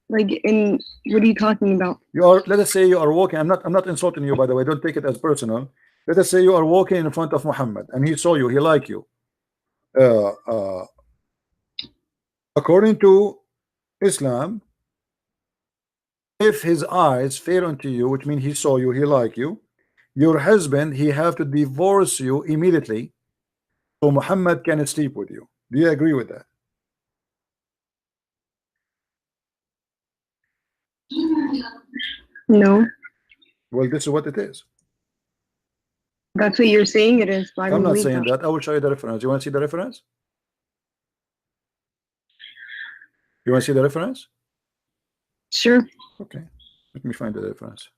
like, in what are you talking about? You are. Let us say you are walking. I'm not insulting you, by the way. Don't take it as personal. Let us say you are walking in front of Muhammad, and he saw you. He liked you. According to Islam, if his eyes fell onto you, which means he saw you, he liked you, your husband, he have to divorce you immediately so Muhammad can sleep with you. Do you agree with that? No. Well, this is what it is. That's what you're saying it is. But I don't I'm not believe saying that. that. I will show you the reference. You want to see the reference? You want to see the reference? Sure. Okay. Let me find the reference.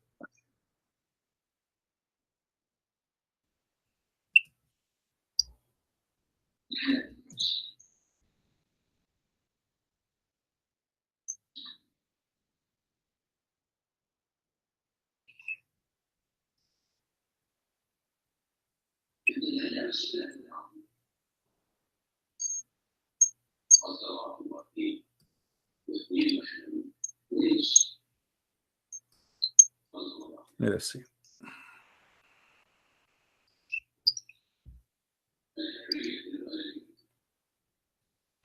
Let's see.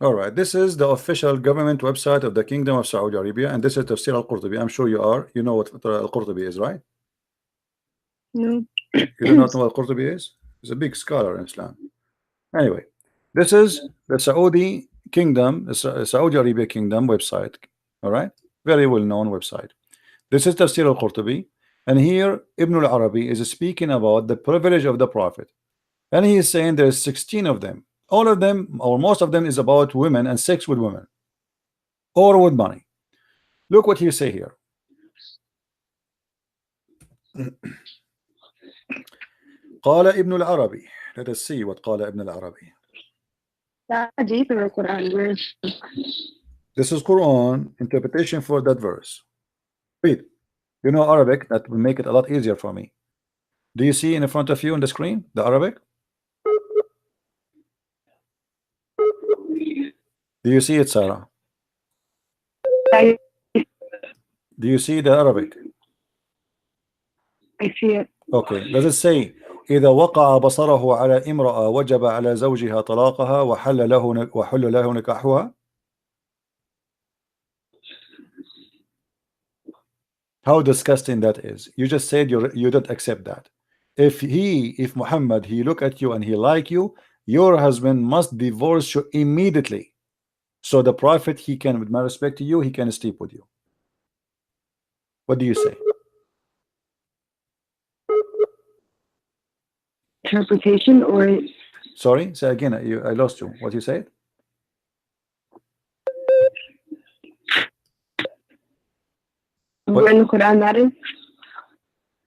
All right, this is the official government website of the Kingdom of Saudi Arabia, and this is Tafsir al-Qurtubi. I'm sure you know what al-Qurtubi is, right? No. You do not know what al-Qurtubi is? He's a big scholar in Islam. Anyway, this is the Saudi Kingdom, the Saudi Arabia Kingdom website. All right, very well-known website. This is Tafsir al-Qurtubi, and here Ibn al-Arabi is speaking about the privilege of the Prophet, and he is saying there's 16 of them. All of them, or most of them, is about women and sex with women or with money. Look what he say here. قال ابن العربي. Let us see what قال ابن العربي. Deep in the Quran. Where? This is Quran interpretation for that verse. Read. You know Arabic, that will make it a lot easier for me. Do you see in front of you on the screen the Arabic? Do you see it, Sarah? Do you see the Arabic? I see it. Okay, does it say إذا وقع بصره على امرأة وجب على زوجها طلاقها وحل له نكاحها? How disgusting that is. You just said you don't accept that. If Muhammad, he look at you and he like you, your husband must divorce you immediately. So the Prophet, he can, with my respect to you, he can sleep with you. What do you say? Interpretation or? Sorry, say again. I lost you. What you said? Where in the Quran that is?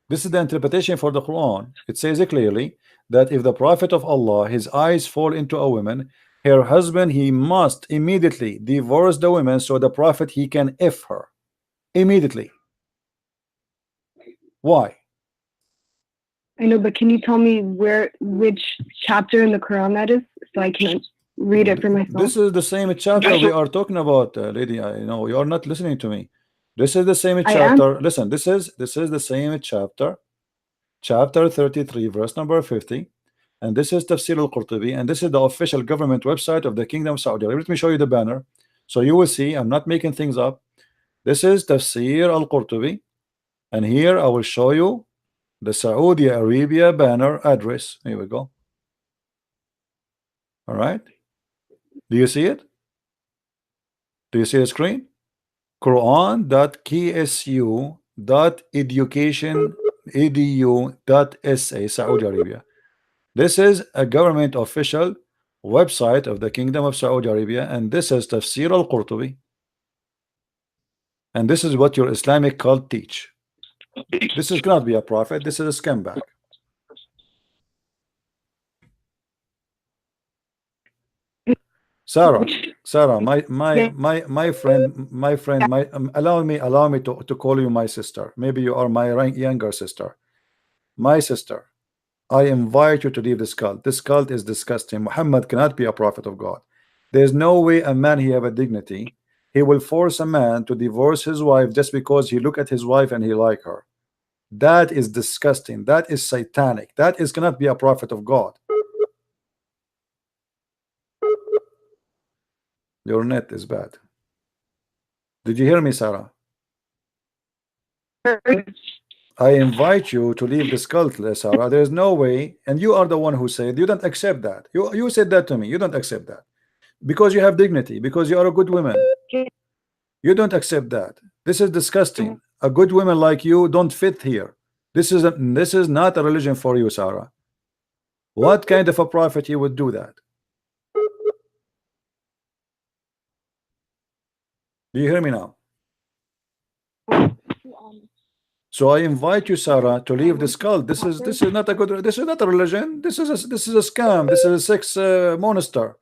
This is the interpretation for the Quran. It says clearly that if the Prophet of Allah, his eyes fall into a woman, her husband, he must immediately divorce the woman, so the Prophet, he can F her immediately. Why? I know, but can you tell me which chapter in the Quran that is, so I can read it for myself? This is the same chapter we are talking about, lady. I know you are not listening to me. This is the same chapter. Listen, this is the same chapter, chapter 33, verse number 50, and this is Tafsir al-Qurtubi, and this is the official government website of the Kingdom of Saudi Arabia. Let me show you the banner, so you will see I'm not making things up. This is Tafsir al-Qurtubi, and here I will show you the Saudi Arabia banner address. Here we go. All right. Do you see it? Do you see the screen? Quran.ksu.education.edu.sa, Saudi Arabia. This is a government official website of the Kingdom of Saudi Arabia, and this is Tafsir al-Qurtubi. And this is what your Islamic cult teach. This is cannot be a prophet. This is a scumbag. Sarah, my friend, allow me to call you my sister. Maybe you are my younger sister. My sister, I invite you to leave this cult. This cult is disgusting. Muhammad cannot be a prophet of God. There's no way a man, he have a dignity. He will force a man to divorce his wife just because he look at his wife and he like her. That is disgusting. That is satanic. That is cannot be a prophet of God. Your net is bad. Did you hear me, Sarah? I invite you to leave this cult, Sarah. There is no way, and you are the one who said you don't accept that. You said that to me. You don't accept that because you have dignity, because you are a good woman. You don't accept that. This is disgusting. A good woman like you don't fit here. This is not a religion for you, Sarah. What kind of a prophet he would do that? Do you hear me now? So I invite you, Sarah, to leave this cult. This is not a good. This is not a religion. This is a scam. This is a sex monster.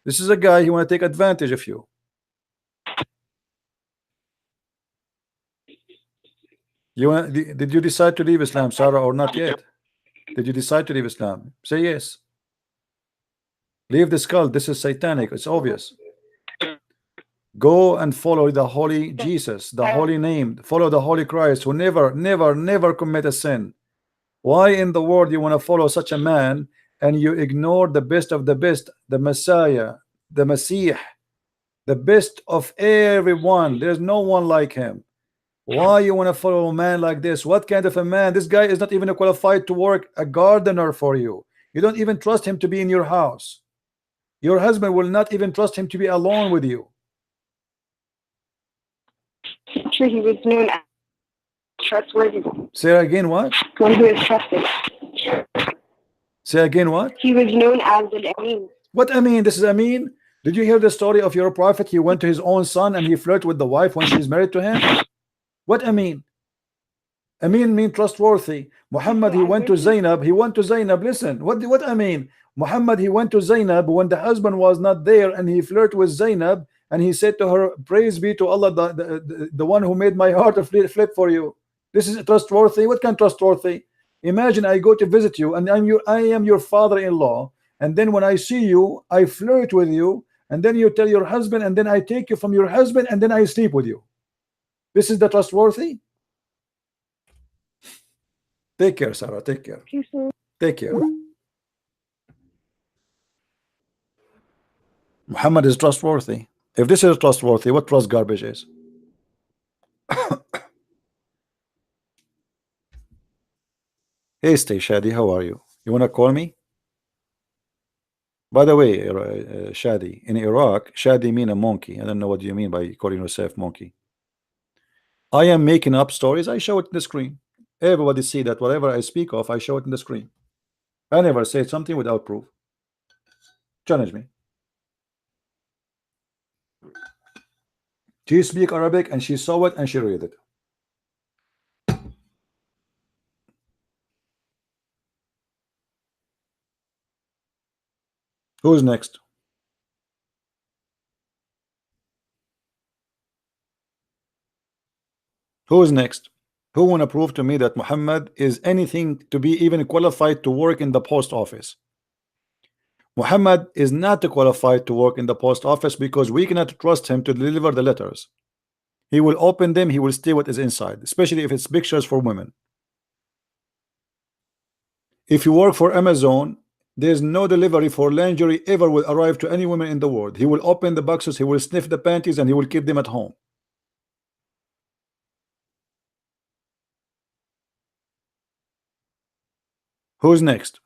This is a guy who want to take advantage of you. Did you decide to leave Islam, Sarah, or not yet? Did you decide to leave Islam? Say yes. Leave this cult. This is satanic. It's obvious. Go and follow the holy Jesus, the holy name. Follow the holy Christ, who never commit a sin. Why in the world you want to follow such a man and you ignore the best of the best, the Messiah, the Messiah, the best of everyone? There's no one like him. Why you want to follow a man like this? What kind of a man? This guy is not even qualified to work a gardener for you. You don't even trust him to be in your house. Your husband will not even trust him to be alone with you. Sure, he was known as trustworthy. Say again what? One who is trusted. Say again what? He was known as an Amin. What Amin? This is Amin. Did you hear the story of your prophet? He went to his own son and he flirted with the wife when she's married to him. What Amin? Amin mean trustworthy. Muhammad, he went to Zainab. He went to Zainab. Listen, what Amin? Muhammad, he went to Zainab when the husband was not there and he flirted with Zainab and he said to her, praise be to Allah, the one who made my heart flip for you. This is trustworthy. What kind of trustworthy? Imagine I go to visit you and I am your father-in-law, and then when I see you I flirt with you, and then you tell your husband, and then I take you from your husband, and then I sleep with you. This is the trustworthy? Take care, Sarah. Take care. Take care. Muhammad is trustworthy. If this is trustworthy, what trust garbage is? Hey, Stay Shadi, how are you? You want to call me? By the way, Shadi, in Iraq, Shadi mean a monkey. I don't know what you mean by calling yourself monkey. I am making up stories. I show it in the screen. Everybody see that whatever I speak of, I show it in the screen. I never say something without proof. Challenge me. She speak Arabic and she saw it and she read it. Who's next? Who's next? Who want to prove to me that Muhammad is anything to be even qualified to work in the post office? Muhammad is not qualified to work in the post office because we cannot trust him to deliver the letters. He will open them, he will steal what is inside, especially if it's pictures for women. If you work for Amazon, there's no delivery for lingerie ever will arrive to any woman in the world. He will open the boxes, he will sniff the panties, and he will keep them at home. Who's next?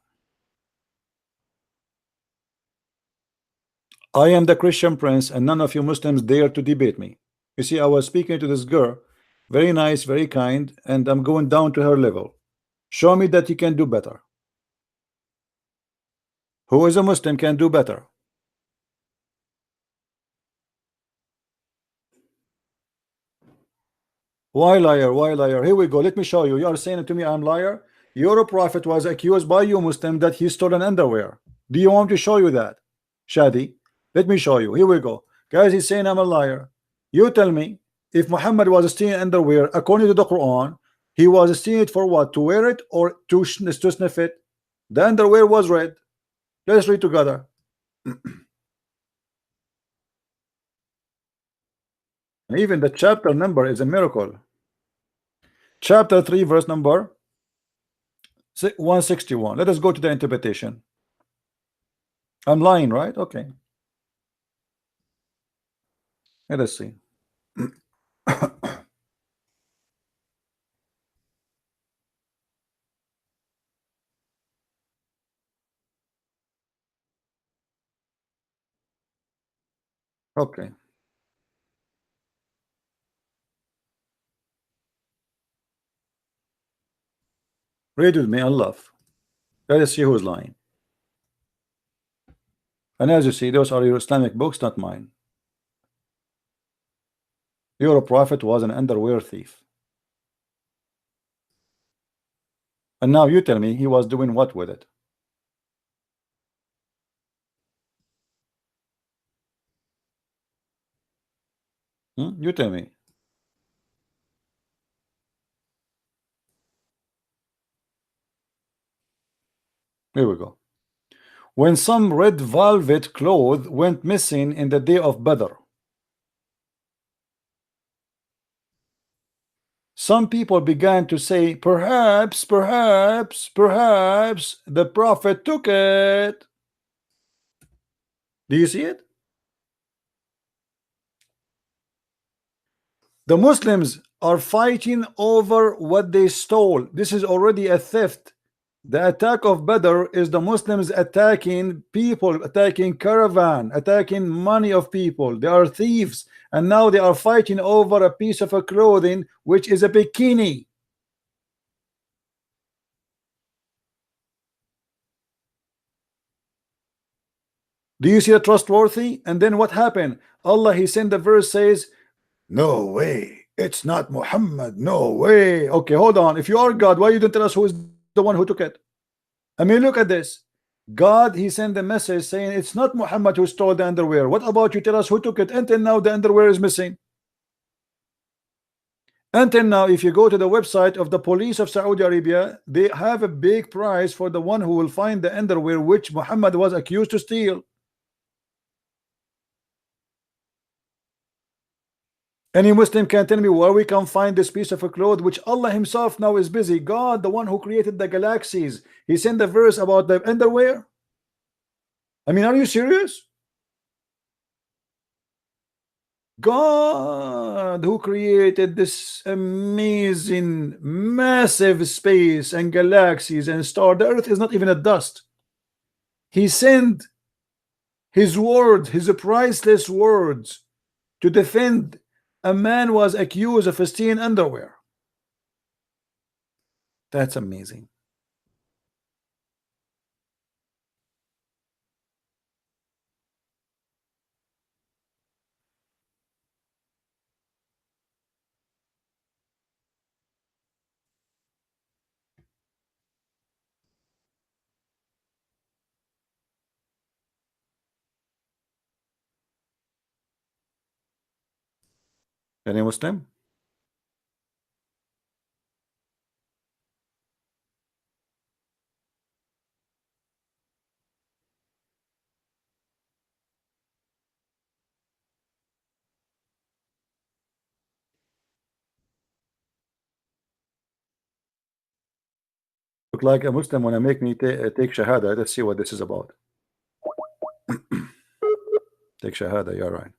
I am the Christian prince, and none of you Muslims dare to debate me. You see, I was speaking to this girl, very nice, very kind, and I'm going down to her level. Show me that you can do better. Who is a Muslim can do better? Why liar? Why liar? Here we go. Let me show you. You are saying to me I'm liar. Your prophet was accused by you Muslim that he stole an underwear. Do you want me to show you that? Shadi, let me show you. Here we go. Guys, he's saying I'm a liar. You tell me, if Muhammad was stealing underwear, according to the Quran, he was stealing it for what? To wear it or to sniff it? The underwear was red. Let's read together. And even the chapter number is a miracle. Chapter 3, verse number 161. Let us go to the interpretation. I'm lying, right? Okay. Let us see. Okay. Read with me and laugh. Let us see who's lying. And as you see, those are your Islamic books, not mine. Your prophet was an underwear thief. And now you tell me he was doing what with it? You tell me. Here we go. When some red velvet cloth went missing in the day of Badr, some people began to say, perhaps the prophet took it. Do you see it? The Muslims are fighting over what they stole. This is already a theft. The attack of Badr is the Muslims attacking people, attacking caravan, attacking money of people. They are thieves, and now they are fighting over a piece of a clothing which is a bikini. Do you see a trustworthy? And then what happened? Allah, he sent the verse, says, no way, it's not Muhammad, no way. Okay, hold on. If you are God, why you don't tell us who is the one who took it? I mean, look at this. God, he sent a message saying it's not Muhammad who stole the underwear. What about you tell us who took it? Until now the underwear is missing. Until now, if you go to the website of the police of Saudi Arabia, they have a big prize for the one who will find the underwear which Muhammad was accused to steal. Any Muslim can tell me where we can find this piece of a cloth which Allah himself now is busy. God, the one who created the galaxies, he sent a verse about the underwear. I mean, are you serious? God, who created this amazing massive space and galaxies and star, the earth is not even a dust. He sent his words, his priceless words, to defend a man was accused of stealing underwear. That's amazing. Any Muslim? Look like a Muslim when I make me take Shahada. Let's see what this is about. Take Shahada, you're right.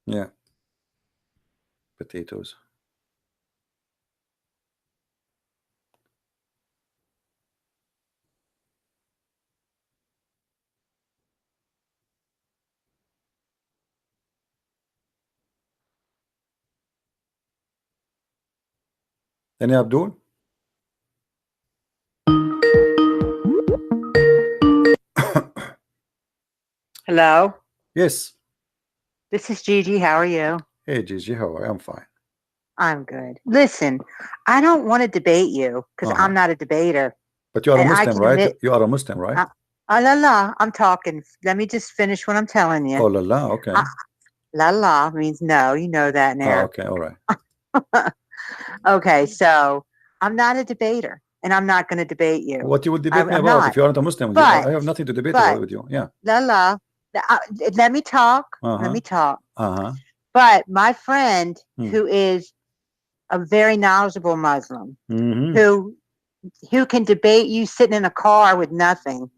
Yeah. Potatoes. Any Abdul? Hello. Yes. This is Gigi. How are you? Hey Gigi, how are you? I'm fine. I'm good. Listen, I don't want to debate you because I'm not a debater. But you are a And I Muslim, can right? admit- You are a Muslim, right? La la, I'm talking. Let me just finish what I'm telling you. Oh la la, okay. La la means no. You know that now. Oh, okay, all right. Okay, so I'm not a debater, and I'm not going to debate you. What you would debate me I'm about not. if you aren't a Muslim? But- I have nothing to debate but- about with you. Yeah. La la. Let me talk. Let me talk. But my friend, who is a very knowledgeable Muslim, who can debate you sitting in a car with nothing,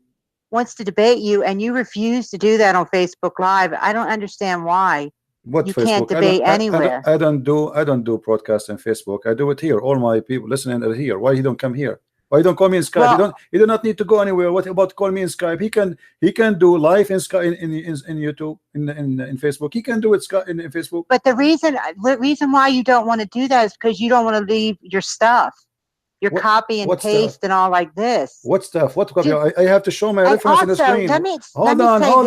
wants to debate you, and you refuse to do that on Facebook Live. I don't understand why. What You Facebook? can't debate anywhere. I don't do broadcast on Facebook. I do it here. All my people listening are here. Why he don't come here? Why don't call me in Skype? Well, he do not need to go anywhere. What about call me in Skype? He can do live in Skype in YouTube in Facebook. He can do it in Facebook. But the reason why you don't want to do that is because you don't want to leave your stuff. Your copy and paste stuff? And all like this. What stuff? What copy? I have to show my reference in the screen. Hold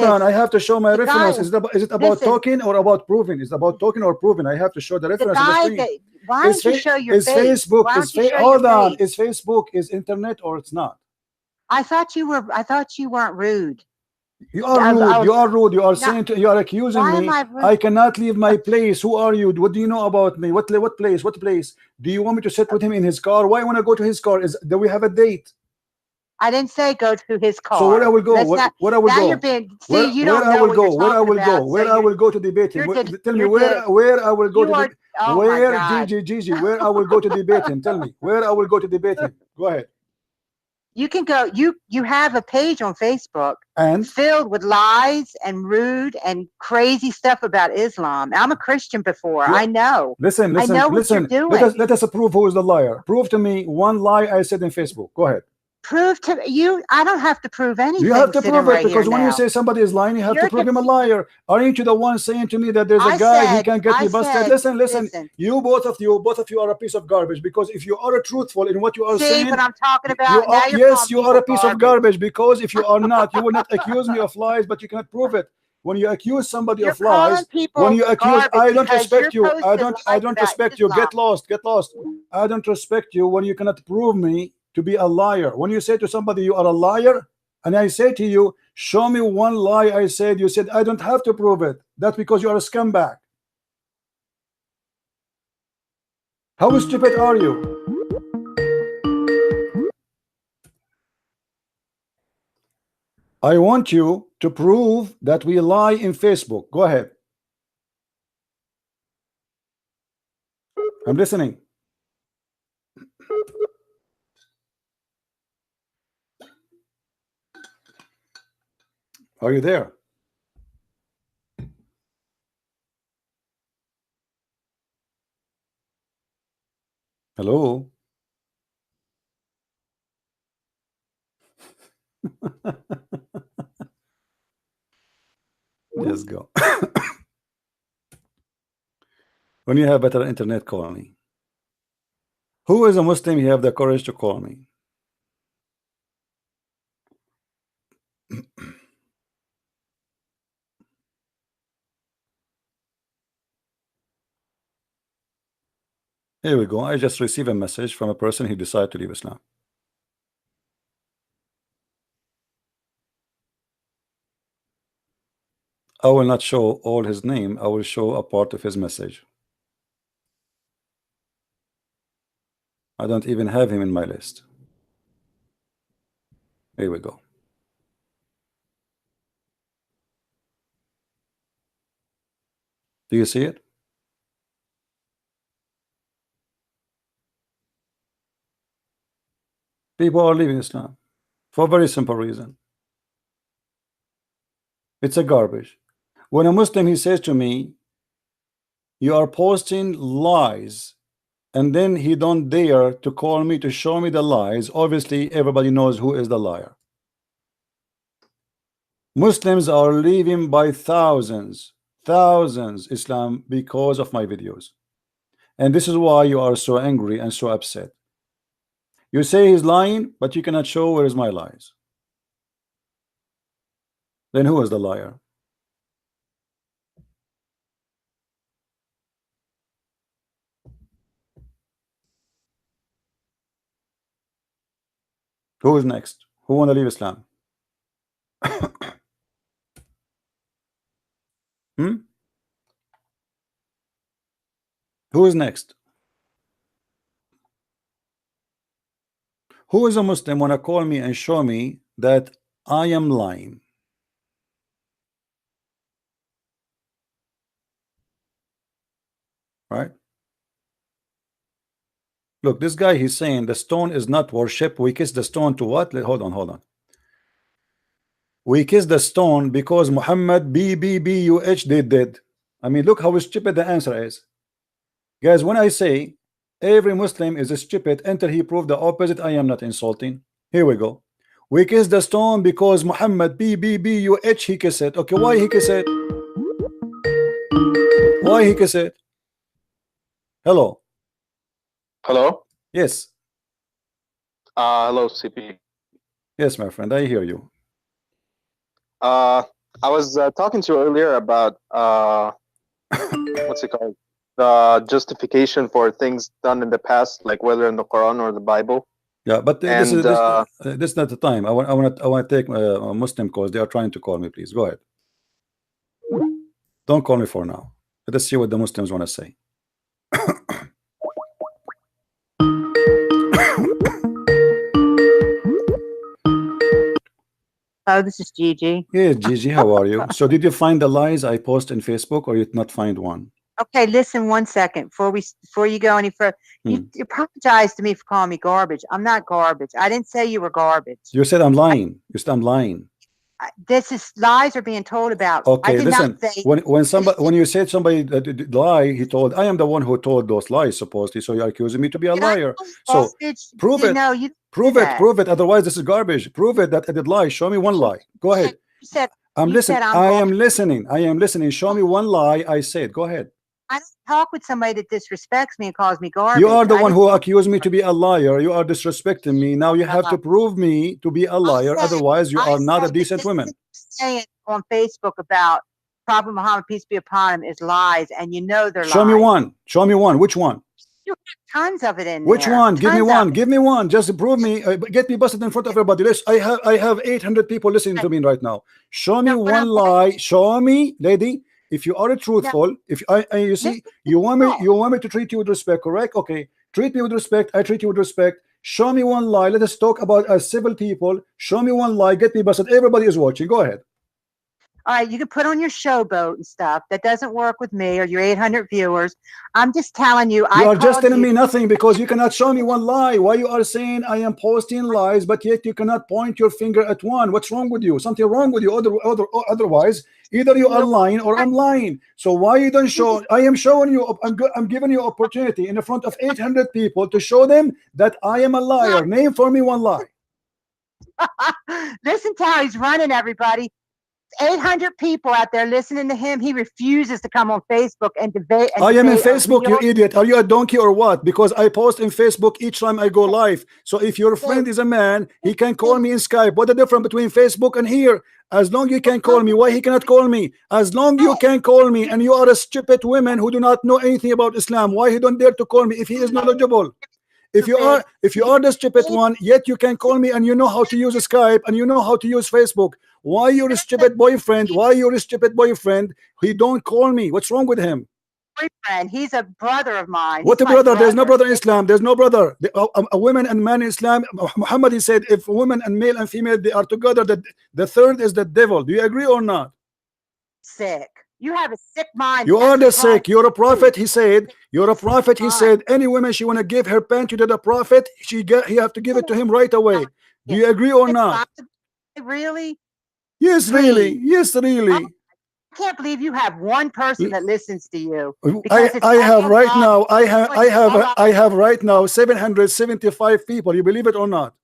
on. I have to show my reference. Is it about talking or about proving? Is it about talking or proving? I have to show the reference in the screen. Why don't you show your face? Facebook? Hold on. Is Facebook is internet or it's not? I thought you weren't rude. You are rude. You are rude. You are saying you are accusing me. I cannot leave my place. Who are you? What do you know about me? What place? What place? Do you want me to sit with him in his car? Why want to go to his car? Do we have a date? I didn't say go to his car. So where I will go? Where I will go? Where I will go? Where I will go? Where I will go to debate him? Tell me where I will go to debate. Where Gigi? Where I will go to debate him? Tell me where I will go to debate him. Go ahead. You can go. You have a page on Facebook and filled with lies and rude and crazy stuff about Islam. I'm a Christian before. Yeah. I know. Listen. I know what you're doing. Let us prove who is the liar. Prove to me one lie I said in Facebook. Go ahead. Prove to you. I don't have to prove anything. You have to prove it because when you say somebody is lying, you have to prove him a liar. Aren't you the one saying to me that there's a guy he can get me busted? Listen. You both of you are a piece of garbage because if you are truthful in what you are saying, what I'm talking about. You are a piece of garbage because if you are not, you will not accuse me of lies, but you cannot prove it. When you accuse somebody of lies, when you accuse, I don't respect you. I don't respect you. Get lost. I don't respect you when you cannot prove me to be a liar. When you say to somebody you are a liar, and I say to you, show me one lie I said, you said I don't have to prove it. That's because you are a scumbag. How stupid are you? I want you to prove that we lie in Facebook. Go ahead. I'm listening. Are you there? Hello? Let's go. When you have better internet, call me. Who is a Muslim? You have the courage to call me. Here we go. I just received a message from a person who decided to leave Islam. I will not show all his name. I will show a part of his message. I don't even have him in my list. Here we go. Do you see it? People are leaving Islam for a very simple reason. It's a garbage. When a Muslim, he says to me, you are posting lies, and then he don't dare to call me to show me the lies. Obviously, everybody knows who is the liar. Muslims are leaving by thousands Islam because of my videos. And this is why you are so angry and so upset. You say he's lying, but you cannot show where is my lies. Then who is the liar? Who is next? Who want to leave Islam? Who is next? Who is a Muslim want to call me and show me that I am lying? Right? Look, this guy, he's saying the stone is not worship. We kiss the stone to what? Hold on. We kiss the stone because Muhammad BBBUH did. I mean, look how stupid the answer is. Guys, when I say every Muslim is stupid until he proved the opposite, I am not insulting. Here we go. We kiss the stone because Muhammad B-B-B-U-H, he kiss it. Okay, why he kiss it? Why he kiss it? Hello. Hello. Yes. Hello, CP. Yes, my friend, I hear you. I was talking to you earlier about what's it called? The justification for things done in the past, like whether in the Quran or the Bible. Yeah, but this is not the time. I want to take a Muslim calls. They are trying to call me. Please go ahead. Don't call me for now. Let us see what the Muslims want to say. Oh, this is Gigi. Yes, Gigi, how are you? So did you find the lies I post in Facebook, or you did not find one? Okay, listen 1 second before you go any further. You apologize to me for calling me garbage. I'm not garbage. I didn't say you were garbage. You said I'm lying. You said I'm lying. This is lies are being told about. Okay, I did listen. Not say when you said somebody that lie, he told I am the one who told those lies supposedly. So you're accusing me to be a liar. So prove it. No, you prove it. Prove it. Otherwise, this is garbage. Prove it that I did lie. Show me one lie. Go ahead. I'm listening. I am listening. I am listening. Show me one lie I said. Go ahead. I don't talk with somebody that disrespects me and calls me garbage. You are the one who accused me to be a liar. You are disrespecting me. Now you have to prove me to be a liar. Otherwise, you are not a decent woman. Saying on Facebook about Prophet Muhammad, peace be upon him, is lies, and you know they're lies. Show me one. Show me one. Which one? You have tons of it in Which there. one? Give me one. Give me one. Just prove me. Get me busted in front of everybody. I have 800 people listening to me right now. Show me one lie. Show me, lady. If you are truthful, if you see, you want me to treat you with respect, correct? Okay, treat me with respect. I treat you with respect. Show me one lie. Let us talk about as civil people. Show me one lie. Get me busted. Everybody is watching. Go ahead. All right, you can put on your showboat and stuff. That doesn't work with me or your 800 viewers. I'm just telling you. You are just telling me nothing because you cannot show me one lie. Why you are saying I am posting lies, but yet you cannot point your finger at one? What's wrong with you? Something wrong with you. Otherwise, either you are lying or I'm lying. So why you don't show? I am showing you. I'm giving you opportunity in front of 800 people to show them that I am a liar. Name for me one lie. Listen to how he's running, everybody. 800 people out there listening to him. He refuses to come on Facebook and debate. I am in Facebook, you idiot. Are you a donkey or what? Because I post in Facebook each time I go live. So if your friend is a man, he can call me in Skype. What the difference between Facebook and here? As long you can call me, why he cannot call me? As long you can call me, and you are a stupid woman who do not know anything about Islam, why he don't dare to call me if he is knowledgeable? If you are the stupid one, yet you can call me and you know how to use Skype and you know how to use Facebook. Why you're a stupid boyfriend? Why you're a stupid boyfriend? He don't call me. What's wrong with him? Boyfriend. He's a brother of mine. What a brother? There's no brother in Islam. There's no brother. A woman and man in Islam. Muhammad, he said, if woman and male and female they are together, that the third is the devil. Do you agree or not? Sick. You have a sick mind. You are the sick. You're a prophet. He said. You're a prophet. He said. Any woman she want to give her panty to the prophet, he have to give it to him right away. Do you agree or not? Really? Yes, really. Yes, really. I can't believe you have one person that listens to you. I have right now. I have right now 775 people. You believe it or not?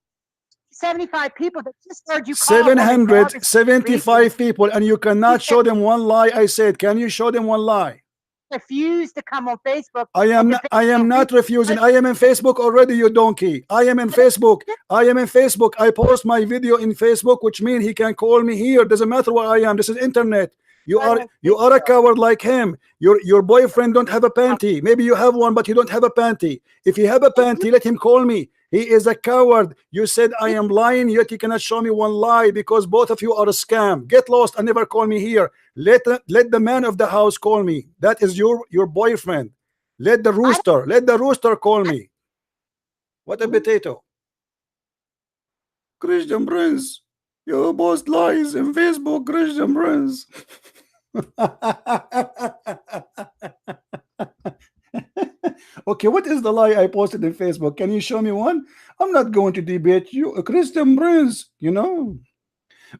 75 people that just heard you. 775 people, and you cannot show them one lie. I said, can you show them one lie? Refuse to come on Facebook. I am not refusing. I am in Facebook already, you donkey. I am in Facebook. I am in Facebook. I post my video in Facebook, which means he can call me here. Doesn't matter where I am. This is internet. You are a coward like him. Your boyfriend don't have a panty. Maybe you have one, but you don't have a panty. If you have a panty, let him call me. He is a coward. You said I am lying, yet you cannot show me one lie because both of you are a scam. Get lost and never call me here. Let the man of the house call me. That is your boyfriend. Let the rooster call me. What a potato. Christian Prince, you post lies in Facebook, Christian Prince. Okay, what is the lie I posted in Facebook? Can you show me one? I'm not going to debate you, Christian Prince, you know.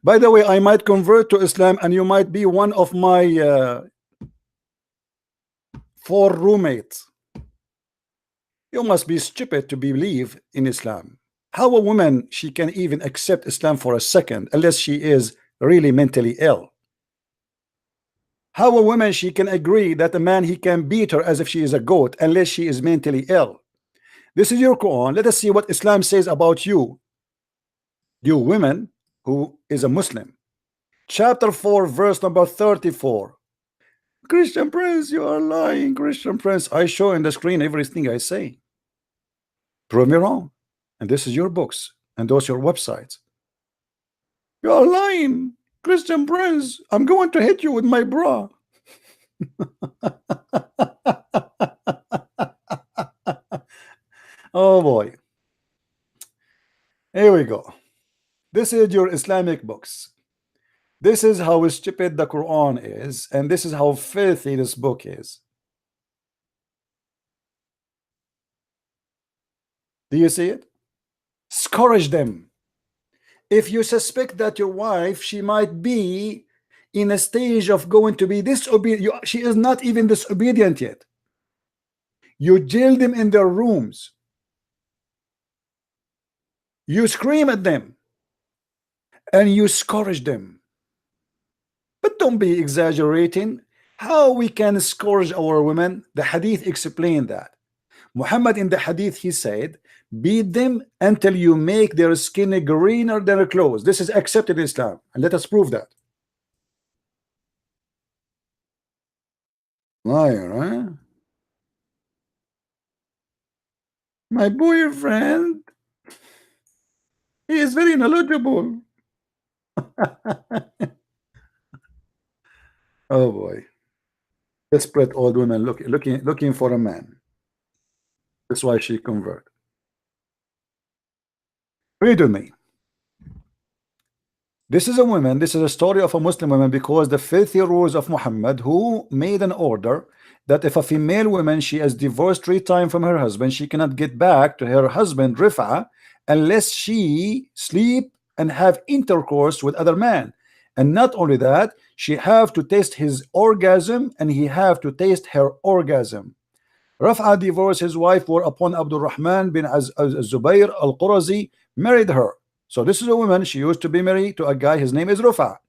By the way, I might convert to Islam and you might be one of my 4 roommates. You must be stupid to believe in Islam. How a woman she can even accept Islam for a second unless she is really mentally ill? How a woman she can agree that a man he can beat her as if she is a goat unless she is mentally ill? This is your Quran. Let us see what Islam says about you, you women who is a Muslim. Chapter 4 verse number 34. Christian Prince, you are lying. Christian Prince, I show in the screen everything I say. Prove me wrong. And this is your books and those your websites. You are lying. Christian Prince, I'm going to hit you with my bra. Oh boy. Here we go. This is your Islamic books. This is how stupid the Quran is, and this is how filthy this book is. Do you see it? Scourge them. If you suspect that your wife, she might be in a stage of going to be disobedient, she is not even disobedient yet. You jail them in their rooms. You scream at them and you scourge them. But don't be exaggerating. How we can scourge our women? The hadith explained that. Muhammad in the hadith, he said, beat them until you make their skin greener than their clothes. This is accepted in Islam, and let us prove that. Liar, huh? My boyfriend, he is very knowledgeable. Oh boy. Desperate old woman looking for a man. That's why she converted. Read with me. This is a woman, this is a story of a Muslim woman, because the filthy rules of Muhammad, who made an order that if a female woman, she is divorced 3 times from her husband, she cannot get back to her husband Rifa unless she sleep and have intercourse with other men. And not only that, she have to taste his orgasm and he have to taste her orgasm. Raf'a divorced his wife, whereupon Abdul Rahman bin Zubayr al-Qurazi married her. So this is a woman, she used to be married to a guy, his name is Rafa.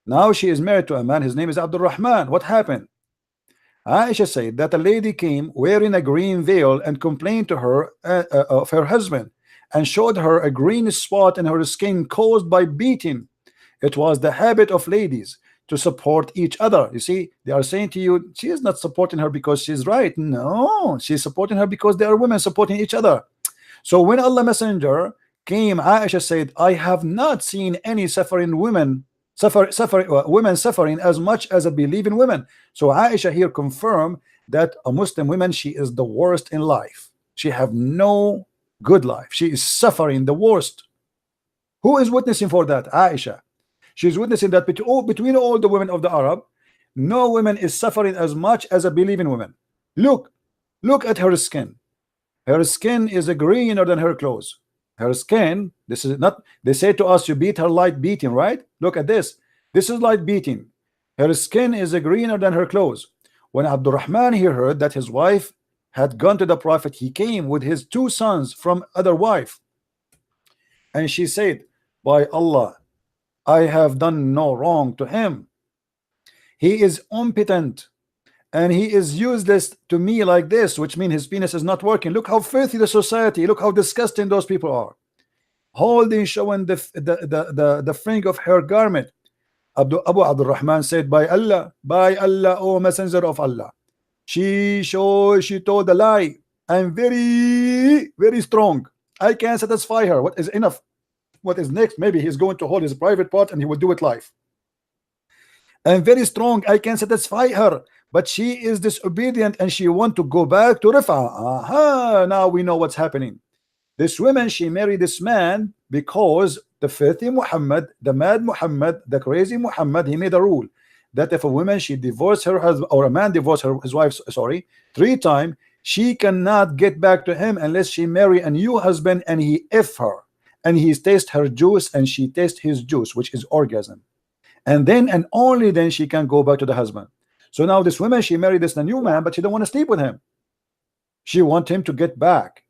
Now she is married to a man, his name is Abdul Rahman. What happened? Aisha said that a lady came wearing a green veil and complained to her of her husband, and showed her a green spot in her skin caused by beating. It was the habit of ladies to support each other. You see, they are saying to you, she is not supporting her because she's right. No, she's supporting her because they are women supporting each other. So when Allah Messenger came, Aisha said, I have not seen any suffering women suffering as much as a believing women. So Aisha here confirmed that a Muslim woman, she is the worst in life. She have no good life. She is suffering the worst. Who is witnessing for that? Aisha. She's witnessing that between all the women of the Arab, no woman is suffering as much as a believing woman. Look at her skin. Her skin is greener than her clothes. Her skin, this is not, they say to us, you beat her light beating, right? Look at this. This is light beating. Her skin is greener than her clothes. When Abdul Rahman here heard that his wife had gone to the Prophet, he came with his 2 sons from other wife. And she said, by Allah, I have done no wrong to him. He is impotent and he is useless to me like this, which means his penis is not working. Look how filthy the society, look how disgusting those people are. Holding, showing the fringe of her garment. Abu Abdul Rahman said, by Allah, O Messenger of Allah. She told the lie. I'm very, very strong. I can satisfy her. What is enough? What is next? Maybe he's going to hold his private part and he will do it live. I'm very strong. I can satisfy her, but she is disobedient and she want to go back to Rifa. Aha! Now we know what's happening. This woman, she married this man because the filthy Muhammad, the mad Muhammad, the crazy Muhammad, he made a rule that if a woman she divorced her husband, or a man divorced his wife, 3 times, she cannot get back to him unless she marry a new husband and he F her. And he tastes her juice and she tastes his juice, which is orgasm. And then and only then she can go back to the husband. So now this woman, she married this new man, but she don't want to sleep with him. She wants him to get back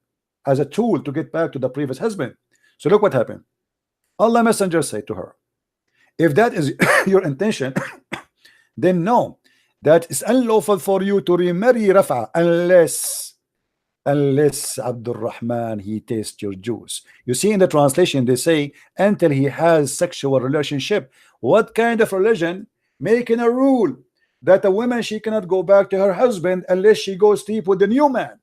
as a tool to get back to the previous husband. So look what happened. Allah Messenger said to her, if that is your intention, then know that it's unlawful for you to remarry Rafa unless Abdul Rahman he tastes your juice. You see in the translation they say until he has sexual relationship. What kind of religion making a rule that a woman she cannot go back to her husband unless she goes sleep with the new man,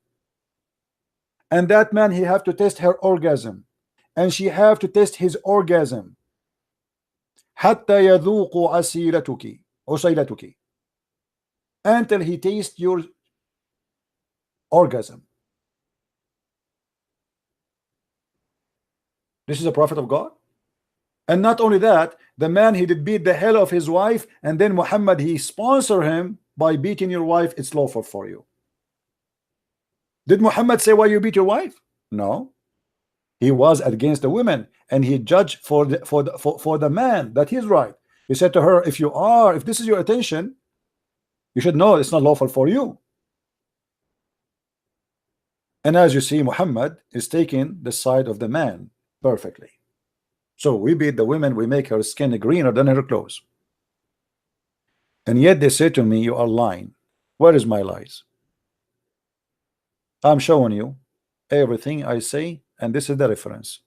and that man he have to test her orgasm and she have to test his orgasm حتى يذوق عسيلتك until he tastes your orgasm. This is a prophet of God. And not only that, the man he did beat the hell of his wife, and then Muhammad he sponsor him by beating your wife. It's lawful for you. Did Muhammad say why you beat your wife? No. He was against the women, and he judged for the man that he's right. He said to her, if this is your attention, you should know it's not lawful for you. And as you see, Muhammad is taking the side of the man perfectly. So we beat the women, we make her skin greener than her clothes. And yet they say to me, you are lying. Where is my lies? I'm showing you everything I say, and this is the reference.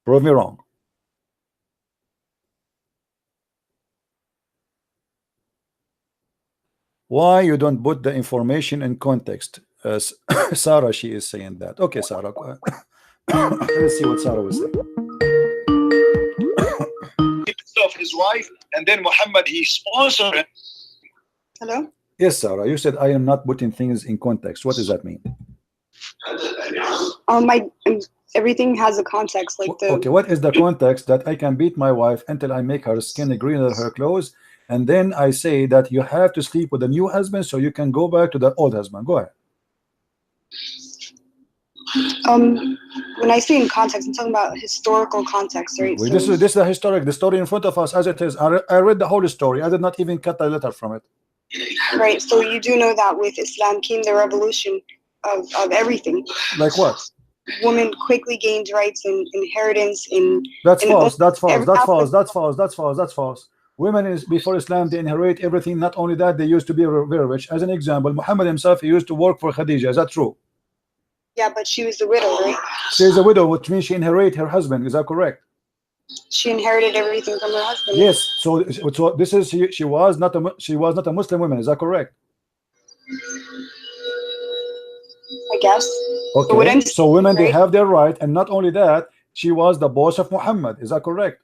Prove me wrong. Why you don't put the information in context? Sarah, she is saying that. Okay, Sarah. Let's see what Sarah was saying. Of his wife, and then Muhammad he sponsored him. Hello? Yes, Sarah, you said I am not putting things in context. What does that mean? Everything has a context. Like the okay, what is the context that I can beat my wife until I make her skin greener than her clothes, and then I say that you have to sleep with the new husband so you can go back to the old husband? Go ahead. When I say in context, I'm talking about historical context, right? Well, this is the historic, the story in front of us as it is. I read the whole story. I did not even cut a letter from it. Right. So you do know that with Islam came the revolution of everything. Like what? Women quickly gained rights and inheritance in. That's false. That's false. That's false. That's false. That's false. That's false. Women is before Islam they inherit everything. Not only that, they used to be very rich. As an example, Muhammad himself he used to work for Khadija. Is that true? Yeah, but she was the widow, right? She is a widow, which means she inherited her husband. Is that correct? She inherited everything from her husband. Yes. So this is she was not a Muslim woman. Is that correct? I guess. Okay. So women they have their right, and not only that, she was the boss of Muhammad. Is that correct?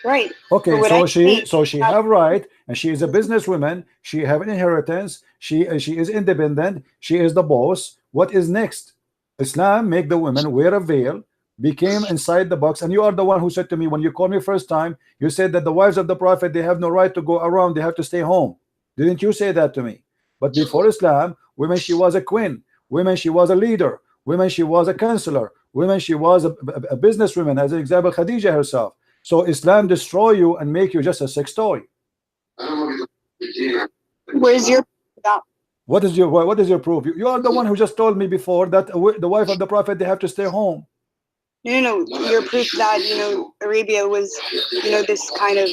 Right. Okay. So she have right, and she is a businesswoman. She have an inheritance. She is independent. She is the boss. What is next? Islam make the women wear a veil, became inside the box. And you are the one who said to me when you called me first time, you said that the wives of the Prophet they have no right to go around. They have to stay home. Didn't you say that to me? But before Islam, women she was a queen. Women she was a leader. Women she was a counselor. Women she was a businesswoman. As an example, Khadija herself. So Islam destroy you and make you just a sex toy. Where's your that? What is your proof? You are the one who just told me before that the wife of the Prophet they have to stay home. No, your proof that Arabia was this kind of.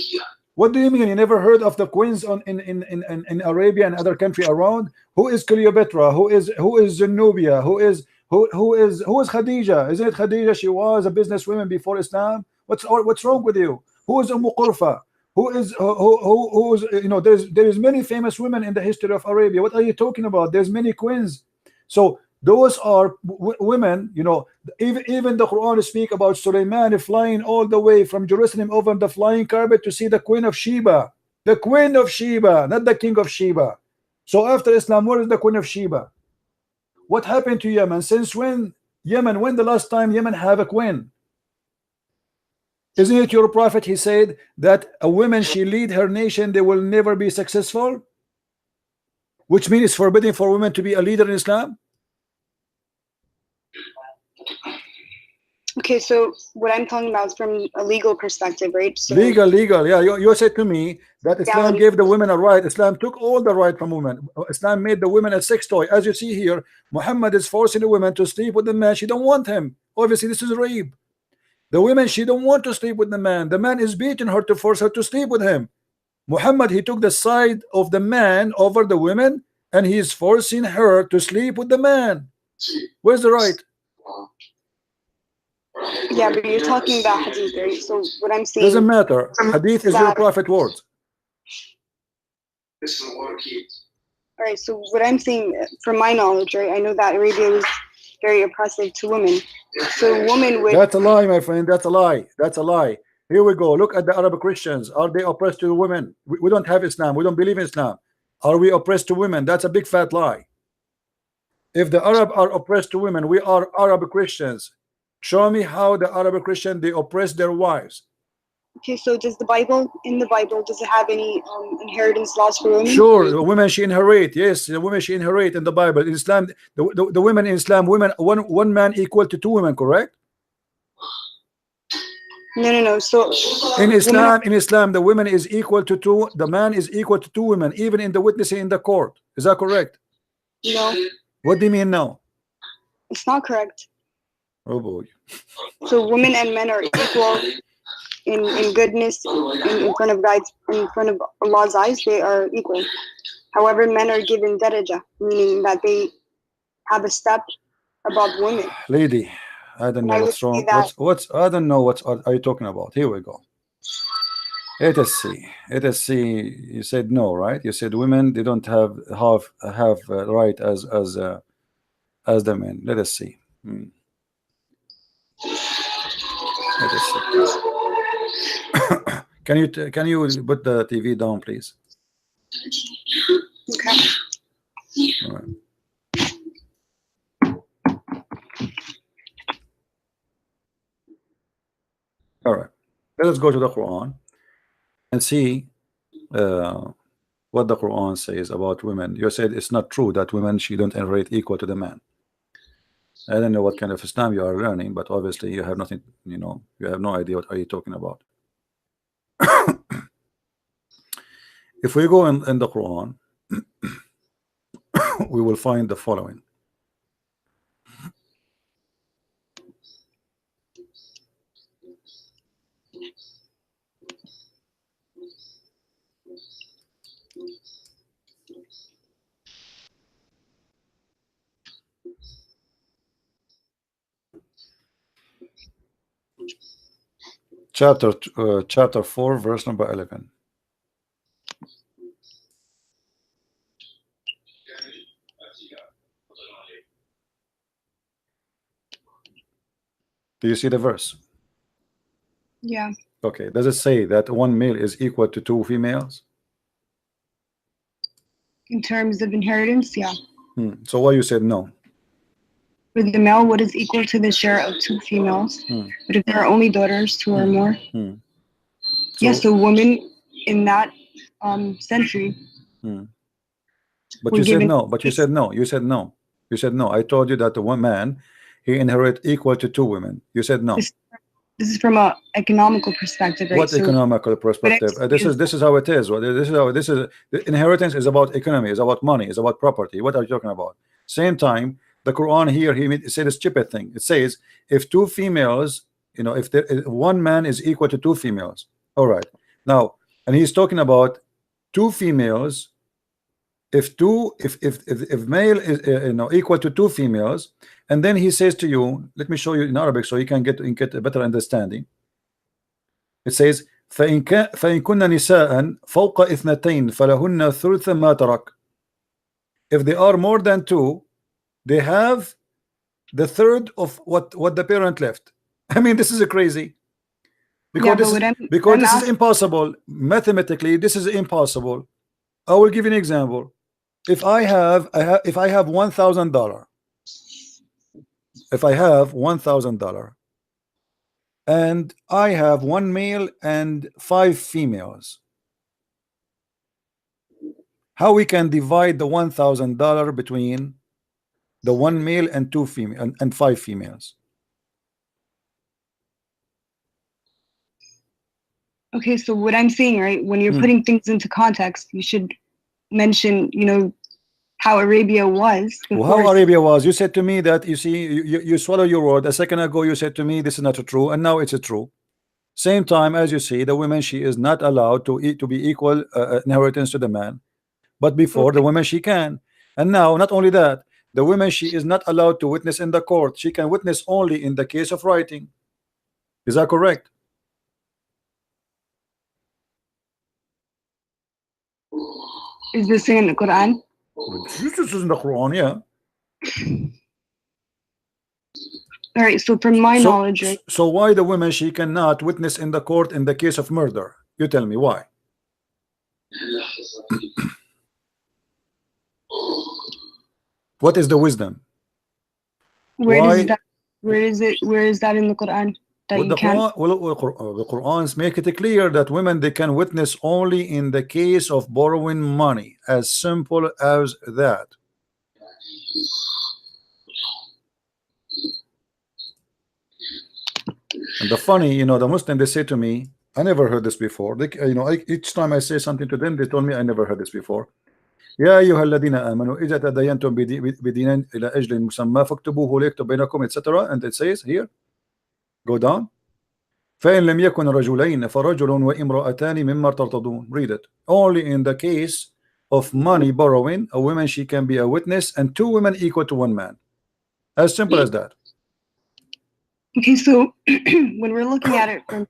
What do you mean? You never heard of the queens in Arabia and other country around? Who is Cleopatra? Who is Zenobia? Who is Khadija? Isn't it Khadija? She was a businesswoman before Islam. What's wrong with you? Who is Qurfa? Who's there is many famous women in the history of Arabia. What are you talking about? There's many queens. So those are women. Even the Quran speak about Sulaiman flying all the way from Jerusalem over the flying carpet to see the Queen of Sheba. The Queen of Sheba, not the King of Sheba. So after Islam, where is the Queen of Sheba? What happened to Yemen? Since when when the last time Yemen have a queen? Isn't it your prophet? He said that a woman she lead her nation, they will never be successful, which means it's forbidden for women to be a leader in Islam. Okay, so what I'm talking about is from a legal perspective, right? So legal. Yeah, you said to me that Islam Reality. gave the women a right. Islam took all the right from women. Islam made the women a sex toy. As you see here, Muhammad is forcing the women to sleep with the man. She don't want him. Obviously, this is rape. The women, she don't want to sleep with the man. The man is beating her to force her to sleep with him. Muhammad, he took the side of the man over the women, and he is forcing her to sleep with the man. Where's the right? Yeah, but you're talking about hadith, right? So what I'm saying doesn't matter. Hadith is your prophet words. All right, so what I'm saying, from my knowledge, right, I know that Arabia was very oppressive to women. So women would. That's a lie, my friend. That's a lie. That's a lie. Here we go. Look at the Arab Christians. Are they oppressed to women? We don't have Islam. We don't believe in Islam. Are we oppressed to women? That's a big fat lie. If the Arab are oppressed to women, we are Arab Christians. Show me how the Arab Christian they oppress their wives. Okay, so does the Bible, in the Bible, does it have any inheritance laws for women? Sure, the women she inherit. Yes, the women she inherit in the Bible. In Islam, the women in Islam, one man equal to two women, correct? No. So in Islam, the women is equal to two. The man is equal to two women, even in the witnessing in the court. Is that correct? No. What do you mean no? It's not correct. Oh boy. So women and men are equal in goodness in front of God's, in front of Allah's eyes. They are equal. However, men are given daraja, meaning that they have a step above women. Lady, I don't know what's wrong. What's I don't know what are you talking about. Here we go. Let us see. Let us see. You said no, right? You said women they don't have right as the men. Let us see. Let us see. Can you put the TV down, please? Okay. All right. All right. Let us go to the Quran and see what the Quran says about women. You said it's not true that women she don't inherit equal to the man. I don't know what kind of Islam you are learning, but obviously you have nothing. You have no idea what are you talking about. If we go in the Quran, we will find the following. Chapter 4, verse number 11. Do you see the verse? Yeah. Okay. Does it say that one male is equal to two females? In terms of inheritance, yeah. So why you said no? With the male, what is equal to the share of two females? But if there are only daughters, two or more. Yes, so women in that century. But you said no. But you said no. You said no. You said no. I told you that the one man he inherit equal to two women. You said no. This is from a economical perspective, right? What economical perspective? This is how it is. This is the inheritance is about economy, is about money, is about property. What are you talking about? Same time, the Quran here he said a stupid thing. It says if two females, if one man is equal to two females. All right. Now, and he's talking about two females. If male is equal to two females, and then he says to you, let me show you in Arabic so you can get a better understanding. It says فإن كن نساء فوق اثنتين فلهن ثلث ما ترك. If they are more than two, they have the third of what the parent left. I mean, this is crazy. Because this is impossible. Mathematically, this is impossible. I will give you an example. If I have $1,000, if I have $1,000, and I have one male and 5 females, how we can divide the $1,000 between the one male and 2 female and 5 females? Okay, so what I'm saying, right, when you're putting things into context, you should mention, you know, how Arabia was. Well, how Arabia was? You said to me that, you see, you swallow your word. A second ago you said to me this is not true, and now it's true. Same time, as you see, the woman, she is not allowed to be equal inheritance to the man, but before the woman she can. And now, not only that, the woman, she is not allowed to witness in the court. She can witness only in the case of writing. Is that correct? Is this in the Quran? This is in the Quran, yeah. All right, so from my knowledge, right? So why the woman, she cannot witness in the court in the case of murder? You tell me why. What is the wisdom? Where is that in the Quran? Well, the Qur'ans make it clear that women, they can witness only in the case of borrowing money. As simple as that. And the funny, you know, the Muslim, they say to me, I never heard this before. They, you know, each time I say something to them, they told me I never heard this before. يا أيها الذين آمنوا إذا تداينتم بدين إلى أجل مسمى فاكتبوه ليكتب بينكم, etc. And it says here, go down. فإن لم يكن رجلين فرجل وامرأتان مما ترتضون. Read it. Only in the case of money borrowing, a woman, she can be a witness, and two women equal to one man. As simple as that. Okay, so when we're looking at it from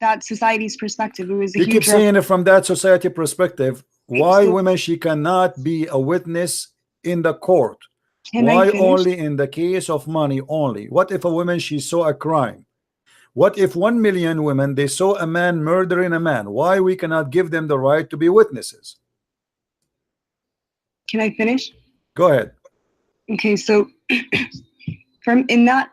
that society's perspective, it was a you huge keep saying it from that society perspective. Why women, she cannot be a witness in the court? Why only in the case of money only? What if a woman, she saw a crime? What if 1 million women, they saw a man murdering a man? Why we cannot give them the right to be witnesses? Can I finish? Go ahead. Okay, so from in that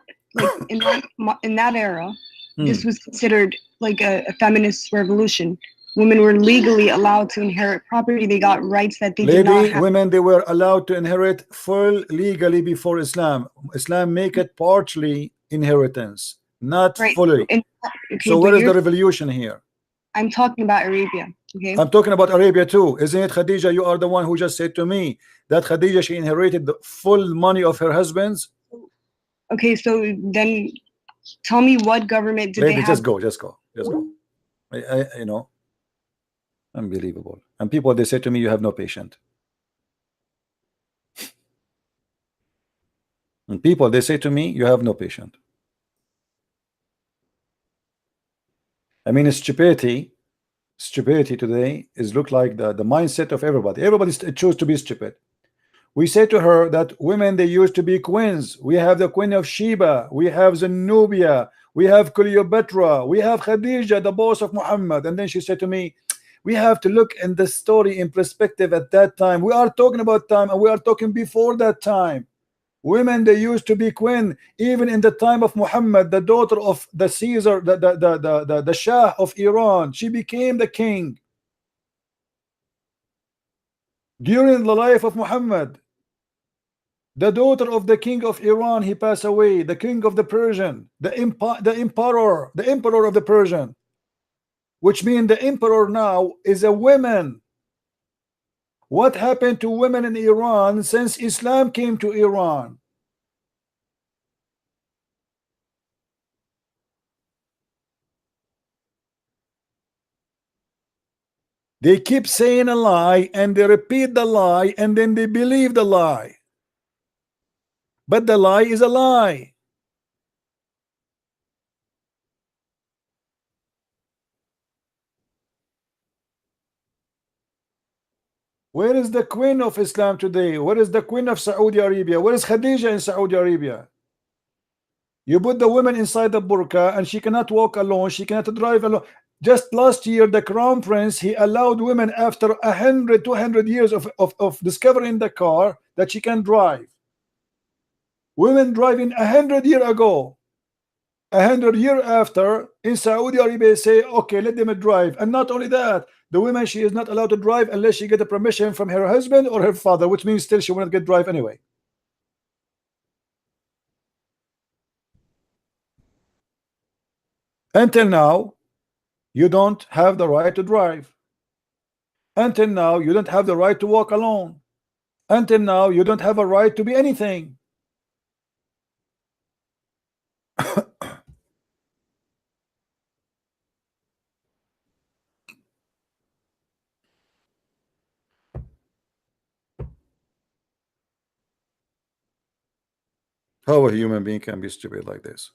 era, this was considered like a feminist revolution. Women were legally allowed to inherit property. They got rights that they did not have. Women, they were allowed to inherit full legally before Islam. Islam make it partially inheritance, not fully. So where is the revolution here? I'm talking about Arabia. Okay. I'm talking about Arabia too. Isn't it, Khadija? You are the one who just said to me that Khadija, she inherited the full money of her husband's. Okay, so then tell me what government did they have? Just go. You know, unbelievable. And people, they say to me, you have no patience. And people, they say to me, you have no patience. I mean, stupidity today is look like the mindset of everybody. Everybody choose to be stupid. We say to her that women, they used to be queens. We have the Queen of Sheba, we have Zenobia, we have Cleopatra, we have Khadija, the boss of Muhammad. And then she said to me, we have to look in the story in perspective at that time. We are talking about time, and we are talking before that time. Women, they used to be queen even in the time of Muhammad, the daughter of the Caesar, the Shah of Iran. She became the king during the life of Muhammad. The daughter of the king of Iran, he passed away. The king of the Persian, the emperor of the Persian, which means the emperor now is a woman. What happened to women in Iran since Islam came to Iran? They keep saying a lie, and they repeat the lie, and then they believe the lie. But the lie is a lie. Where is the queen of Islam today? Where is the queen of Saudi Arabia? Where is Khadija in Saudi Arabia? You put the woman inside the burqa, and she cannot walk alone. She cannot drive alone. Just last year, the crown prince, he allowed women after 100, 200 years of discovering the car that she can drive. Women driving 100 years ago, 100 years after, in Saudi Arabia, say, okay, let them drive. And not only that, the woman, she is not allowed to drive unless she get a permission from her husband or her father, which means still she will not get drive anyway. Until now, you don't have the right to drive. Until now, you don't have the right to walk alone. Until now, you don't have a right to be anything. How a human being can be stupid like this?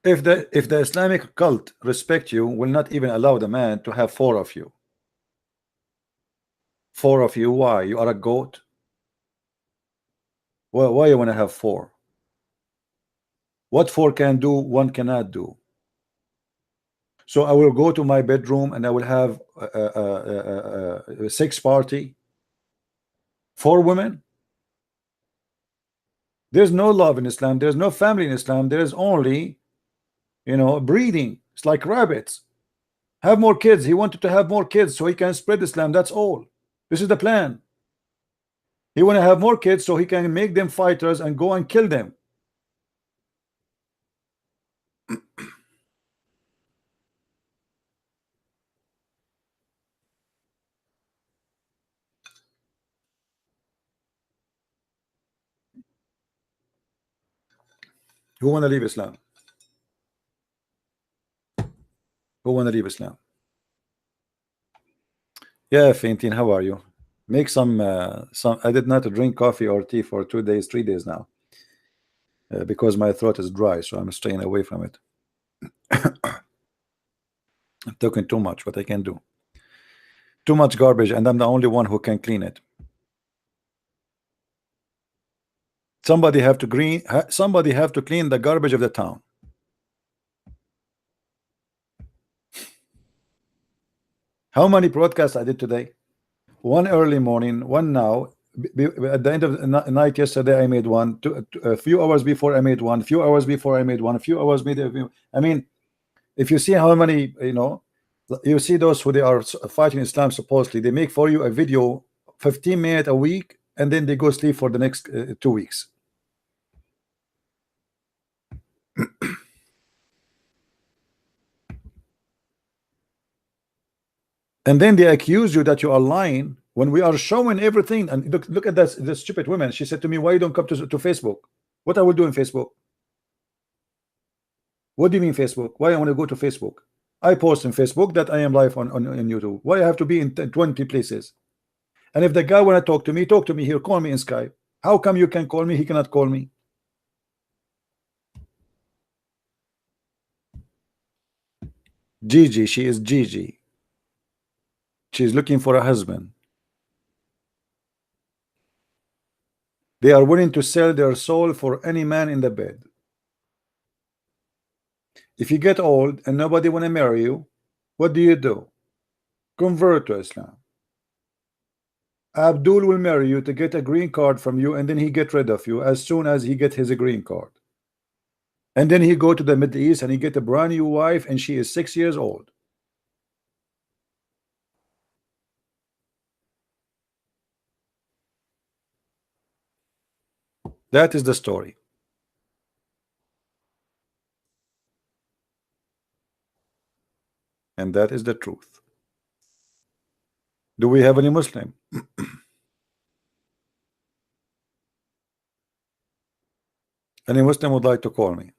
If the Islamic cult respect you, will not even allow the man to have 4 of you. 4 of you. Why? You are a goat? Well, why you want to have 4? What 4 can do, 1 cannot do. So I will go to my bedroom and I will have a 6 party. 4 women. There's no love in Islam. There's no family in Islam. There is only, breeding. It's like rabbits. Have more kids. He wanted to have more kids so he can spread Islam. That's all. This is the plan. He want to have more kids so he can make them fighters and go and kill them. Who want to leave Islam? Who want to leave Islam? Yeah, Faintin, how are you? Make some. I did not drink coffee or tea for 2 days, 3 days now, because my throat is dry, so I'm staying away from it. I'm talking too much. What I can do? Too much garbage, and I'm the only one who can clean it. Somebody have to clean the garbage of the town. How many broadcasts I did today? 1 early morning, 1 now. At the end of the night yesterday, I made 1. A few hours before, I made 1. A few hours before, I made 1. A few hours before. I mean, if you see how many, you see those who they are fighting Islam supposedly, they make for you a video 15 minutes a week, and then they go sleep for the next 2 weeks. And then they accuse you that you are lying when we are showing everything. And look at that, the stupid woman. She said to me, why you don't come to Facebook? What I will do in Facebook? What do you mean Facebook? Why I want to go to Facebook? I post in Facebook that I am live on YouTube. Why I have to be in 20 places? And if the guy want to talk to me here, call me in Skype. How come you can call me, he cannot call me? Gigi, she is Gigi. She's looking for a husband. They are willing to sell their soul for any man in the bed. If you get old and nobody want to marry you, what do? Convert to Islam. Abdul will marry you to get a green card from you, and then he get rid of you as soon as he get his green card. And then he go to the Middle East and he get a brand new wife, and she is 6 years old. That is the story. And that is the truth. Do we have any Muslim? Any Muslim would like to call me?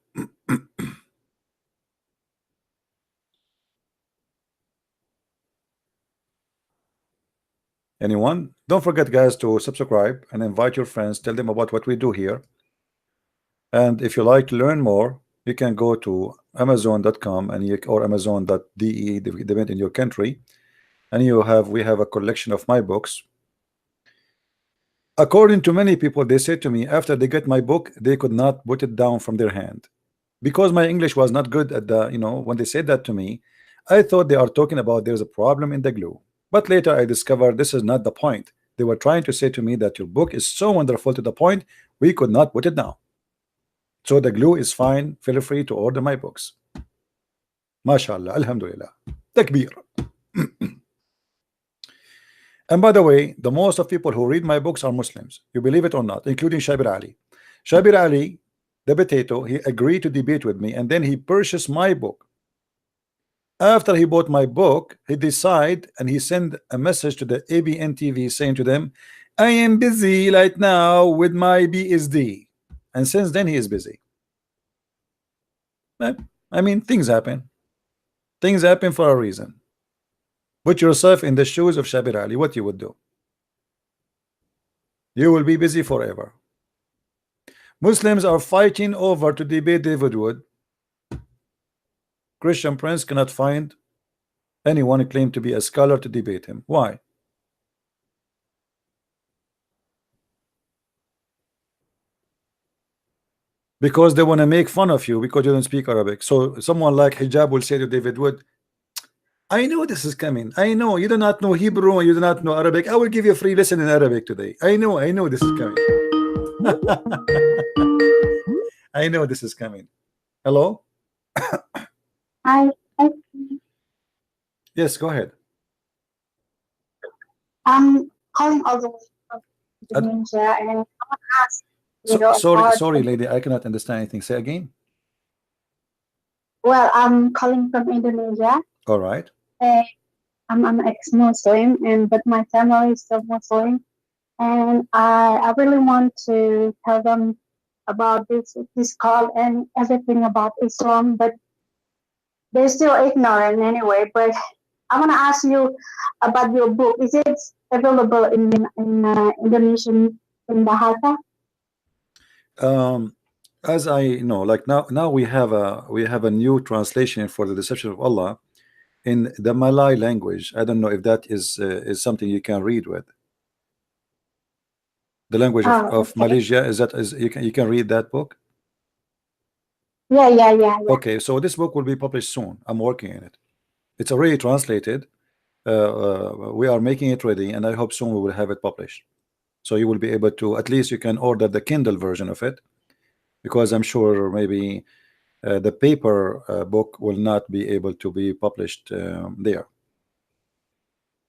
Anyone? Don't forget, guys, to subscribe and invite your friends. Tell them about what we do here. And if you like to learn more, you can go to Amazon.com or Amazon.de, depending in your country, and we have a collection of my books. According to many people, they said to me after they get my book, they could not put it down from their hand because my English was not good at the when they said that to me. I thought they are talking about there's a problem in the glue, but later I discovered this is not the point. They were trying to say to me that your book is so wonderful to the point we could not put it down. So the glue is fine. Feel free to order my books. MashaAllah, Alhamdulillah, Takbir. And by the way, the most of people who read my books are Muslims. You believe it or not, including Shabir Ali. Shabir Ali the potato, he agreed to debate with me, and then he purchased my book. After he bought my book, he decided and he sent a message to the ABN TV saying to them, I am busy right now with my BSD. And since then he is busy. I mean, things happen. Things happen for a reason. Put yourself in the shoes of Shabir Ali, what you would do. You will be busy forever. Muslims are fighting over to debate David Wood. Christian Prince cannot find anyone claim to be a scholar to debate him. Why? Because they want to make fun of you because you don't speak Arabic. So someone like Hijab will say to David Wood, I know this is coming. I know you do not know Hebrew and you do not know Arabic. I will give you a free lesson in Arabic today. I know this is coming. I know this is coming. Hello? Hi. Yes, go ahead. I'm calling all the way from Indonesia, and I want to ask you Sorry, lady, I cannot understand anything. Say again. Well, I'm calling from Indonesia. All right. I'm an ex-Muslim, but my family is still Muslim, and I really want to tell them about this call and everything about Islam, but they're still ignorant anyway. But I want to ask you about your book. Is it available in Indonesian in Bahasa? As I know, like now we have a new translation for the Deception of Allah in the Malay language. I don't know if that is something you can read with. The language of Malaysia, is you can read that book? Yeah. Okay, so this book will be published soon. I'm working in it. It's already translated. We are making it ready, and I hope soon we will have it published. So you will be able to, at least you can order the Kindle version of it, because I'm sure maybe the paper book will not be able to be published there.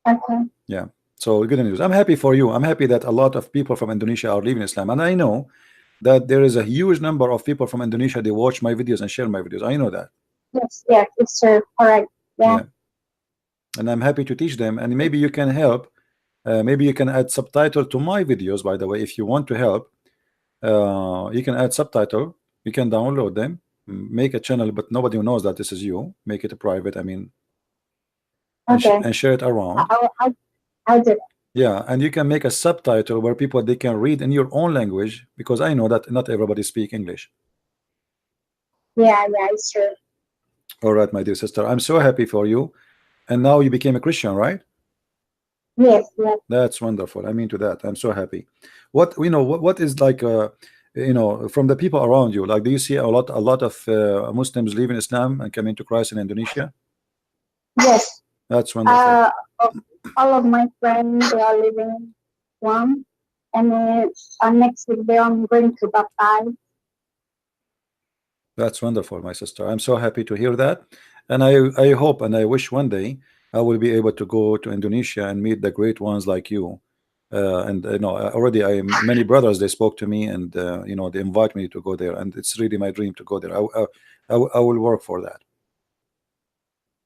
Okay. Yeah. So good news. I'm happy for you. I'm happy that a lot of people from Indonesia are leaving Islam, and I know that there is a huge number of people from Indonesia. They watch my videos and share my videos. I know that. Yes, it's true. Correct. Yeah. And I'm happy to teach them. And maybe you can help. Maybe you can add subtitle to my videos. By the way, if you want to help, you can add subtitle. You can download them, make a channel, but nobody knows that this is you. Make it a private. I mean, and share it around. I'll do it. Yeah, and you can make a subtitle where they can read in your own language, because I know that not everybody speak English. Yeah, it's true. All right, my dear sister, I'm so happy for you. And now you became a Christian, right? Yes. That's wonderful. I mean to that. I'm so happy. What is like from the people around you, like do you see a lot of Muslims leaving Islam and coming to Christ in Indonesia? Yes. That's wonderful. All of my friends, they are living Islam, and next week I'm going to baptize. That's wonderful, my sister. I'm so happy to hear that, and I hope and I wish one day I will be able to go to Indonesia and meet the great ones like you. And already many brothers, they spoke to me, and they invite me to go there, and it's really my dream to go there. I will work for that.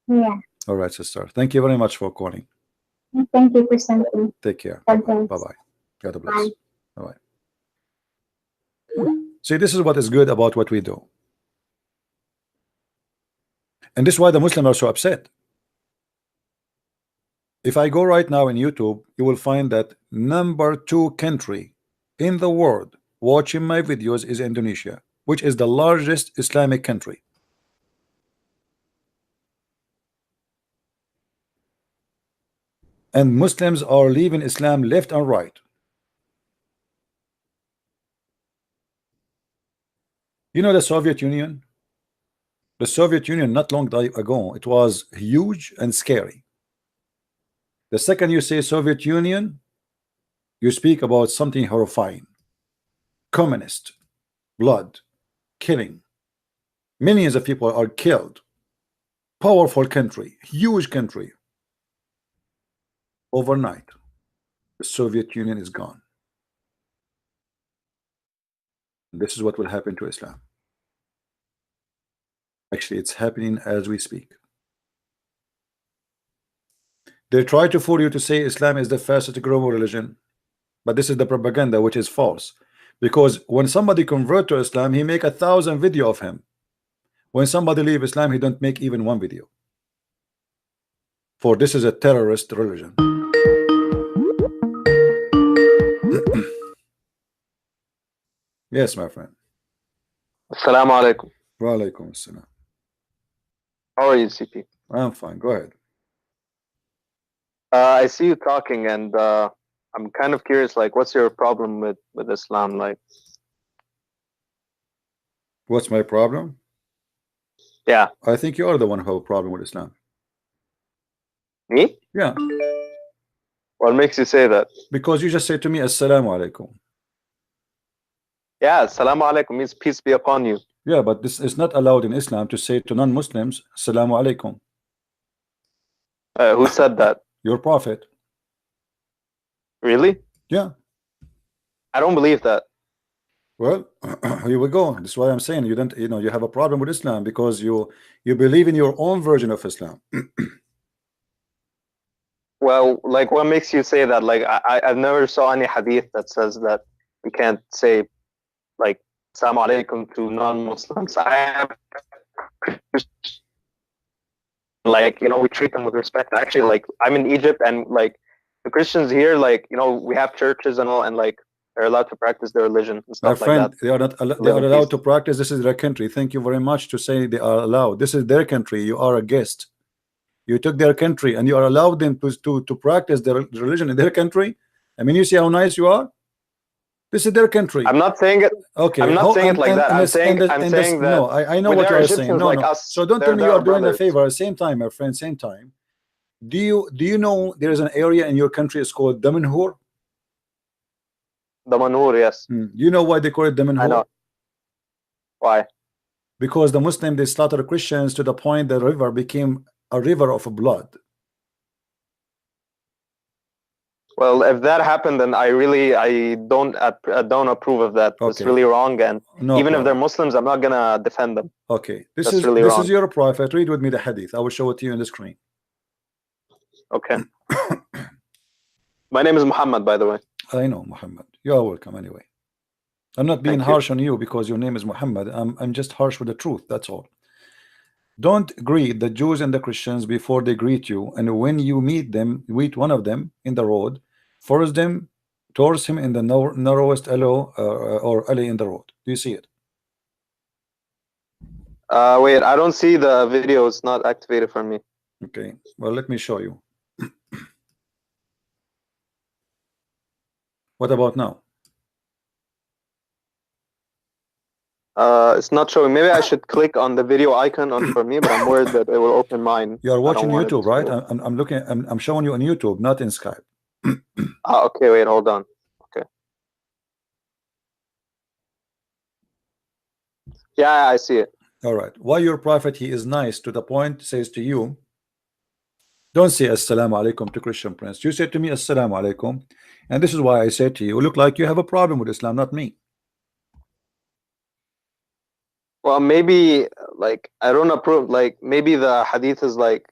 Yeah. All right, sister. Thank you very much for calling. Thank you for sending. Take care. Bye-bye. God bless. Bye-bye. See, this is what is good about what we do. And this is why the Muslims are so upset. If I go right now in YouTube, you will find that number 2 country in the world watching my videos is Indonesia, which is the largest Islamic country. And Muslims are leaving Islam left and right. You know the Soviet Union? The Soviet Union, not long ago, it was huge and scary. The second you say Soviet Union, you speak about something horrifying. Communist, blood, killing. Millions of people are killed. Powerful country, huge country. Overnight, the Soviet Union is gone. This is what will happen to Islam. Actually, it's happening as we speak. They try to fool you to say Islam is the fastest growing religion, but this is the propaganda, which is false. Because when somebody convert to Islam, he make 1,000 video of him. When somebody leave Islam, he don't make even one video. For this is a terrorist religion. Yes, my friend. Assalamu alaikum. Wa alaikum assalam. How are you, CP? I'm fine. Go ahead. I see you talking, and I'm kind of curious. Like, what's your problem with Islam? Like, what's my problem? Yeah. I think you are the one who have a problem with Islam. Me? Yeah. What makes you say that? Because you just said to me, Assalamu alaikum. Yeah, Assalamu alaikum means peace be upon you. Yeah, but this is not allowed in Islam to say to non-Muslims, Assalamu alaikum. Who said that? Your prophet. Really? Yeah. I don't believe that. Well, here we go. That's why I'm saying you don't, you have a problem with Islam because you believe in your own version of Islam. Well, like, what makes you say that? Like, I've never saw any hadith that says that you can't say, like, Assalamu alaikum to non-Muslims. I have, like, we treat them with respect. Actually, like, I'm in Egypt, and like the Christians here, like, we have churches and all, and like they're allowed to practice their religion and stuff. My friend, like that. they are not. They are allowed to practice. This is their country. Thank you very much to say they are allowed. This is their country. You are a guest. You took their country, and you are allowed them to practice their religion in their country. I mean, you see how nice you are. This is their country. I'm not saying it. Okay. I'm not saying it like that. I'm saying that. No, I know what you are saying. No, like no. Us, so don't tell me you are doing a favor. At the same time, my friend. Same time. Do you know there is an area in your country? It's called Damanhur. Damanhur, yes. Do you know why they call it Damanhur? I know. Why? Because the Muslims, they slaughtered Christians to the point the river became a river of blood. Well, if that happened, then I don't approve of that. Okay. It's really wrong, and no even problem. if they're Muslims, I'm not gonna defend them. Okay, this is your prophet. Read with me the hadith. I will show it to you on the screen. Okay. My name is Muhammad, by the way. I know, Muhammad. You are welcome anyway. I'm not being harsh on you because your name is Muhammad. I'm just harsh with the truth. That's all. Don't greet the Jews and the Christians before they greet you, and when you meet one of them in the road, force them towards him in the narrowest alley in the road. Do you see it? Wait, I don't see the video. It's not activated for me. Okay, well, let me show you. What about now? It's not showing. Maybe I should click on the video icon for me, but I'm worried that it will open mine. You are watching YouTube, right? I'm looking. I'm showing you on YouTube, not in Skype. Okay, wait, hold on. Okay. Yeah, I see it. All right. Why your prophet? He is nice to the point. Says to you, don't say Assalamu alaikum to Christian prince. You said to me Assalamu alaikum, and this is why I said to you, look like you have a problem with Islam, not me. Well, maybe, like, I don't approve. Like, maybe the hadith is like,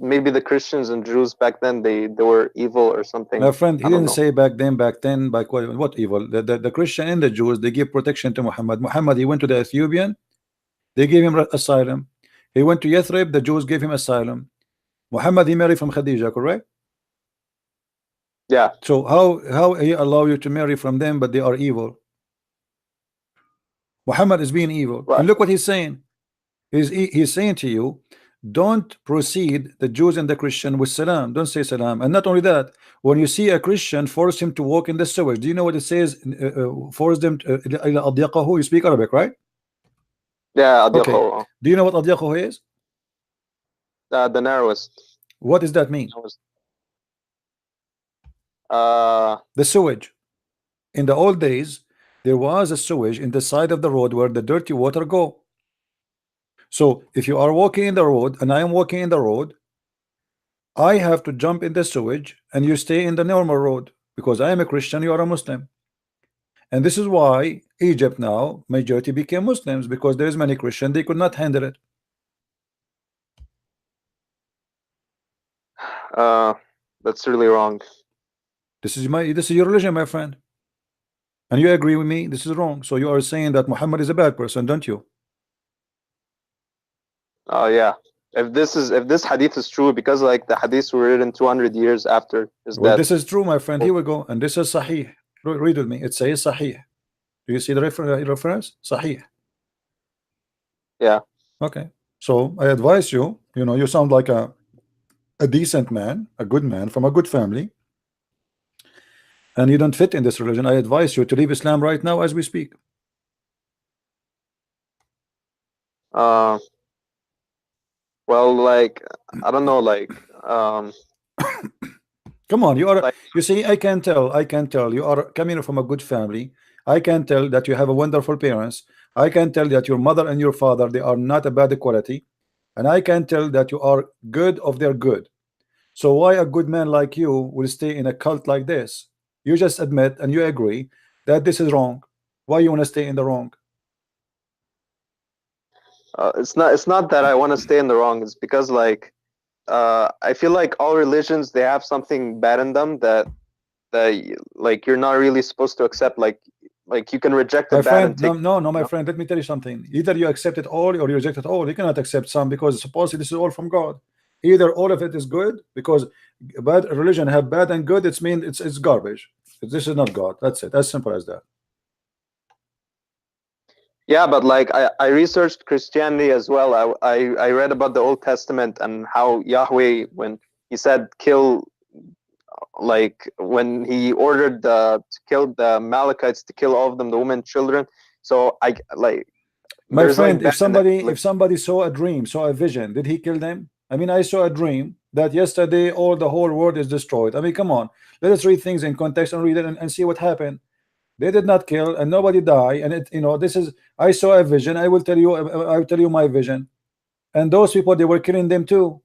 maybe the Christians and Jews back then they were evil or something. My friend, he didn't say back then. By what evil? The Christian and the Jews, they give protection to Muhammad. Muhammad, he went to the Ethiopian, they gave him asylum. He went to Yathrib, the Jews gave him asylum. Muhammad, he married from Khadija, correct? Yeah. So how he allow you to marry from them, but they are evil? Muhammad is being evil. Right. And look what he's saying. He's saying to you, don't proceed the Jews and the Christian with salam. Don't say salam. And not only that, when you see a Christian, force him to walk in the sewage. Do you know what it says? Force them to you speak Arabic, right? Yeah, okay. Do you know what adyaqahu is? The narrowest. What does that mean? The sewage. In the old days, there was a sewage in the side of the road where the dirty water go. So if you are walking in the road and I am walking in the road, I have to jump in the sewage and you stay in the normal road because I am a Christian, you are a Muslim. And this is why Egypt now majority became Muslims, because there is many Christians, they could not handle it. That's really wrong. This is your religion, my friend, and you agree with me. This is wrong. So you are saying that Muhammad is a bad person, don't you? Yeah. If this hadith is true, because like the hadiths were written 200 years after his death. This is true, my friend. Here we go, and this is Sahih. Read with me. It says Sahih. Do you see the reference? Sahih. Yeah. Okay. So I advise you. You know, you sound like a decent man, a good man from a good family, and you don't fit in this religion. I advise you to leave Islam right now as we speak. Well, like, I don't know, like, come on, you are like, you see, I can tell you are coming from a good family. I can tell that you have a wonderful parents. I can tell that your mother and your father, they are not a bad quality, and I can tell that you are good of their good. So why a good man like you will stay in a cult like this? You just admit and you agree that this is wrong. Why you want to stay in the wrong? It's not that I want to stay in the wrong. It's because like I feel like all religions, they have something bad in them that like you're not really supposed to accept. Like you can reject the my bad friend, and take, no, my friend, let me tell you something. Either you accept it all or you reject it all. You cannot accept some, because supposedly this is all from God. Either all of it is good, because bad religion have bad and good, it's mean it's garbage. This is not God. That's it. As simple as that. Yeah, but like I researched Christianity as well. I read about the Old Testament and how Yahweh, when he said kill, like when he ordered to kill the Amalekites, to kill all of them, the women, children. So I like, my friend, like, if somebody saw a dream, saw a vision, did he kill them? I mean, I saw a dream that yesterday the whole world is destroyed. I mean, come on, let us read things in context and read it and see what happened. They did not kill and nobody died, and it, you know, this is, I saw a vision. I will tell you my vision, and those people, they were killing them too.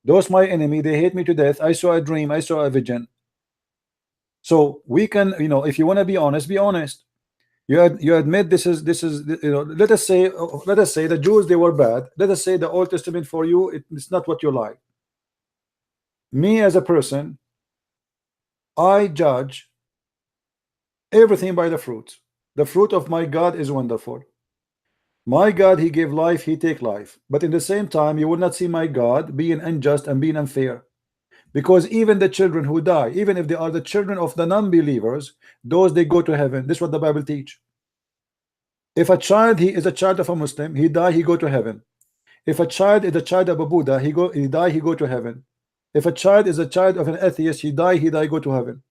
Those my enemy, they hate me to death. I saw a dream, I saw a vision. So we can, you know, if you want to be honest, be honest. You admit this is you know, let us say the Jews, they were bad. Let us say the Old Testament for you, it's not what you like. Me as a person, I judge everything by the fruit. The fruit of my God is wonderful. My God, he gave life, he take life. But in the same time, you will not see my God being unjust and being unfair. Because even the children who die, even if they are the children of the non-believers, those, they go to heaven. This is what the Bible teach. If a child, he is a child of a Muslim, he die, he go to heaven. If a child is a child of a Buddha, he die, he go to heaven. If a child is a child of an atheist, he die, go to heaven.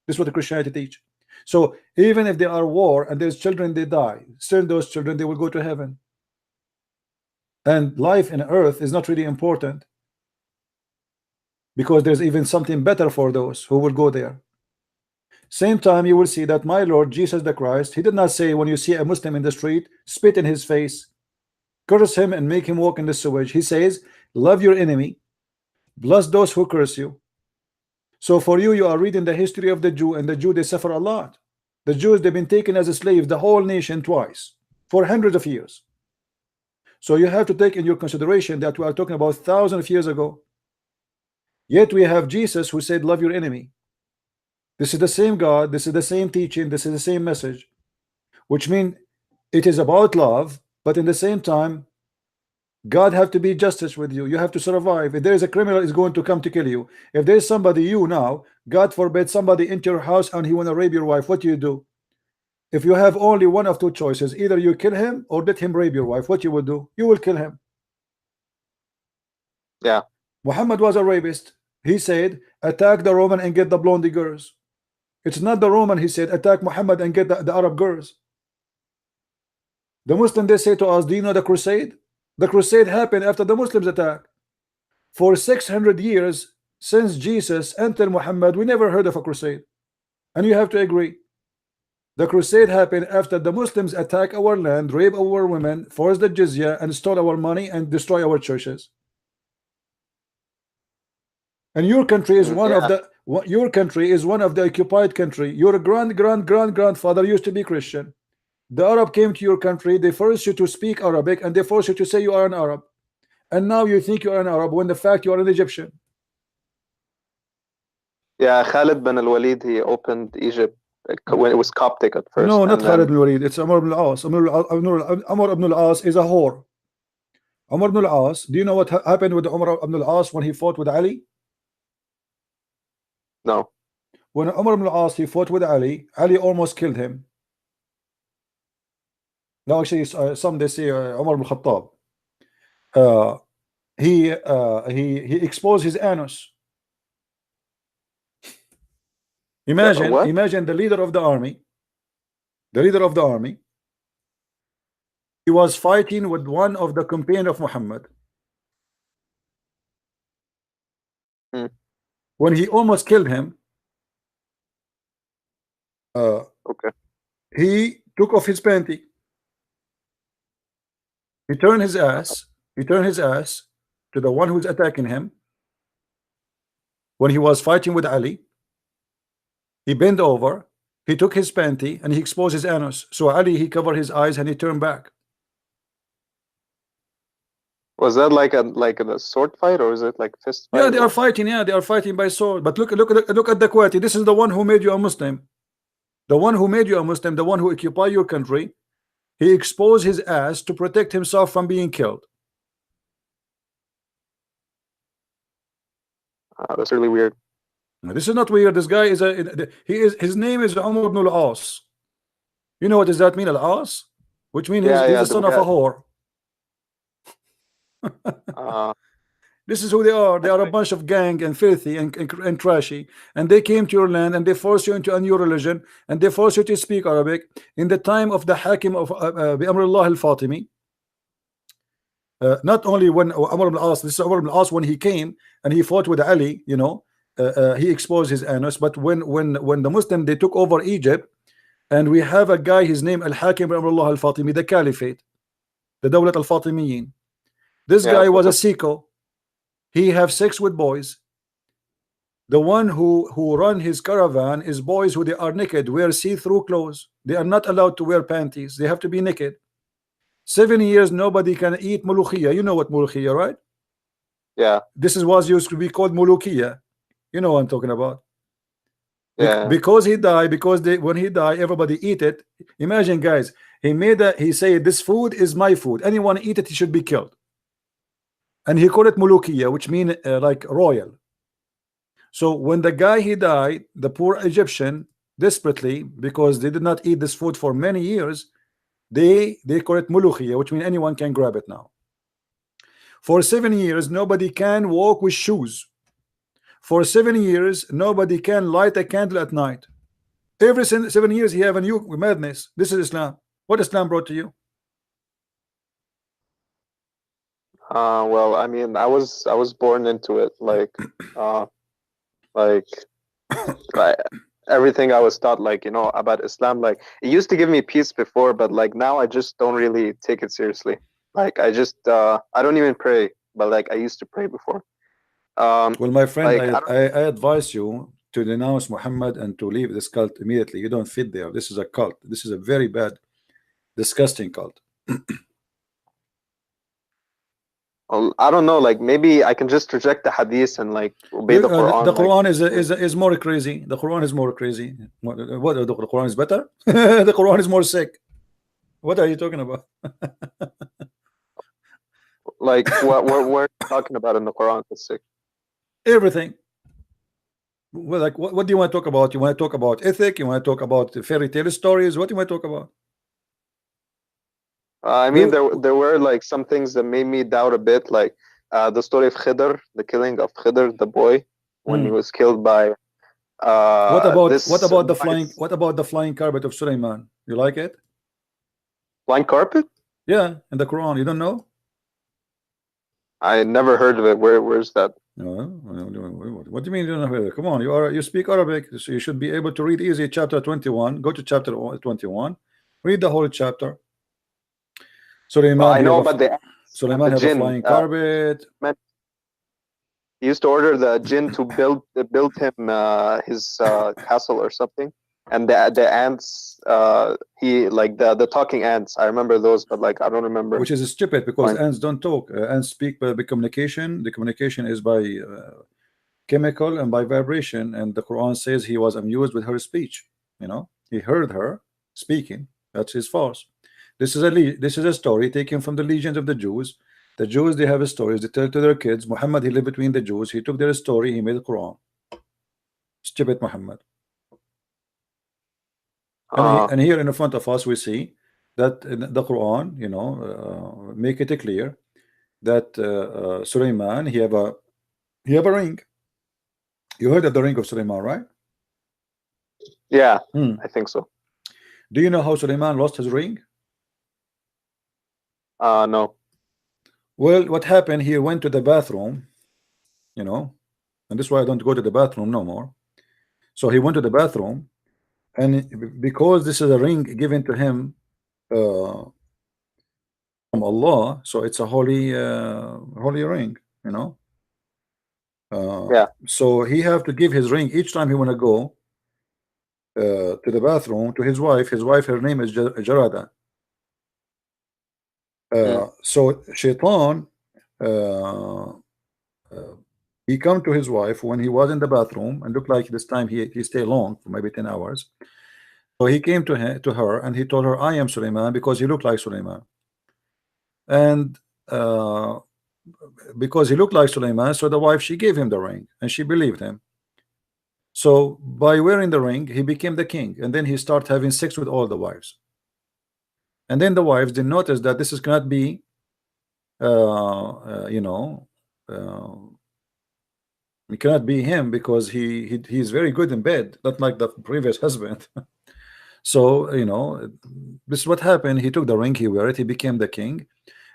This is what the Christianity teach. So even if there are war and there's children, they die, still those children, they will go to heaven. And life in earth is not really important, because there's even something better for those who will go there. Same time, you will see that my Lord Jesus the Christ, he did not say, when you see a Muslim in the street, spit in his face, curse him and make him walk in the sewage. He says, love your enemy, bless those who curse you. So for you, you are reading the history of the Jew, and the Jew, they suffer a lot. The Jews, they've been taken as a slave, the whole nation, twice for hundreds of years. So you have to take in your consideration that we are talking about thousands of years ago. Yet we have Jesus who said, love your enemy. This is the same God, this is the same teaching, this is the same message, which means it is about love, but in the same time, God have to be justice with you. You have to survive. If there is a criminal, is going to come to kill you. If there is somebody, you now, God forbid, somebody into your house and he want to rape your wife, what do you do? If you have only one of two choices, either you kill him or let him rape your wife, what you will do? You will kill him. Yeah. Muhammad was a rapist. He said, attack the Roman and get the blondie girls. It's not the Roman, he said, attack Muhammad and get the Arab girls. The Muslim, they say to us, do you know the crusade? The crusade happened after the Muslims attack. For 600 years since Jesus entered Muhammad, we never heard of a crusade. And you have to agree. The crusade happened after the Muslims attack our land, rape our women, force the jizya, and stole our money and destroy our churches. And your country is one Your country is one of the occupied country. Your grandfather used to be Christian. The Arab came to your country. They forced you to speak Arabic, and they forced you to say you are an Arab. And now you think you are an Arab when the fact you are an Egyptian. Yeah, Khalid bin al-Walid, he opened Egypt when it was Coptic at first. No, not Khalid bin al-Walid. It's Amr ibn al-As. Amr ibn al-As is a whore. Amr ibn al-As. Do you know what happened with Amr ibn al-As when he fought with Ali? No. When Amr ibn al-As he fought with Ali, Ali almost killed him. No, actually, some they say Umar ibn Khattab. He exposed his anus. Imagine the leader of the army. The leader of the army. He was fighting with one of the companions of Muhammad. When he almost killed him, he took off his panty. He turned his ass to the one who's attacking him. When he was fighting with Ali, he bent over, he took his panty and he exposed his anus. So Ali, he covered his eyes and he turned back. Was that like a sword fight, or is it like fist fight? Yeah, they are fighting. Yeah, they are fighting by sword. But look at the quality. This is the one who made you a Muslim. The one who made you a Muslim, the one who occupied your country. He exposed his ass to protect himself from being killed. That's really weird. This is not weird. This guy is his name is Umar ibn al-As. You know what does that mean, al-As? Which means he's the son of a whore. This is who they are. They are a bunch of gang and filthy and trashy, and they came to your land and they forced you into a new religion and they forced you to speak Arabic in the time of the Hakim of bi Amrullah al-Fatimi. Not only when Umar ibn al-As, this is Umar ibn al-As when he came and he fought with Ali, you know, he exposed his anus. But when the Muslim they took over Egypt, and we have a guy, his name al-Hakim bi Amrullah al-Fatimi, the Caliphate, the Dawlat al-Fatimiyin. This guy was a sicko. He have sex with boys. The one who run his caravan is boys who they are naked, wear see-through clothes. They are not allowed to wear panties. They have to be naked. 7 years nobody can eat mulukhiyah. You know what mulukhiyah, right? Yeah. This is what used to be called mulukhiyah. You know what I'm talking about. Yeah. Because he died, when he died, everybody eat it. Imagine, guys, he said this food is my food. Anyone eat it, he should be killed. And he called it mulukhiyah, which means like royal. So when the guy he died, the poor Egyptian desperately, because they did not eat this food for many years, they call it mulukhiyah, which means anyone can grab it now. For 7 years nobody can walk with shoes. For 7 years nobody can light a candle at night. Every 7 years he have a new madness. This is Islam. What Islam brought to you? Well, I mean, I was born into it, like everything I was taught, like, you know, about Islam. Like, it used to give me peace before, but like now I just don't really take it seriously. Like, I just I don't even pray, but like I used to pray before. Well, my friend, like, I advise you to denounce Muhammad and to leave this cult immediately. You don't fit there. This is a cult. This is a very bad, disgusting cult. Well, I don't know, like maybe I can just reject the hadith and like obey the Quran. The Quran is more crazy. The Quran is more crazy. What the Quran is better? The Quran is more sick. What are you talking about? Like what are you talking about in the Quran that's sick? Everything. Well, like what do you want to talk about? You want to talk about ethic? You want to talk about fairy tale stories? What do you want to talk about? I mean, there were like some things that made me doubt a bit, like the story of Khidr, the killing of Khidr, the boy, when he was killed by. What about the flying carpet of Sulaiman? You like it? Flying carpet? Yeah, in the Quran. You don't know? I never heard of it. Where's that? What do you mean you don't know? Come on, you speak Arabic, so you should be able to read easy chapter 21. Go to chapter 21. Read the whole chapter. Sulaiman, I know about Sulaiman had a flying carpet. He used to order the jinn to build him his castle or something. And the ants, he like the talking ants. I remember those, but like I don't remember. Which is stupid because ants don't talk. Ants speak by communication. The communication is by chemical and by vibration. And the Quran says he was amused with her speech. You know, he heard her speaking. That's his false. This is a story taken from the legends of the Jews. The Jews, they have a stories they tell to their kids. Muhammad, he lived between the Jews. He took their story. He made the Quran. Stupid Muhammad. And here in front of us we see that in the Quran, you know, make it clear that Sulaiman, he have a ring. You heard of the ring of Sulaiman, right? Yeah, I think so. Do you know how Sulaiman lost his ring? No. Well, what happened? He went to the bathroom, you know, and this is why I don't go to the bathroom no more. So he went to the bathroom. And because this is a ring given to him from Allah, so it's a holy ring, you know. Yeah. So he have to give his ring each time he want to go to the bathroom to his wife. His wife, her name is Jarada. So Shaitan, he come to his wife when he was in the bathroom and looked like this time he stayed long for maybe 10 hours. So he came to her and he told her, I am Sulaiman, because he looked like Sulaiman. And because he looked like Sulaiman, so the wife, she gave him the ring and she believed him. So by wearing the ring, he became the king, and then he started having sex with all the wives. And then the wives did notice that this is cannot be you know, it cannot be him, because he's very good in bed, not like the previous husband. So you know, this is what happened. He took the ring, he wear it, he became the king.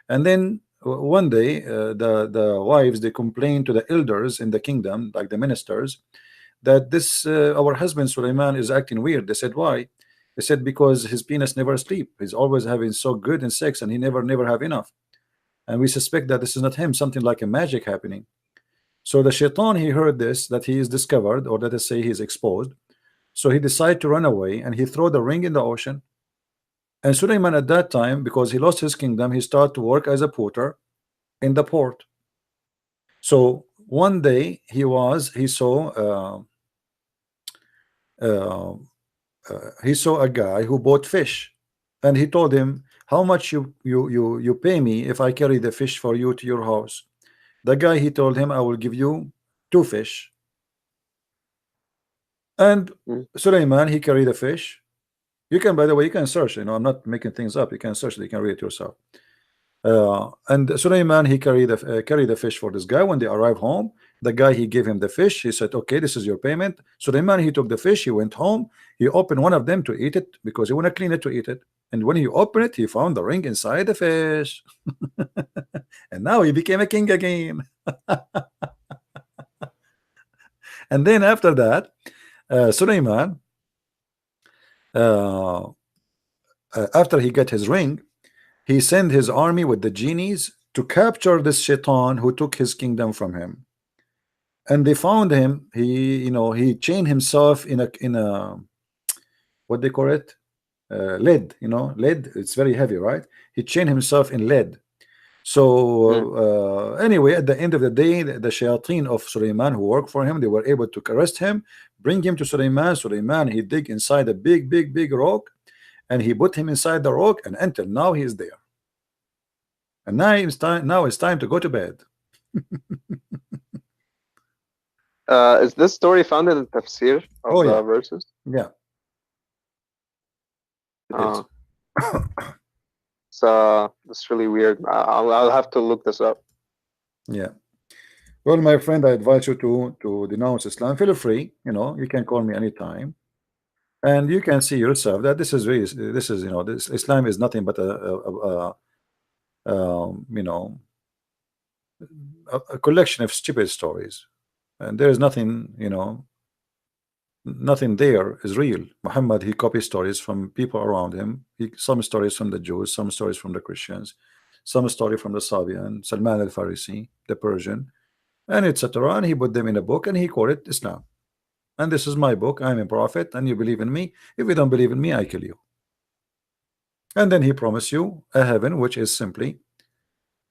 And then one day the wives, they complained to the elders in the kingdom, like the ministers, that this our husband Sulaiman is acting weird. They said, why? They said, because his penis never sleep. He's always having so good in sex, and he never have enough. And we suspect that this is not him, something like a magic happening. So the Shaitan, he heard this, that he is discovered, or let us say he is exposed. So he decided to run away, and he threw the ring in the ocean. And Sulaiman at that time, because he lost his kingdom, he started to work as a porter in the port. So one day he saw a guy who bought fish, and he told him, how much you pay me if I carry the fish for you to your house? The guy, he told him, I will give you 2 fish. And Sulaiman, he carried the fish. You can, by the way, you can search, you know, I'm not making things up. You can search it, you can read it yourself. And Sulaiman, he carried the fish for this guy. When they arrived home, the guy, he gave him the fish. He said, okay, this is your payment. Sulaiman, he took the fish, he went home, he opened one of them to eat it, because he want to clean it to eat it. And when he opened it, he found the ring inside the fish. And now he became a king again. And then after that, Sulaiman, after he got his ring, he sent his army with the genies to capture this Shaitan who took his kingdom from him. And they found him. He chained himself in a what they call it, lead. You know, lead. It's very heavy, right? He chained himself in lead. So anyway, at the end of the day, the shayateen of Sulaiman who worked for him, they were able to arrest him, bring him to Sulaiman. Sulaiman, he dig inside a big rock, and he put him inside the rock, and until now he is there. And now it's time to go to bed. Is this story found in the tafsir of the verses? Yeah. So that's really weird. I'll have to look this up. Yeah. Well, my friend, I advise you to denounce Islam. Feel free. You know, you can call me anytime, and you can see yourself that this is Islam is nothing but a collection of stupid stories, and there is nothing, nothing there is real. Muhammad, he copies stories from people around him. Some stories from the Jews, some stories from the Christians, some story from the Sabian, Salman al-Farisi, the Persian, and etc. And he put them in a book and he called it Islam. And this is my book. I'm a prophet, and you believe in me. If you don't believe in me, I kill you. And then he promised you a heaven which is simply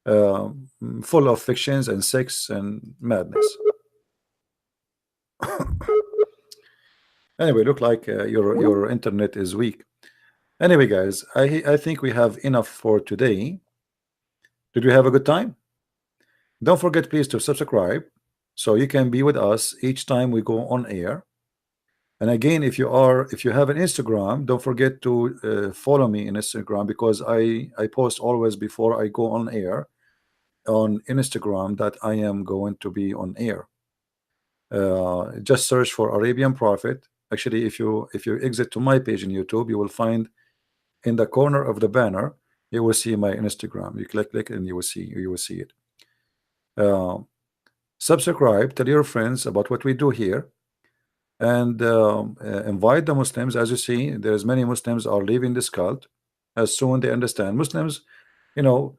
full of fictions and sex and madness. Anyway, look like your internet is weak. Anyway, guys, I think we have enough for today. Did we have a good time? Don't forget, please, to subscribe so you can be with us each time we go on air. And again, if you have an Instagram, don't forget to follow me in Instagram, because I post always before I go on air on Instagram that I am going to be on air. Just search for Arabian Prophet. Actually, if you exit to my page in YouTube, you will find in the corner of the banner, you will see my Instagram. You click and you will see it. Subscribe, tell your friends about what we do here, and invite the Muslims. As you see, there's many Muslims are leaving this cult as soon they understand Muslims. You know,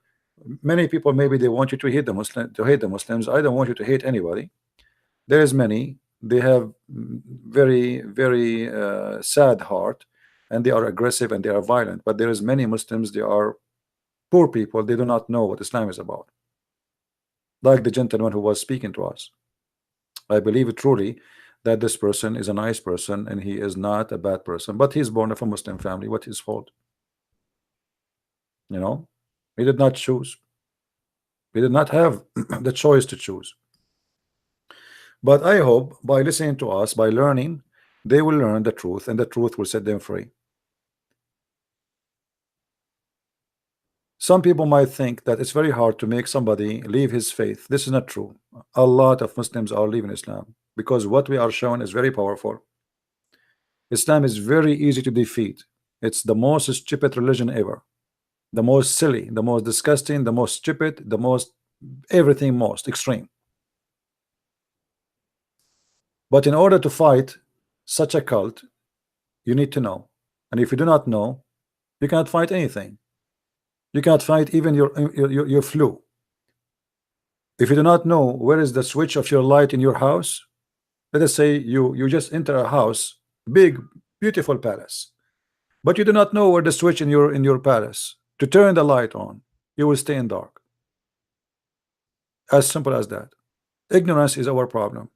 many people, maybe they want you to hate the Muslims. I don't want you to hate anybody. There is many, they have very, very sad heart, and they are aggressive and they are violent. But there is many Muslims, they are poor people. They do not know what Islam is about. Like the gentleman who was speaking to us. I believe truly that this person is a nice person and he is not a bad person, but he's born of a Muslim family. What his fault? You know, he did not choose. He did not have the choice to choose. But I hope by listening to us, by learning, they will learn the truth, and the truth will set them free. Some people might think that it's very hard to make somebody leave his faith. This is not true. A lot of Muslims are leaving Islam because what we are shown is very powerful. Islam is very easy to defeat. It's the most stupid religion ever. The most silly, the most disgusting, the most stupid, the most everything most extreme. But in order to fight such a cult, you need to know. And if you do not know, you cannot fight anything. You cannot fight even your flu. If you do not know where is the switch of your light in your house, let us say you just enter a house, big, beautiful palace, but you do not know where the switch in your palace to turn the light on, you will stay in dark. As simple as that. Ignorance is our problem.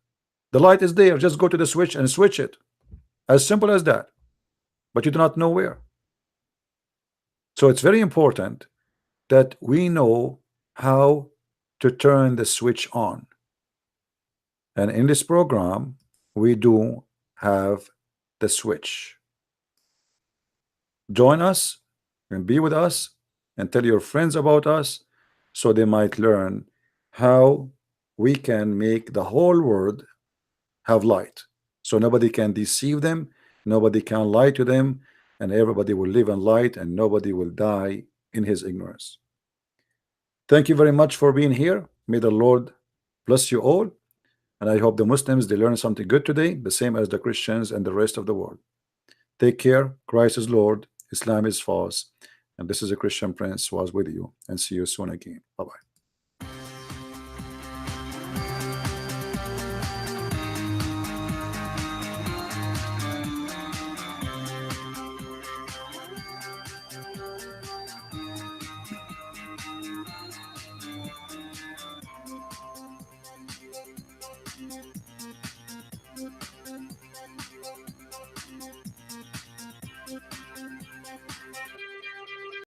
The light is there, just go to the switch and switch it. As simple as that. But you do not know where. So it's very important that we know how to turn the switch on. And in this program, we do have the switch. Join us and be with us and tell your friends about us so they might learn how we can make the whole world have light, so nobody can deceive them, nobody can lie to them, and everybody will live in light and nobody will die in his ignorance. Thank you very much for being here. May the Lord bless you all, and I hope the Muslims, they learn something good today, the same as the Christians and the rest of the world. Take care. Christ is Lord, Islam is false, and this is a Christian Prince was with you, and see you soon again. Bye-bye.